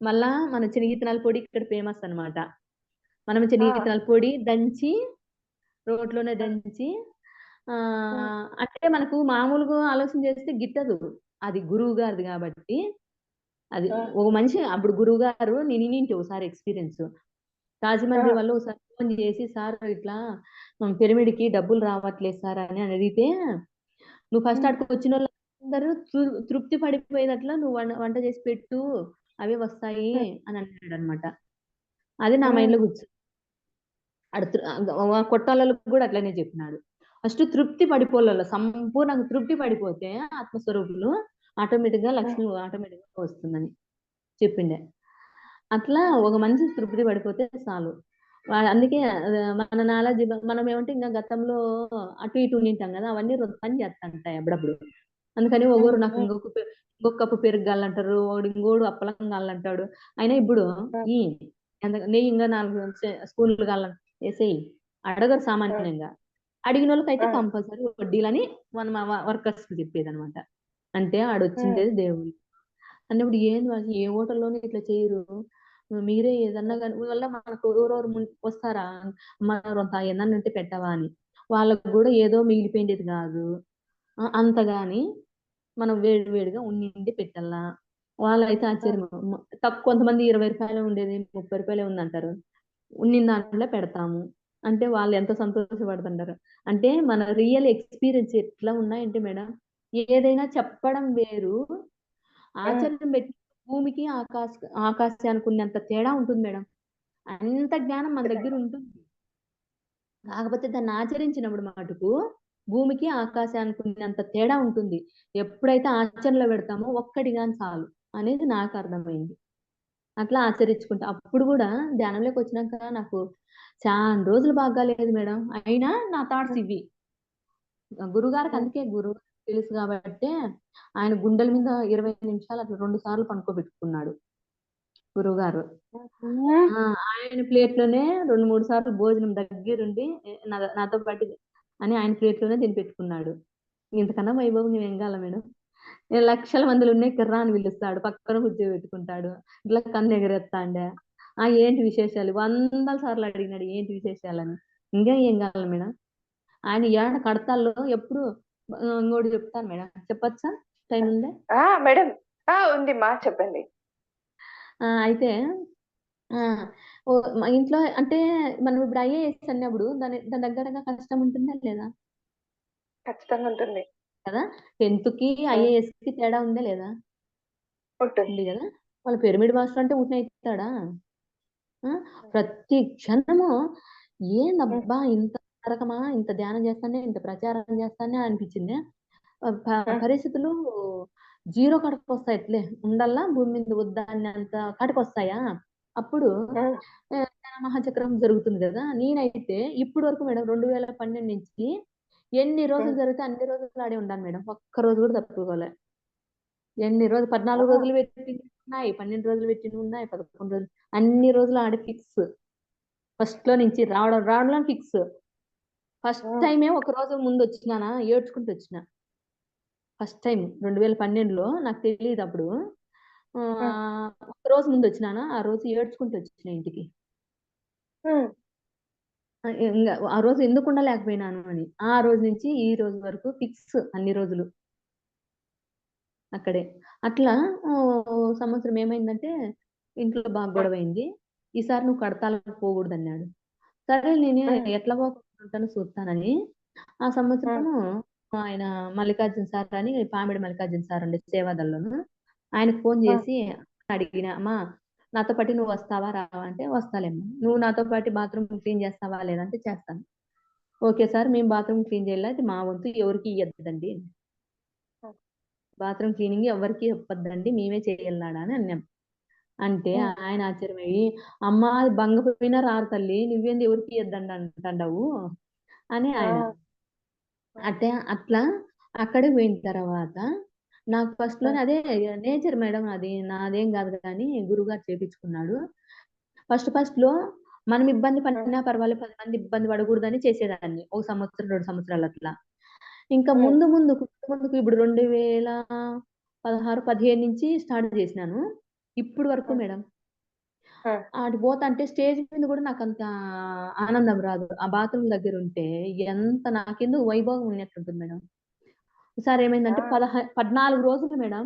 మళ్ళా మన శనగిత్తనాల పొడి ఇక్కడ ఫేమస్ అన్నమాట. మనం శనగిత్తనాల పొడి దంచి రోట్లోనే దంచి అంటే మనకు మామూలుగా ఆలోచన చేస్తే గిట్టదు. అది గురువు గారిది కాబట్టి అది ఒక మనిషి అప్పుడు గురువు గారు నేను ఇంటి ఒకసారి ఎక్స్పీరియన్స్ రాజమండ్రి వాళ్ళు ఒకసారి ఫోన్ చేసి సార్ ఇట్లా పిరమిడ్కి డబ్బులు రావట్లేదు సార్ అని అడిగితే నువ్వు ఫస్ట్ అక్కడికి వచ్చిన వాళ్ళందరూ తృప్తి పడిపోయేటట్లా నువ్వు వంట చేసి పెట్టు అవే వస్తాయి అని అన్నాడు అనమాట. అది నా మైండ్ లో కూర్చో కొట్టాలకు కూడా అట్లనే చెప్పినాడు. ఫస్ట్ తృప్తి పడిపోలే, సంపూర్ణంగా తృప్తి పడిపోతే ఆత్మస్వరూపులు ఆటోమేటిక్ గా లక్ష్మి ఆటోమేటిక్ గా వస్తుందని చెప్పిండే. అట్లా ఒక మనిషి తృప్తి పడిపోతే చాలు. అందుకే మన నాలెడ్జ్ మనం ఏమంటే ఇంకా గతంలో అటు ఇటు ఉండింటాం కదా, అవన్నీ పని చేస్తుంటాయి అప్పుడప్పుడు. అందుకని ఒకరు నాకు ఇంకొక కప్పు పెరుగు కావాలంటారు, ఇంకోడు అప్పలం కావాలంటాడు. అయినా ఇప్పుడు ఈ నెయ్యి ఇంకా 4 స్పూన్లు కావాలంట వేసేయి అడగరు సామాన్యంగా. అడిగిన వాళ్ళకైతే కంపల్సరీ వడ్డీలని మనం వర్కర్స్ చెప్పేది అనమాట. అంటే ఆడొచ్చిండేది దేవుడు అన్నప్పుడు ఏంది ఏ హోటల్లోనే ఇట్లా చేయరు, మీరే ఏదన్నా కానీ వల్ల మనకు ఎవరెవరు వస్తారా మన ఏదన్నా ఉంటే పెట్టవా అని వాళ్ళకు కూడా ఏదో మిగిలిపోయిండేది కాదు అంతగాని మనం వేడిగా ఉండి పెట్టాలా. వాళ్ళైతే ఆశ్చర్యం తక్కువ, కొంతమంది 20 రూపాయలు ఉండేది 30 రూపాయలే ఉందంటారు, ఉండిన దాంట్లో పెడతాము అంటే వాళ్ళు ఎంత సంతోషపడుతుంటారు. అంటే మన రియల్ ఎక్స్పీరియన్స్ ఎట్లా ఉన్నాయంటే మేడం, ఏదైనా చెప్పడం వేరు, ఆచరణ పెట్టి భూమికి ఆకాశానికి ఉన్నంత తేడా ఉంటుంది మేడం. అంత జ్ఞానం మన దగ్గర ఉంటుంది, కాకపోతే దాన్ని ఆచరించినప్పుడు మటుకు భూమికి ఆకాశానికి ఉన్నంత తేడా ఉంటుంది. ఎప్పుడైతే ఆచరణలో పెడతామో ఒక్కటి కానీ చాలు అనేది నాకు అర్థమైంది. అట్లా ఆచరించుకుంటా. అప్పుడు కూడా ధ్యానంలోకి వచ్చినాక నాకు చాలా రోజులు బాగాలేదు మేడం, అయినా నా థాట్స్ ఇవి. గురుగారికి అందుకే గురువు తెలుసు కాబట్టి ఆయన గుండెల మీద 20 నిమిషాలు అట్లా 2 సార్లు పనుకోబెట్టుకున్నాడు గురువు గారు. ఆయన ప్లేట్ లోనే 2-3 సార్లు భోజనం దగ్గరుండి నాతో పాటు అని ఆయన ప్లేట్ లోనే తినిపెట్టుకున్నాడు. ఇంతకన్నా వైభవం ఏం కావాలా మేడం? లక్షల మందిలో ఉన్నాయి కిర్రా అని పిలుస్తాడు, పక్కన కూర్చోబెట్టుకుంటాడు, ఇట్లా కన్ను ఎగరేస్తాండే. ఏంటి విశేషాలు 100 సార్లు అడిగినాడు ఏంటి విశేషాలని. ఇంకా ఏం కావాలి మేడం? ఆయన ఏడ కడతాల్లో ఎప్పుడు ఇంకోటి చెప్తాను మేడం, చెప్పచ్చా? టైం ఉందే
మేడం? ఉంది మా చెప్పండి.
అయితే మా ఇంట్లో అంటే మనం ఇప్పుడు ఐఏఎస్ అన్నప్పుడు దాని దగ్గరగా కష్టం ఉంటుందా లేదా?
ఖచ్చితంగా ఉంటుంది
కదా. 10th కి ఐఏఎస్ కి తేడా ఉందా లేదా? ఉంది కదా. వాళ్ళ పిరమిడ్ మాస్టర్ అంటే అవుతాడా? ప్రతి క్షణము ఏందబ్బా ఇంత రకమా, ఇంత ధ్యానం చేస్తానే, ఇంత ప్రచారం చేస్తానే అనిపించింది. పరిస్థితులు 0 కాడికి వస్తాయి, ఎట్లే ఉండల్లా భూమి మీద వద్దన్నంత కాడికి వస్తాయా. అప్పుడు మహాచక్రం జరుగుతుంది కదా. నేనైతే ఇప్పుడు వరకు మేడం 2012 నుంచి ఎన్ని రోజులు జరిగితే అన్ని రోజులు ఆడే ఉన్నాను మేడం, ఒక్క రోజు కూడా తప్పుకోలే. ఎన్ని రోజులు 14 రోజులు పెట్టినవి ఉన్నాయి, 12 రోజులు పెట్టినవి ఉన్నాయి, 11 రోజులు, అన్ని రోజులు ఆడే ఫిక్స్. ఫస్ట్ లో నుంచి రావడం ఫిక్స్. ఫస్ట్ టైమే ఒక రోజు ముందు వచ్చినానా ఏడ్చుకుంటూ వచ్చిన. ఫస్ట్ టైం 2012లో నాకు తెలియదు అప్పుడు. ఒక రోజు ముందు వచ్చినానా, ఆ రోజు ఏడ్చుకుంటూ వచ్చిన ఇంటికి. ఇంకా ఆ రోజు ఎందుకు ఉండలేకపోయినాను అని. ఆ రోజు నుంచి ఈ రోజు వరకు ఫిక్స్ అన్ని రోజులు అక్కడే. అట్లా సంవత్సరం ఏమైందంటే ఇంట్లో బాగా గొడవైంది. ఈసారి నువ్వు కడతాలకు పోకూడదు అన్నాడు. సరే నేను ఎట్లా పోకుంటాను చూస్తానని ఆ సంవత్సరము ఆయన మల్లికార్జున సార్ అని, పామిడి మల్లికార్జున సార్ అండి సేవాదల్లోను, ఆయనకు ఫోన్ చేసి అడిగిన, అమ్మా నాతో పాటు నువ్వు వస్తావా రావా అంటే వస్తాలేమ్మా. నువ్వు నాతో పాటు బాత్రూమ్ క్లీన్ చేస్తావా లేదంటే చేస్తాను. ఓకే సార్, మేము బాత్రూమ్ క్లీన్ చేయాలి, అది మా వంతు, ఎవరికి ఇవ్వద్దండి, బాత్రూమ్ క్లీనింగ్ ఎవరికి చెప్పొద్దండి, మేమే చేయాలడా అని అన్నాం. అంటే ఆయన ఆశ్చర్యమయ్యి, అమ్మ అది బంగపోయినా రారు తల్లి, నువ్వేంది ఎవరికి ఇవ్వద్దండి అంటావు అని ఆయన. అంటే అట్లా అక్కడే పోయిన తర్వాత నాకు ఫస్ట్ లోనే అదే నేచర్ మేడం, అది నాదేం కాదు కానీ గురువుగారు చేపించుకున్నాడు. ఫస్ట్ లో మనం ఇబ్బంది పడినా పర్వాలేదు 10 మంది ఇబ్బంది పడకూడదని చేసేదాన్ని. 1 సంవత్సరం, 2 సంవత్సరాలు అట్లా. ఇంకా ముందుకు ఇప్పుడు 2016, 17 నుంచి స్టార్ట్ చేసినాను. ఇప్పుడు వరకు మేడం. అటు పోతాంటే స్టేజ్ మీద కూడా నాకంత ఆనందం రాదు. ఆ బాత్రూమ్ దగ్గర ఉంటే ఎంత నాకెందుకు వైభోగం ఉన్నట్టుంటుంది మేడం. ఈసారి ఏమైందంటే 14 రోజులు మేడం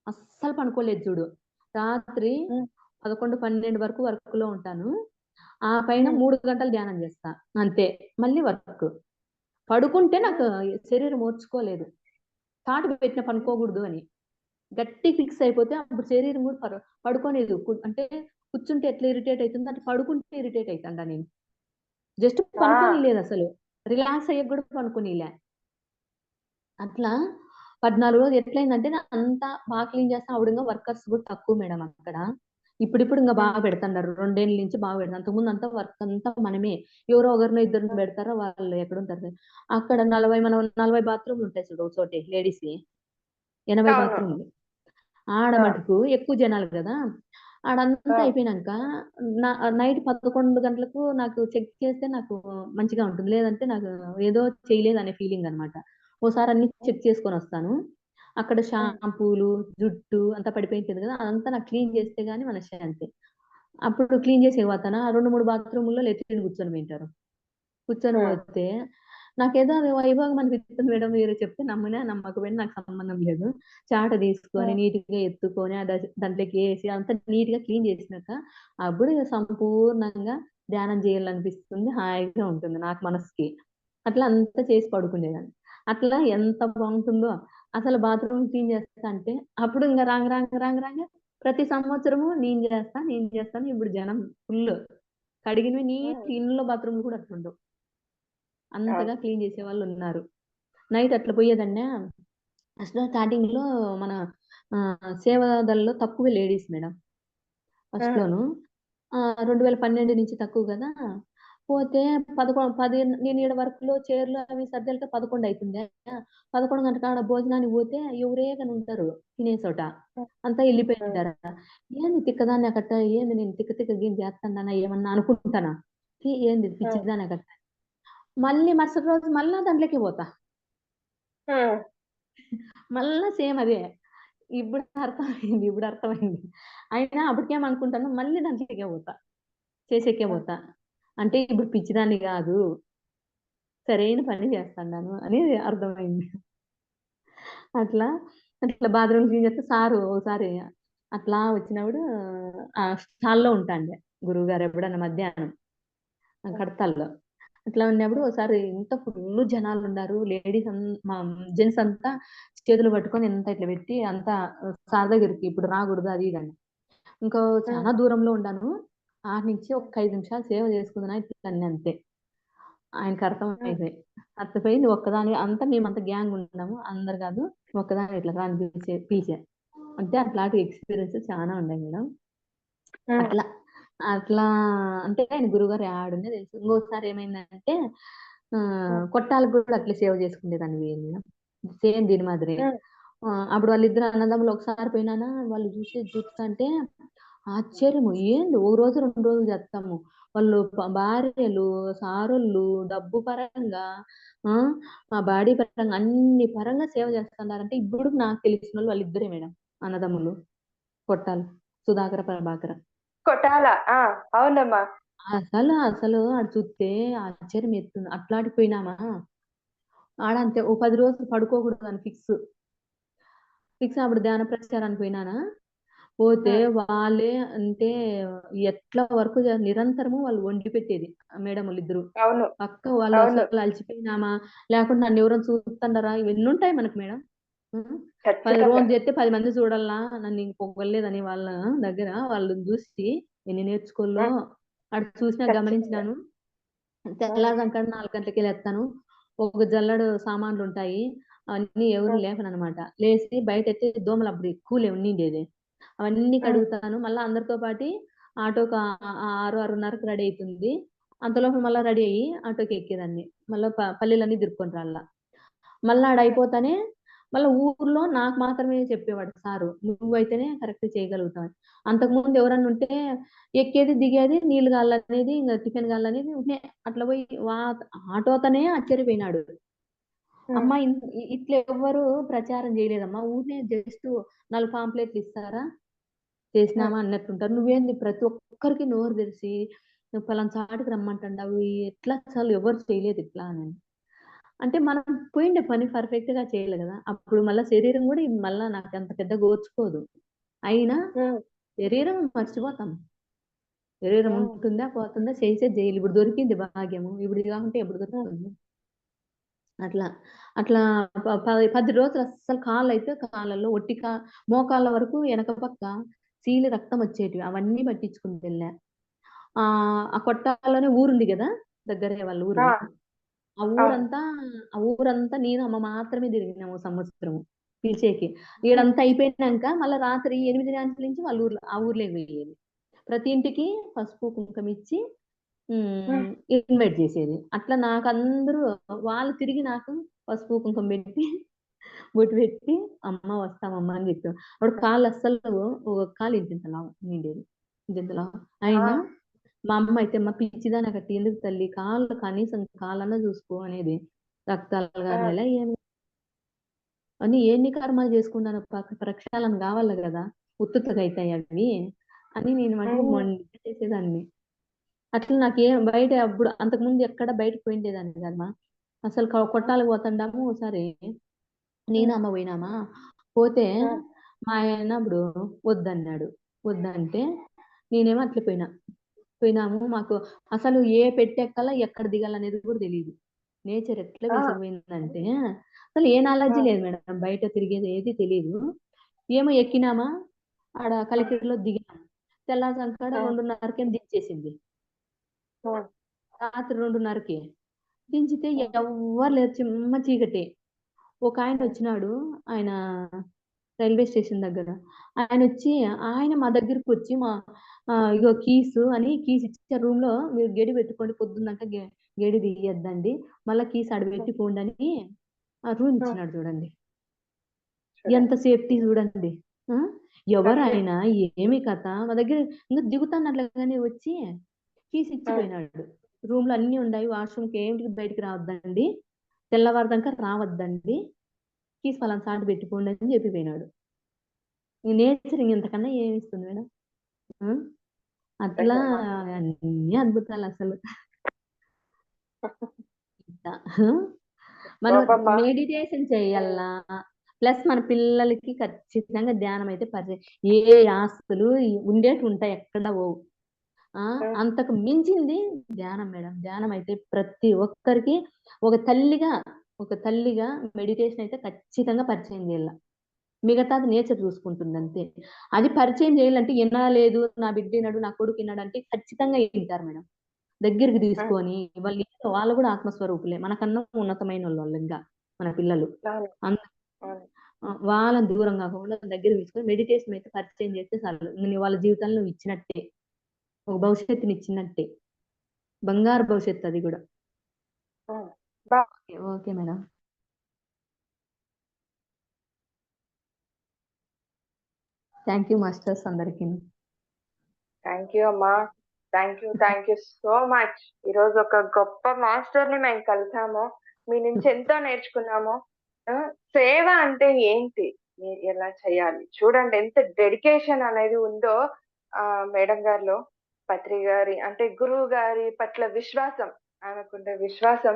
అస్సలు పనుకోలేదు చూడు. రాత్రి 11, 12 వరకు వర్క్‌లో ఉంటాను. ఆ పైన 3 గంటలు ధ్యానం చేస్తా. అంతే. మళ్ళీ వర్క్. పడుకుంటే నాకు శరీరం ఓర్చుకోలేదు. తాటు పెట్టిన పనుకోకూడదు అని. గట్టి ఫిక్స్ అయిపోతే అప్పుడు శరీరం కూడా పడుకోలేదు. అంటే కూర్చుంటే ఎట్లా ఇరిటేట్ అయితుందో అట్లా పడుకుంటే ఇరిటేట్ అయితాండా నేను. జస్ట్ పనుకోనీయలేదు అసలు. రిలాక్స్ అయ్యక కూడా పనుకోనీయలే. అట్లా 14 రోజులు ఎట్లయిందంటే అంతా బాగా క్లీన్ చేస్తా. అప్పుడింగా వర్కర్స్ కూడా తక్కువ మేడం అక్కడ. ఇప్పుడిప్పుడు ఇంక బాగా పెడతన్నారు. 2 ఏళ్ల నుంచి బాగా పెడతారు. అంతకుముందు అంతా వర్క్ అంతా మనమే. ఎవరో ఒకరినో ఇద్దరిని పెడతారో వాళ్ళు ఎక్కడుంటారు. అక్కడ 40 బాత్రూమ్‌లు ఉంటాయి చూడు ఒక చోటే లేడీస్‌వి. 80 బాత్రూమ్‌లు. ఆడ మటుకు ఎక్కువ జనాలు కదా! ఆడంతా అయిపోయినాక నైట్ 11 గంటలకు నాకు చెక్ చేస్తే నాకు మంచిగా ఉంటుంది. లేదంటే నాకు ఏదో చేయలేదనే ఫీలింగ్ అన్నమాట. ఓసారి అన్ని చెక్ చేసుకొనొస్తాను. అక్కడ షాంపూలు, జుట్టు అంతా పడిపోయింటది కదా! అదంతా నాకు క్లీన్ చేస్తే గాని మనశ్శాంతి. అప్పుడు క్లీన్ చేసేకి పోతానా 2, 3 బాత్రూముల్లో లెట్రిన్ కూర్చొని పోయింటారు. కూర్చొని పోతే నాకేదో అది వైభోగం అనిపిస్తుంది మేడం. మీరు చెప్తే నమ్మినా నమ్మకపోయినా నాకు సంబంధం లేదు. చాట తీసుకొని నీట్‌గా ఎత్తుకొని దాంట్లోకి ఏసి అంతా నీట్‌గా క్లీన్ చేసినాక అప్పుడు ఇగ సంపూర్ణంగా ధ్యానం చేయాలనిపిస్తుంది. హాయిగా ఉంటుంది నాకు మనసుకి. అట్లా అంతా చేసి పడుకునేదాన్ని. అట్లా ఎంత బాగుంటుందో అసలు బాత్రూమ్ క్లీన్ చేస్తా అంటే అప్పుడు ఇంగ రాంగ ప్రతి సంవత్సరము నేను చేస్తాను. ఇప్పుడు జనం ఫుల్లు. కడిగినవి నీట్ ఇంట్లో బాత్రూమ్‌లు కూడా అట్లుండవు. అంతగా క్లీన్ చేసేవాళ్ళున్నారు. నైట్ అట్లా పోయేదాన్నా. అసలు స్టార్టింగ్‌లో మన సేవాదళలో తక్కువే లేడీస్ మేడం. ఫస్ట్‌లోను. 2012 నుంచి తక్కువ గదా! పోతే 10 నేను ఈడ వర్క్‌లో చైర్‌లు అవి సర్దేలకే 11 అయితుందా. 11 గంటలకు ఆడ భోజనానికి పోతే ఎవరే గాని ఉంటారు తినే చోట. అంతా ఎళ్ళిపోయింటారు. ఏంది తిక్కదాన్ని అకట్ట ఏంది నేను తిక్కగా ఏం చేస్తాన్నానా ఏమన్నా అనుకుంటానా. ఏంది పిచ్చిదాన్ని అకట్ట. మళ్ళీ మరుసటి రోజు మళ్ళా దాంట్లోకే పోతా. మళ్ళా సేమ్ అదే. ఇప్పుడు అర్థమైంది. అయినా అప్పటికేమనుకుంటాను మళ్ళీ దాంట్లోకే పోతా. చేసేకే పోతా. అంటే ఇప్పుడు పిచ్చిదాన్ని గాదు. సరైన పని చేస్తాండాను అనేది అర్థమైంది. అట్లా బాత్రూమ్ క్లీన్ చేస్తే సారు ఓసారి అట్లా వచ్చినప్పుడు స్టాల్‌లో ఉంటాండే గురువుగారు ఎప్పుడన్నా మధ్యాహ్నం కడతాల్లో. అట్లా ఉన్నప్పుడు ఒకసారి ఇంత ఫుల్లు జనాలున్నారు. మా జెంట్స్ అంతా చేతులు పట్టుకొని ఇంత ఇట్లా పెట్టి అంతా సార్ దగ్గరికి ఇప్పుడు రాకూడదు అది ఇది అని. ఇంకో చాలా దూరంలో ఉండాను. ఆడ నుంచి ఒక 5 నిమిషాలు సేవ చేసుకుందునా ఇట్లా అన్నీ అంతే. ఆయనకి అర్థమైపోయి. అర్థమైపోయి ఒక్కదానివే అంతా మేమంతా గ్యాంగ్ ఉన్నాము. అందరు కాదు. ఒక్కదానివే ఇట్లా రా అని పిలిచా. అంటే అట్లాంటి ఎక్స్‌పీరియన్స్ చానా ఉన్నాయి మేడం. అట్లా అట్లా అంటే ఆయన గురువుగారు యాడుండే తెలుసు. ఇంకోసారి ఏమైందంటే కొట్టాలకు కూడా అట్లే సేవ చేసుకునేదాన్ని మేడం. సేమ్ దీని మాదిరే. అప్పుడు వాళ్ళిద్దరు అన్నదమ్ములు ఒకసారి పోయినానా వాళ్ళు చూస్తాంటే ఆశ్చర్యము. ఏంది ఒక రోజు 2 రోజులు చేస్తాము. వాళ్ళు భార్యలు, సారోళ్ళు డబ్బు పరంగా ఆ బాడీ పరంగా అన్ని పరంగా సేవ చేస్తున్నారంటే ఇప్పుడు నాకు తెలిసినోళ్ళు వాళ్ళిద్దరే మేడం అన్నదమ్ములు. కొట్టాలు సుధాకర, ప్రభాకర.
కొట్టాల. అవునమ్మా.
అసలు ఆడ చూస్తే ఆశ్చర్యం ఎత్తుంది. అట్లాంటికి పోయినామా ఆడంతే ఓ 10 రోజులు పడుకోకూడదు అని ఫిక్స్. అప్పుడు ధ్యాన ప్రచారానికి పోయినానా పోతే వాళ్ళే అంటే ఎట్లా వర్క్ నిరంతరము వాళ్ళు వండి పెట్టేది మేడములిద్దరు.
అవును.
పక్క వాళ్ళు అసలు అలసిపోయినామా లేకుంటే నన్ను ఎవరైనా చూస్తున్నారా ఇవన్నీ ఉంటాయి మనకు మేడం. 10 రోజులు చేస్తే 10 మంది చూడాలా నన్ను ఇంక పొగలేదని వాళ్ళ దగ్గర వాళ్ళని చూసి ఎన్ని నేర్చుకోలో అటు చూసినా గమనించినాను. తెల్లారిదాకా 4 గంటలకి లేస్తాను. ఒక జల్లడు సామాన్లు ఉంటాయి. అవన్నీ ఎవరు లేపననమాట. లేసి బయటెత్తే దోమలు అప్పుడు ఎక్కువ ఉండిండేది. అవన్నీ కడుగుతాను. మళ్ళా అందరితో పాటి ఆటోకి 6, 6:30కి రెడీ అయితుంది. అంతలోపు మళ్ళా రెడీ అయ్యి ఆటోకి ఎక్కేదాన్ని. మళ్ళా పల్లీలన్నీ తిరుక్కొని రాళ్ళ. మళ్ళా ఆడ అయిపోతానే మళ్ళీ ఊర్లో నాకు మాత్రమే చెప్పేవాడు సారు, నువ్వైతేనే కరెక్ట్ చేయగలుగుతావు. అంతకుముందు ఎవరన్నా ఉంటే ఎక్కేది దిగేది నీళ్లు కావాలనేది ఇంకా టిఫిన్ కావాలనేది అట్లా పోయి ఆటోతోనే ఆశ్చర్యపోయినాడు. అమ్మా ఇట్లా ఎవ్వరు ప్రచారం చేయలేదమ్మా, ఊరినే జస్ట్ 4 పాంప్లెట్లు ఇస్తారా చేసినామా అన్నట్టుంటారు. నువ్వేంది ప్రతి ఒక్కరికి నోరు తెరిచి నువ్వు పలానా చాటుకు రమ్మంటావు, ఎట్లా అసలు ఎవరు చేయలేదు ఇట్లా అని. అంటే మనం పోయిండే పని పర్ఫెక్ట్ గా చేయాలి కదా. అప్పుడు మళ్ళీ శరీరం కూడా మళ్ళా నాకు అంత పెద్ద ఓర్చుకోదు. అయినా శరీరం మర్చిపోతాం. శరీరం ఉంటుందా పోతుందా చేసేది చేయాలి. ఇప్పుడు దొరికింది భాగ్యము, ఇప్పుడు ఇది కాకుంటే ఎప్పుడు దొరుకుతుంది. అట్లా అట్లా 10 రోజులు అస్సలు కాళ్ళు అయితే కాళ్ళల్లో మోకాళ్ళ వరకు వెనక పక్క చీలి రక్తం వచ్చేటివి, అవన్నీ పట్టించుకుని వెళ్ళా. ఆ కొట్టాలోనే ఊరుంది కదా దగ్గరే వాళ్ళ ఊరు, ఆ ఊరంతా నేను అమ్మ మాత్రమే తిరిగినాము సంవత్సరం పిలిచేకి. ఈడంతా అయిపోయినాక మళ్ళీ రాత్రి 8 గంటల నుంచి వాళ్ళ ఆ ఊర్లోకి వెళ్ళేది. ప్రతి ఇంటికి పసుపు కుంకుమ ఇచ్చి ఇన్వైట్ చేసేది. అట్లా నాకు అందరూ వాళ్ళు తిరిగి నాకు పసుపు కుంకుమ పెట్టి బొట్టు పెట్టి అమ్మ వస్తామమ్మా అని చెప్పాను. అప్పుడు కాళ్ళు అస్సలు ఒక కాలు ఇంటింతలా నిండేది, ఇంటింతలా. అయినా మా అమ్మ అయితే మా పిచ్చిదాని కట్టి ఎందుకు తల్లి కాళ్ళు కనీసం కాళ్ళన్నా చూసుకో అనేది. రక్తాలు కానీ ఎలా ఏమి అని ఎన్ని కర్మాలు చేసుకున్నాను, ప్రక్షాళన కావాలి కదా, ఉత్తుతగా అవుతాయి అవి అని నేను మొండి చేసేదాన్ని. అట్లా నాకేం బయట అప్పుడు అంతకుముందు ఎక్కడ బయటకు పోయిండేదాన్ని కదమ్మా. అసలు కొట్టాలకు పోతుండాము. ఒకసారి నేను అమ్మ పోయినామా, పోతే మా ఆయన అప్పుడు వద్దన్నాడు. వద్దంటే నేనేమో అట్లా పోయినాము. మాకు అసలు ఏ పెట్టెక్కాల ఎక్కడ దిగాలనేది కూడా తెలియదు. నేచర్ ఎట్లా తీసుకుపోయిందంటే అసలు ఏ నాలెడ్జ్ లేదు మేడం, బయట తిరిగేది ఏది తెలియదు. ఏమో ఎక్కినామా, ఆడ కలికిరిలో దిగినాం. తెల్లారిసాక 2:30కి దించేసింది. రాత్రి 2:30కి దించితే ఎవ్వరు లేరు, చిమ్మ చీకటి. ఒక ఆయన వచ్చినాడు, ఆయన రైల్వే స్టేషన్ దగ్గర. ఆయన వచ్చి ఆయన మా దగ్గరికి వచ్చి ఇగో కీస్ అని కీస్ ఇచ్చే రూమ్ లో మీరు గడి పెట్టుకోండి, పొద్దున్నాక గడి తీయద్దండి, మళ్ళీ కీస్ ఆడబెట్టి పోండి అని ఆ రూమ్ ఇచ్చినాడు. చూడండి ఎంత సేఫ్టీ చూడండి. ఎవరైనా ఏమి కథ మా దగ్గర ఇంకా దిగుతానట్లుగానే వచ్చి కీస్ ఇచ్చిపోయినాడు. రూమ్ లో అన్ని ఉన్నాయి, వాష్రూమ్కి ఏమిటికి బయటికి రావద్దండి, తెల్లవారుదాకా రావద్దండి, కీస్ పలానా సాటు పెట్టుకోండి అని చెప్పిపోయినాడు. నేచర్ ఇంతకన్నా ఏమి ఇస్తుంది మేడం. అట్లా అన్ని అద్భుతాలు అసలు. మనం మెడిటేషన్ చేయాలా, ప్లస్ మన పిల్లలకి ఖచ్చితంగా ధ్యానం అయితే ఏ ఆస్తులు ఉండేటి ఉంటాయి ఎక్కడ పోవు. అంతకు మించింది ధ్యానం మేడం. ధ్యానం అయితే ప్రతి ఒక్కరికి ఒక తల్లిగా మెడిటేషన్ అయితే ఖచ్చితంగా పరిచయం చేయాల. మిగతాది నేచర్ చూసుకుంటుంది అంతే. అది పరిచయం చేయాలంటే వినలేదు, నా బిడ్డ విన్నాడు, నా కొడుకు విన్నాడు అంటే ఖచ్చితంగా వింటారు మేడం. దగ్గరికి తీసుకొని వాళ్ళు కూడా ఆత్మస్వరూపులే, మనకన్నా ఉన్నతమైన వాళ్ళు ఇంకా మన పిల్లలు. వాళ్ళని దూరం కాకుండా దగ్గర తీసుకొని మెడిటేషన్ అయితే పరిచయం చేస్తే చాలు, వాళ్ళ జీవితాల్లో నువ్వు ఇచ్చినట్టే, ఒక భవిష్యత్తుని ఇచ్చినట్టే, బంగారు భవిష్యత్తు అది కూడా. Okay madam. Thank you masters అందరికి.
థ్యాంక్ యూ అమ్మా, థ్యాంక్ యూ సో మచ్. ఈరోజు ఒక గొప్ప మాస్టర్ ని మేము కలిసాము, మీ నుంచి ఎంతో నేర్చుకున్నాము. సేవ అంటే ఏంటి, మీరు ఎలా చేయాలి చూడండి, ఎంత డెడికేషన్ అనేది ఉందో మేడం గారిలో. పత్రి గారి అంటే గురువు గారి పట్ల విశ్వాసం, ఆమెకుండే విశ్వాసం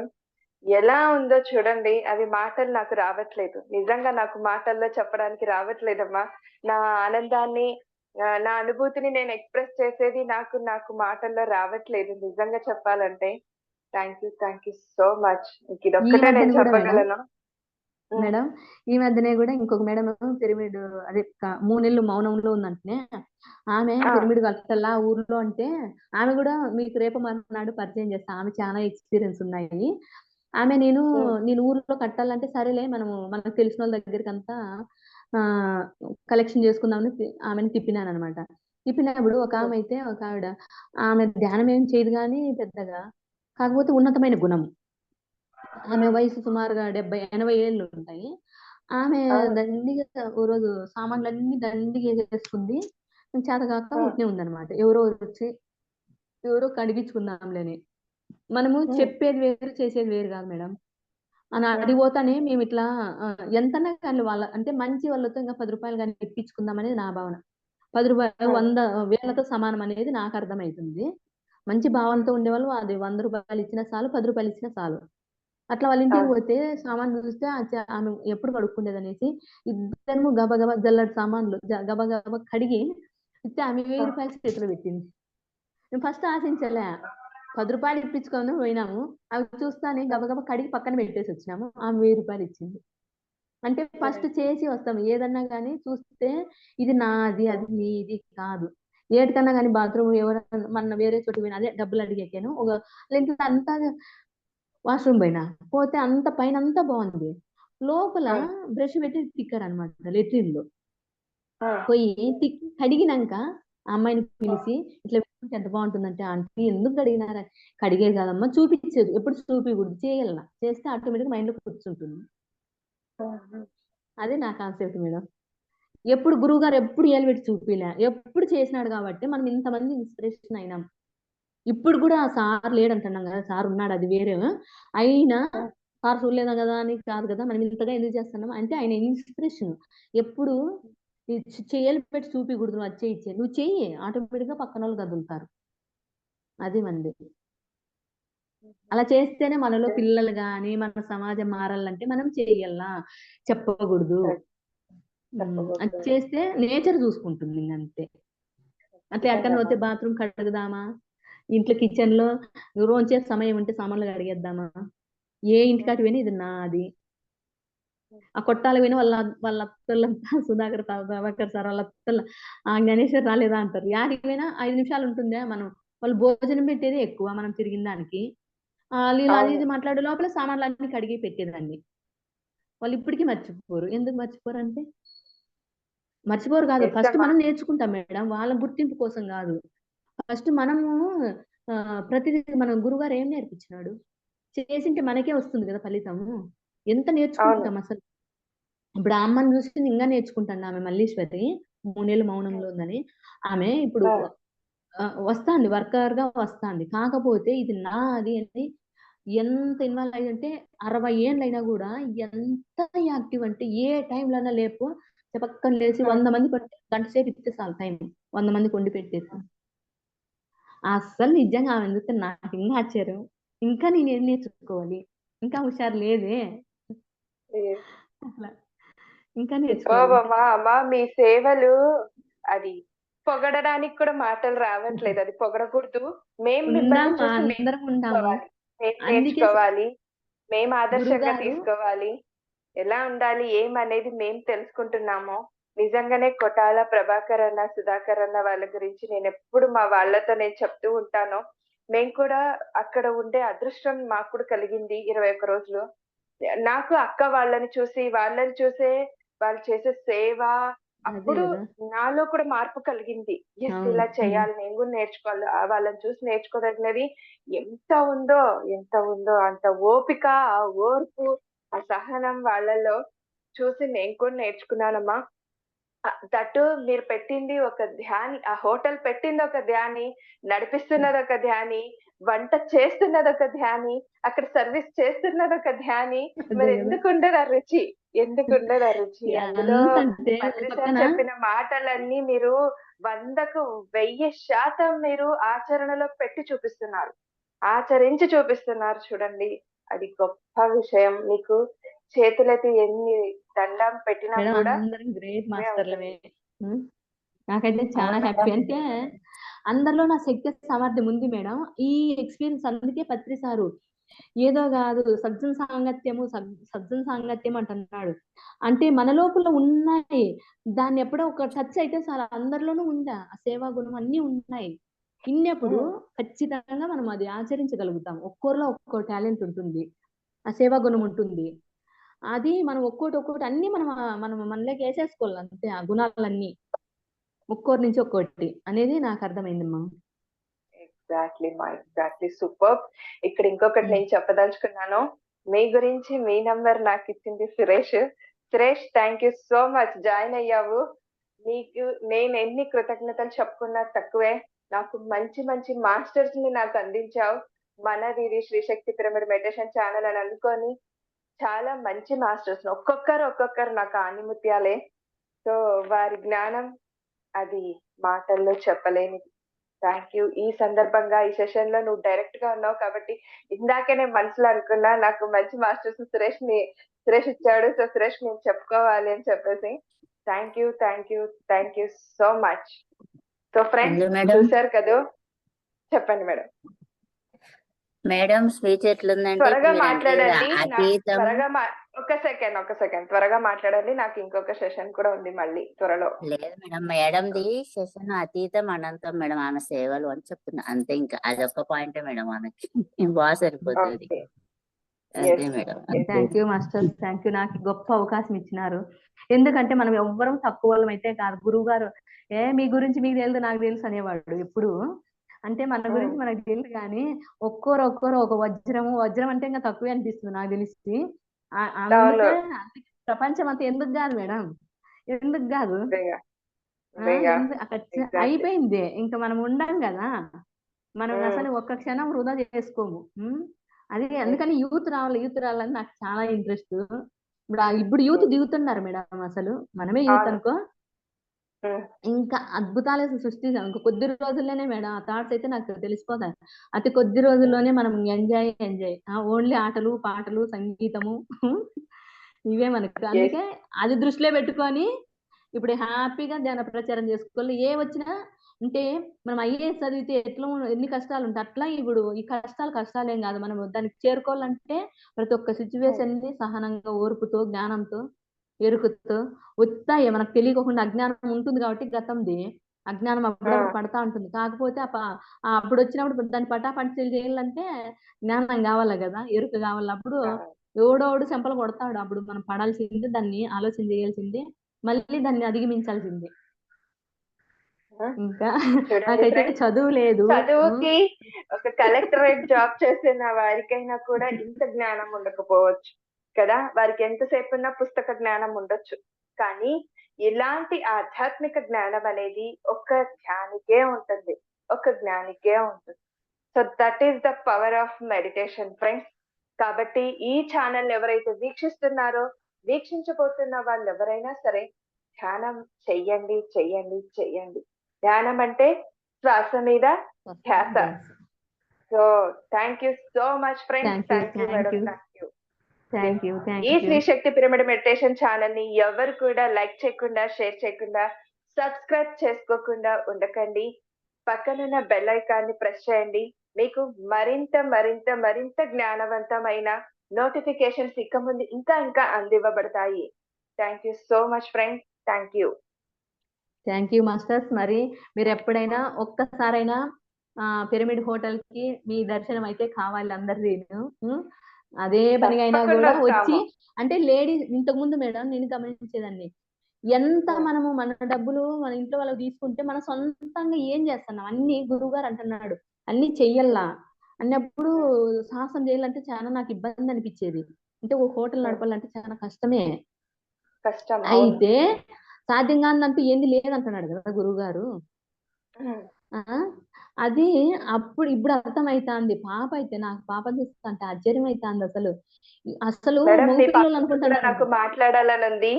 ఎలా ఉందో చూడండి. అవి మాటలు నాకు రావట్లేదు, నిజంగా నాకు మాటల్లో చెప్పడానికి రావట్లేదమ్మా. నా ఆనందాన్ని, నా అనుభూతిని నేను ఎక్స్ప్రెస్ చేసేది నాకు మాటల్లో రావట్లేదు నిజంగా చెప్పాలంటే. Thank you so much. ఇదొక్కటే నేను చెప్పగలను
మేడం. ఈ మధ్యనే కూడా ఇంకొక మేడం పిరమిడ్ అదే 3 నెలలు మౌనంలో ఉందంటే, ఆమె పిరమిడ్ కట్టాలా ఊర్లో అంటే, ఆమె కూడా మీకు రేపు మర్నాడు పరిచయం చేస్తా, ఆమె చాలా ఎక్స్పీరియన్స్ ఉన్నాయి. ఆమె నేను ఊర్లో కట్టాలంటే సరేలే మనకు తెలిసిన వాళ్ళ దగ్గరికి అంతా కలెక్షన్ చేసుకుందామని ఆమెను తిప్పినాను అనమాట. తిప్పినప్పుడు ఒక ఆమె అయితే ఒక ఆమె ధ్యానం ఏం చేయదు కానీ పెద్దగా, కాకపోతే ఉన్నతమైన గుణం. ఆమె వయసు సుమారుగా 70-80 ఏళ్ళు ఉంటాయి. ఆమె
అవును.
దండిగా ఓ రోజు సామాన్లన్నీ దండిగా వేసేసుకుంది. చేతకాక
హ్మ్.
ఊరికనే ఉందన్నమాట. ఎవరో కడిగించుకుందాంలేని. మనము
హ్మ్.
చెప్పేది వేరు, చేసేది వేరు కాదు మేడం.
హ్మ్.
అడిగిపోతానే మేము ఇట్లా ఎంతన్నా కానీ అంటే మంచి వాళ్ళతో ఇంకా ₹10 కానీ ఇప్పించుకుందాం అనేది నా భావన. ₹10
హ్మ్.
100 వేలతో సమానం అనేది నాకు అర్థమైతుంది. మంచి భావంతో ఉండేవాళ్ళు అది ₹100 ఇచ్చినా చాలు, ₹10 ఇచ్చినా చాలు. అట్లా వాళ్ళ ఇంటికి
అవును.
పోతే సామాన్లు చూస్తే ఆమె ఎప్పుడు కడుక్కుండేదనేసి ఇద్దరము గబగబా జల్లెడ సామాన్లు గబగబా కడిగి ఇస్తే ఆమె ₹1000 చేతిలో పెట్టింది. నేను ఫస్ట్ ఆశించలే. ₹10 ఇప్పించుకొని పోయినాము. అవి చూస్తానే
హ్మ్.
గబగబా కడిగి పక్కన పెట్టేసి వచ్చినాము. ఆమె ₹1000 ఇచ్చింది. అంటే ఫస్ట్
కరెక్ట్.
చేసి వస్తాం. ఏదన్నా గాని చూస్తే ఇది నాది,
హ్మ్.
అది నీది కాదు. ఏటికన్నా గాని బాత్రూమ్ ఎవరన్నా మొన్న వేరే చోటికి పోయినా అదే డబ్బులు అడిగాకేను ఇంట్లో అంతా వాష్‌రూమ్ పోయినా. పోతే అంత పైనంతా బావుంది. లోపల
హ్మ్.
బ్రష్ పెట్టి తిక్కారనమాట లెట్రిన్‌లో.
హ్మ్.
పోయి కడిగినంక ఆ అమ్మాయిని
హ్మ్.
పిలిసి ఇట్లా పెట్టుకుంటే ఎంత బావుంటుందంటే, "ఆంటీ ఎందుకు కడిగినారు?" "కడిగేది కాదమ్మా చూపిచ్చేది. ఎప్పుడు చూపియకూడదు. చేయాల. చేస్తే ఆటోమేటిక్‌గా మైండ్‌లో కూర్చుంటుంది."
హ్మ్. హ్మ్.
అదే నా కాన్సెప్ట్ మేడం. ఎప్పుడు గురువుగారు ఎప్పుడు ఏలు పెట్టి చూపియలే. ఎప్పుడు చేసినాడు కాబట్టి మనం ఇంతమంది ఇన్‌స్పిరేషన్ అయినాం. ఇప్పుడు గూడా ఆ సార్ లేడంటున్నాం గదా! సార్ ఉన్నాడు అది వేరే. అయినా
హ్మ్.
సార్ చూడలేదు గదా! అని కాదు గదా! మనం ఇంతగా ఎందుకు చేస్తున్నాం అంటే ఆయన ఇన్‌స్పిరేషన్. ఎప్పుడు ఈ చెయ్యలు పెట్టి చూపియకూడదు. నువ్వు అది చెయ్యి, ఇది చెయ్యి. నువ్వు చెయ్యి ఆటోమేటిక్‌గా పక్కనోళ్ళు కదులుతారు. అది మనది. అలా చేస్తేనే మనలో
హ్మ్.
పిల్లలు గాని, మన సమాజం మారాలంటే మనం చెయ్యాలా. చెప్పకూడదు.
కరెక్ట్.
అది
చెప్పకూడదు.
చేస్తే నేచర్ చూసుకుంటుంది ఇంగంతే. అంటే ఎక్కడన్నా
ఖచ్చితంగానా?
పోతే బాత్రూమ్ కడుగుదామా? ఇంట్లో కిచెన్‌లో రోజంచేపు సమయం ఉంటే సామాన్లు కడిగేద్దామా? ఏ
హ్మ్.
ఇంటికాటికి పోయినా ఇది నాది.
హ్మ్.
ఆ కొట్టాలకు పోయినా వాళ్ళ అత్తోళ్ళంతా సుధాకర్ ప్రభాకర్ సార్ వాళ్ళ అత్తోళ్ళు జ్ఞానేశ్వరి రాలేదా అంటారు. యాడికి పోయినా 5 నిమిషాలు ఉంటుందా మనం వాళ్ళు భోజనం పెట్టేదే ఎక్కువ మనం తిరిగిన దానికి. ఈళ్ళు అది
అవును.
ఇది మాట్లాడే లోపల సామాన్లన్నీ కడిగి పెట్టేదాన్ని. వాళ్ళు ఇప్పటికి మర్చిపోరు. ఎందుకు మర్చిపోరంటే మర్చిపోరు కాదు. ఫస్ట్
నిజమా?
మనం నేర్చుకుంటాం మేడం. వాళ్ళ గుర్తింపు కోసం గాదు. ఫస్ట్ మనము ప్రతిదీ మన గురువుగారు ఏం నేర్పించినాడు? చేసింటే మనకే వస్తుంది గదా ఫలితము. ఎంత
అవును.
నేర్చుకుంటాం అసలు. ఇప్పుడు ఆ అమ్మని చూసి నేను ఇంగా నేర్చుకుంటాను ఆమె మల్లీశ్వరి. 3 నెలలు
హ్మ్.
మౌనంలో ఉందని. ఆమె ఇప్పుడు
ఆ!
వస్తాంది వర్కర్‌గా వస్తాంది. కాకపోతే ఇది నాది అని ఎంత ఇన్వాల్వ్ అయ్యిందంటే 60 ఏండ్లయినా గూడా ఎంత యాక్టివ్ అంటే ఏ టైంలోనా లేపు టపక్కన లేసి
హ్మ్.
100 మందికి గంట సేపు ఇస్తే చాలు టైం. 100 మందికి వండి పెట్టేసి. అస్సలు నిజంగా ఆమెను చూస్తే నాకింకా ఆశ్చర్యం. ఇంకా నేనేం నేర్చుకోవాలి? ఇంకా హుషారు లేదే
ఏ
అట్లా. ఇంకా
సూపర్బ్
నేర్చుకోవాలి.
అమ్మా! అమ్మా మీ సేవలు అది పొగడడానికి కూడా మాటలు రావట్లేదు. అది పొగడకూడదు. మేము మిమ్మల్ని
ఉందాము
చూసి మేము
అందరం ఉందాము.
నేర్చుకోవాలి. మేము
అందుకే
నేర్చుకోవాలి. మేము ఆదర్శంగా
గురువుగారు
తీసుకోవాలి. ఎలా ఉండాలి? ఏమనేది మేము తెలుసుకుంటున్నామో, నిజంగానే కొటాల ప్రభాకర్ అన్న, సుధాకర్ అన్న వాళ్ళ గురించి నేనెప్పుడు మా వాళ్ళతో నేను చెప్తూ ఉంటాను. మేము కూడా అక్కడ ఉండే అదృష్టం మాకు కూడా కలిగింది 21 రోజులు. నాకు అక్క వాళ్ళని చూసి, వాళ్ళని చూసే వాళ్ళు చేసే సేవ,
అదే
అప్పుడు
గదా!
నాలో కూడా మార్పు కలిగింది. యెస్!
అవును.
ఇలా చేయాలి. నేను కూడా నేర్చుకోవాలి. వాళ్ళని చూసి నేర్చుకోదగినది ఎంత ఉందో, ఎంత ఉందో అంత ఓపిక, ఆ ఓర్పు, ఆ సహనం వాళ్ళలో చూసి నేను కూడా నేర్చుకున్నానమ్మా. దట్ మీరు పెట్టింది ఒక ధ్యాని. ఆ హోటల్ పెట్టిందొక ధ్యాని, నడిపిస్తున్నదొక ధ్యాని, వంట చేస్తున్నదొక ధ్యాని, అక్కడ సర్విస్ చేస్తున్నదొక ధ్యాని.
అదే గదా!
మరెందుకుండదు ఆ రుచి? ఎందుకుండదు ఆ రుచి? అందులో
ఎంతంటే ఓ
పత్రి సార్
పక్కన
చెప్పిన మాటలన్నీ మీరు 100కు 1000% మీరు ఆచరణలో పెట్టి చూపిస్తున్నారు. ఆచరించి చూపిస్తున్నారు చూడండి. అది గొప్ప విషయం. మీకు చేతులెత్తి ఎన్ని దండం పెట్టినా
మేడం
కూడా
అందరం గ్రేట్
ఇవే
మాస్టర్‌లమే.
ఉంటుంది.
హ్మ్. నాకైతే చాలా
అవునమ్మా.
హ్యాపీ. అంటే అందరిలో నా శక్తి సామర్థ్యం ఉంది మేడం. ఈ ఎక్స్‌పీరియన్స్ అందుకే పత్రి సారు ఏదో గాదు సజ్జన సాంగత్యం అంటున్నాడు. అంటే మన లోపల ఉన్నాయి. దాన్ని ఎప్పుడో ఒక టచ్ అయితే చాలు అందరిలోనూ ఉందా ఆ సేవా గుణం అన్నీ ఉన్నాయి. ఇన్నప్పుడు
హ్మ్.
ఖచ్చితంగా మనం అది ఆచరించగలుగుతాం. ఒక్కోరిలో ఒక్కో టాలెంట్ ఉంటుంది. ఆ సేవా గుణం
హ్మ్.
ఉంటుంది. అది మనం ఒక్కోటి అన్నీ మనం మనలోకి ఏసేసుకోవాలి అంతే ఆ గుణాలన్నీ. ఒక్కోరి నుంచి ఒక్కోటి అనేది నాకు అర్థమైందమ్మా.
ఎగ్జాక్ట్‌లీ మా. ఎగ్జాక్ట్‌లీ. సూపర్బ్! ఇక్కడ ఇంకొకటి
హ్మ్.
నేను చెప్పదలుచుకున్నాను. మీ గురించి మీ నంబర్ నాకిచ్చింది Suresh. Suresh thank you so much. Join అయ్యావు. నీకు నేను ఎన్ని కృతజ్ఞతలు చెప్పుకున్నా తక్కువే. నాకు మంచి మంచి మాస్టర్స్ ని నాకు అందించావు. మనది ఇది శ్రీశక్తి పిరమిడ్ మెడిటేషన్ ఛానల్ అని అనుకొని చాలా మంచి మాస్టర్స్ ఒక్కొక్కరు నాకు ఆణిముత్యాలే. సో వారి జ్ఞానం అది మాటల్లో చెప్పలేనిది. Thank you. ఈ సందర్భంగా ఈ సెషన్ లో నువ్వు డైరెక్ట్ గా ఉన్నావు కాబట్టి ఇందాకే నేను మనసులో అనుకున్నా నాకు మంచి మాస్టర్స్ సురేష్ ఇచ్చాడు. సో సురేష్ నేను చెప్పుకోవాలి అని చెప్పేసి thank you so much. So friends
madam
చూసారు కదా. చెప్పండి మేడం.
మేడం స్పీచ్ ఎట్లుందంటే
త్వరగా
మీరంటే
మాట్లాడండి.
అతీతం
ఒక సెకండ్ త్వరగా మాట్లాడండి. నాకు ఇంకొక సెషన్ కూడా ఉంది మళ్ళీ త్వరలో.
లేదు మేడం, మేడంది సెషన్ అతీతం అనంతం మేడం, ఆమె సేవలు అని చెప్తున్నా అంతే. ఇంకా అదొక పాయింటే మేడం ఆమెకి బాగా సరిపోతుంది.
Okay.
అదే
Yes.
Madam.
Thank you master, thank you. నాకు గొప్ప అవకాశం ఇచ్చినారు. ఎందుకంటే మనం ఎవ్వరం తక్కువ వాళ్ళం అయితే కాదు. గురువు గారు మీ గురించి మీకు తెలుసు నాకు తెలుసు అనేవాడు ఎప్పుడు. అంటే మన గురించి మనకు తెలుసు కానీ ఒక్కొరు ఒక వజ్రం అంటే ఇంకా తక్కువే అనిపిస్తుంది నాకు తెలిసి. అందుకే ప్రపంచం అంతా ఎందుకు కాదు మేడం, ఎందుకు కాదు అక్కడ అయిపోయింది. ఇంకా మనం ఉండం కదా, మనం అసలు ఒక్క క్షణం వృధా చేసుకోము. అది అందుకని యూత్ రావాలని నాకు చాలా ఇంట్రెస్ట్. ఇప్పుడు యూత్ దిగుతున్నారు మేడం. అసలు మనమే యూత్ అనుకో, ఇంకా అద్భుతాలు సృష్టిస్తాం. ఇంకా కొద్ది రోజుల్లోనే మేడం ఆ థాట్స్ అయితే నాకు తెలిసిపోతాయి. అతి కొద్ది రోజుల్లోనే మనం ఎంజాయ్ ఓన్లీ ఆటలు పాటలు సంగీతము ఇవే మనకు. అందుకే అది దృష్టిలో పెట్టుకొని ఇప్పుడు హ్యాపీగా ధ్యాన ప్రచారం చేసుకోవాలి. ఏ వచ్చినా అంటే మనం ఐఏఎస్ చదివితే ఎట్లా ఎన్ని కష్టాలు ఉంటాయి అట్లా ఇప్పుడు ఈ కష్టాలేం కాదు. మనం దానికి చేరుకోవాలంటే ప్రతి ఒక్క సిచ్యువేషన్ ని సహనంగా, ఓర్పుతో, జ్ఞానంతో, ఎరుకుతో వస్తాయి. మనకు తెలియకుండా అజ్ఞానం ఉంటుంది కాబట్టి గతంది అజ్ఞానం అప్పుడప్పుడు పడతా ఉంటుంది. కాకపోతే అప్పుడు వచ్చినప్పుడు దాన్ని పటాపంచలు చేయాలంటే జ్ఞానం కావాలి కదా, ఎరుక కావాలి. అప్పుడు ఎవడోడు చెంపలు కొడతాడు. అప్పుడు మనం పడాల్సింది, దాన్ని ఆలోచన చేయాల్సింది, మళ్ళీ దాన్ని అధిగమించాల్సింది. ఇంకా నాకైతే చదువు లేదు.
చదువుకి ఒక కలెక్టరేట్ జాబ్ చేసిన వారికైనా కూడా ఇంత జ్ఞానం ఉండకపోవచ్చు కదా. వారికి ఎంతసేపు ఉన్న పుస్తక జ్ఞానం ఉండొచ్చు, కానీ ఇలాంటి ఆధ్యాత్మిక జ్ఞానం అనేది ఒక జ్ఞానికే ఉంటుంది. So that is the power of meditation friends. కాబట్టి ఈ ఛానల్ ఎవరైతే వీక్షించబోతున్న వాళ్ళు ఎవరైనా సరే ధ్యానం చెయ్యండి. ధ్యానం అంటే శ్వాస మీద ధ్యాస. So thank you so much friends. Thank you madam. ఈ శ్రీశక్తి పిరమిడ్ మెడిటేషన్ ఛానల్ ని ఎవరు కూడా లైక్ చేయకుండా, షేర్ చేయకుండా, సబ్స్క్రైబ్ చేసుకోకుండా ఉండకండి. పక్కనున్న బెల్ ఐకాన్ ని ప్రెస్ చేయండి. మీకు మరింత జ్ఞానవంతమైన నోటిఫికేషన్స్ ఇక ముందు ఇంకా అందివ్వబడతాయి. Thank you so much friends.
Thank you masters. మరి మీరు ఎప్పుడైనా ఒక్కసారైనా పిరమిడ్ హోటల్ కి మీ దర్శనం అయితే కావాలి అందరిది. అదే పనిగా అయినా కూడా వచ్చి, అంటే లేడీస్ ఇంతకు ముందు మేడం నేను గమనించేదాన్ని, ఎంత మనము మన డబ్బులు మన ఇంట్లో వాళ్ళకి తీసుకుంటే మన సొంతంగా ఏం చేస్తున్నాం, అన్ని గురువు గారు అంటున్నాడు అన్ని చెయ్యాలా అన్నప్పుడు సాహసం చేయాలంటే చాలా నాకు ఇబ్బంది అనిపించేది. అంటే ఓ హోటల్ నడపాలంటే చాలా కష్టం. అయితే సాధ్యం కాదంటూ ఏంది లేదంటున్నాడు కదా గురువు గారు. అది ఇప్పుడు అర్థమైతాంది. పాప అయితే నాకు పాప చూస్తుంటే ఆశ్చర్యం అవుతుంది. అసలు మగపిల్లలు అనుకుంటాను.
నాకు మాట్లాడాలని ఉంది.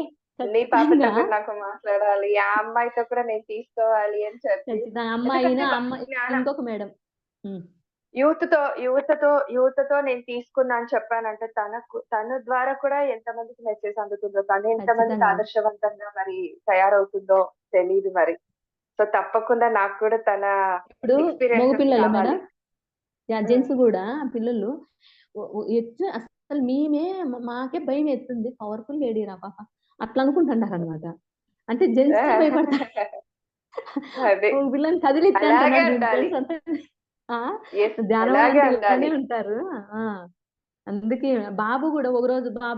నీ పాపతో కూడా నాకు మాట్లాడాలి. ఆ అమ్మాయితో కూడా నేను తీసుకోవాలి అని చెప్పి
అమ్మాయి ఇంకొక మేడం
యూత్ తో నేను తీసుకున్నా అని చెప్పానంటే తన ద్వారా కూడా ఎంతమందికి మెసేజ్ అందుతుందో, తను ఎంతమందికి ఆదర్శవంతంగా మరి తయారవుతుందో తెలీదు మరి. సో తప్పకుండా నాకు కూడా తన
ఇప్పుడు మగ పిల్లలు మేడం, జెంట్స్ కూడా పిల్లలు అసలు మాకే భయం ఎత్తుంది, పవర్ఫుల్ లేడీ రా పాప అట్లా అనుకుంటున్నారు అనమాట. అంటే జెంట్స్ భయపడతారు, పిల్లల్ని కదిలిస్తే ధ్యానం ఉంటారు. అందుకే బాబు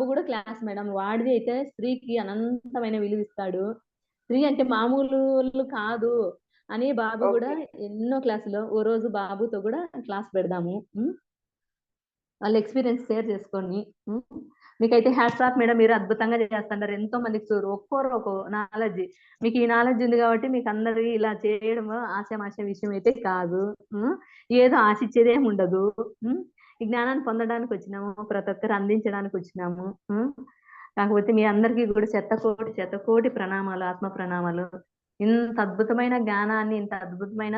కూడా క్లాస్ మేడం, వాడిది అయితే స్త్రీకి అనంతమైన విలువిస్తాడు. స్త్రీ అంటే మామూలు కాదు అని బాబు కూడా ఎన్నో క్లాసులో ఓ రోజు బాబుతో కూడా క్లాస్ పెడదాము. వాళ్ళ ఎక్స్పీరియన్స్ షేర్ చేసుకొని మీకైతే హ్యాట్స్ ఆఫ్ మేడం, మీరు అద్భుతంగా చేస్తున్నారు. ఎంతో మందికి చూరు ఒక్కోరు ఒక్కో నాలెడ్జ్. మీకు ఈ నాలెడ్జ్ ఉంది కాబట్టి మీకు అందరికి ఇలా చేయడం ఆశమాష విషయం అయితే కాదు. ఏదో ఆశించేది ఏమి ఉండదు. ఈ జ్ఞానాన్ని పొందడానికి వచ్చినాము, ప్రతి ఒక్కరు అందించడానికి వచ్చినాము. కాకపోతే మీ అందరికీ కూడా శతకోటి ప్రణామాలు, ఆత్మ ప్రణామాలు. ఇంత అద్భుతమైన జ్ఞానాన్ని, ఇంత అద్భుతమైన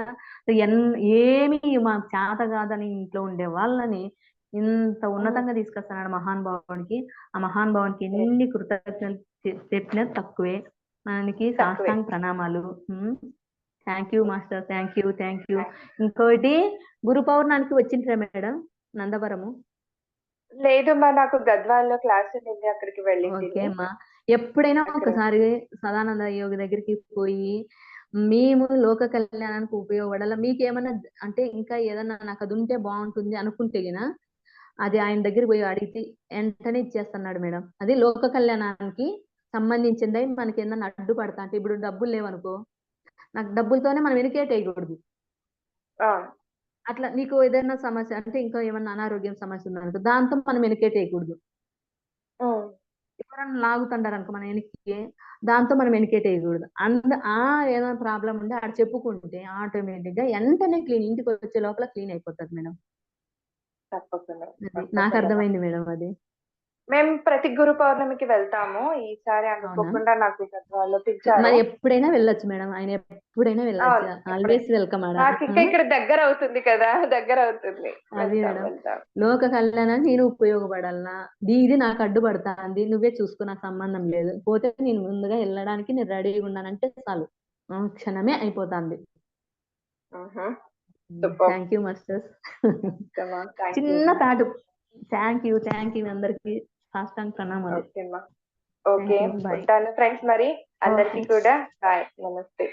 ఏమి మాకు చేత కాదని ఇంట్లో ఉండే వాళ్ళని ఇంత ఉన్నతంగా తీసుకొస్తున్నాడు మహానుభావునికి. ఆ మహానుభావునికి ఎన్ని కృతజ్ఞతలు చెప్పినా తక్కువే. మనకి సాష్టాంగ ప్రణామాలు. Thank you master, thank you. ఇంకోటి, గురు పౌర్ణానికి వచ్చిండ్రా మేడం నందవరము?
లేదమ్మా, నాకు గద్వాల్లో క్లాస్ ఉంది, అక్కడికి వెళ్ళి.
ఓకే అమ్మా, ఎప్పుడైనా ఒకసారి సదానంద యోగి దగ్గరికి పోయి మేము లోక కళ్యాణానికి ఉపయోగపడాల, మీకేమన్నా అంటే ఇంకా ఏదన్నా నాకు అది ఉంటే బాగుంటుంది అనుకుంటే గినా అది ఆయన దగ్గర పోయి అడిగితే వెంటనే ఇచ్చేస్తున్నాడు మేడం. అది లోక కళ్యాణానికి సంబంధించింది. మనకి ఏదన్నా అడ్డుపడతా అంటే, ఇప్పుడు డబ్బులు లేవనుకో, నాకు డబ్బులతోనే మనం వెనుకేటేయకూడదు. అట్లా నీకు ఏదైనా సమస్య అంటే, ఇంకా ఏమన్నా అనారోగ్యం సమస్య ఉందనుకో, దాంతో మనం వెనుకేటేయకూడదు. ఎవరన్నా లాగుతుంటారు అనుకో మన వెనక్కి, దాంతో మనం వెనుకేటేయకూడదు. ఏదైనా ప్రాబ్లం ఉంటే ఆడ చెప్పుకుంటే ఆటోమేటిక్ గా వెంటనే క్లీన్, ఇంటికి వచ్చే లోపల క్లీన్ అయిపోతుంది మేడం.
తప్పకుండా.
నాకు అర్థమైంది మేడం అది.
మేము ప్రతి గురు పౌర్ణమికి వెళ్తాము. ఈసారి అనుకోకుండా నాకు గద్వాల్లో పిలిచారు.
మరి ఎప్పుడైనా వెళ్ళొచ్చు మేడం, ఆయన ఎప్పుడైనా వెళ్ళొచ్చు. Always welcome.
నాకు ఇంకా ఇక్కడ దగ్గర అవుతుంది కదా, దగ్గర అవుతుంది.
అది మేడం, లోక కళ్యాణానికి నేను ఉపయోగపడాలనా, ఇది నాకు అడ్డుపడతాంది, నువ్వే చూసుకో, నాకు సంబంధం లేదు, పోతే నేను ముందుగా వెళ్ళడానికి నేను రెడీగా ఉన్నానంటే చాలు, క్షణమే అయిపోతుంది. Thank you masters. చిన్న తాటు. థ్యాంక్ యూ అందరికి సాష్టాంగ ప్రణామాలు.
ఓకే, ఉంటాను ఫ్రెండ్స్. మరి అందరికి కూడా బాయ్, నమస్తే.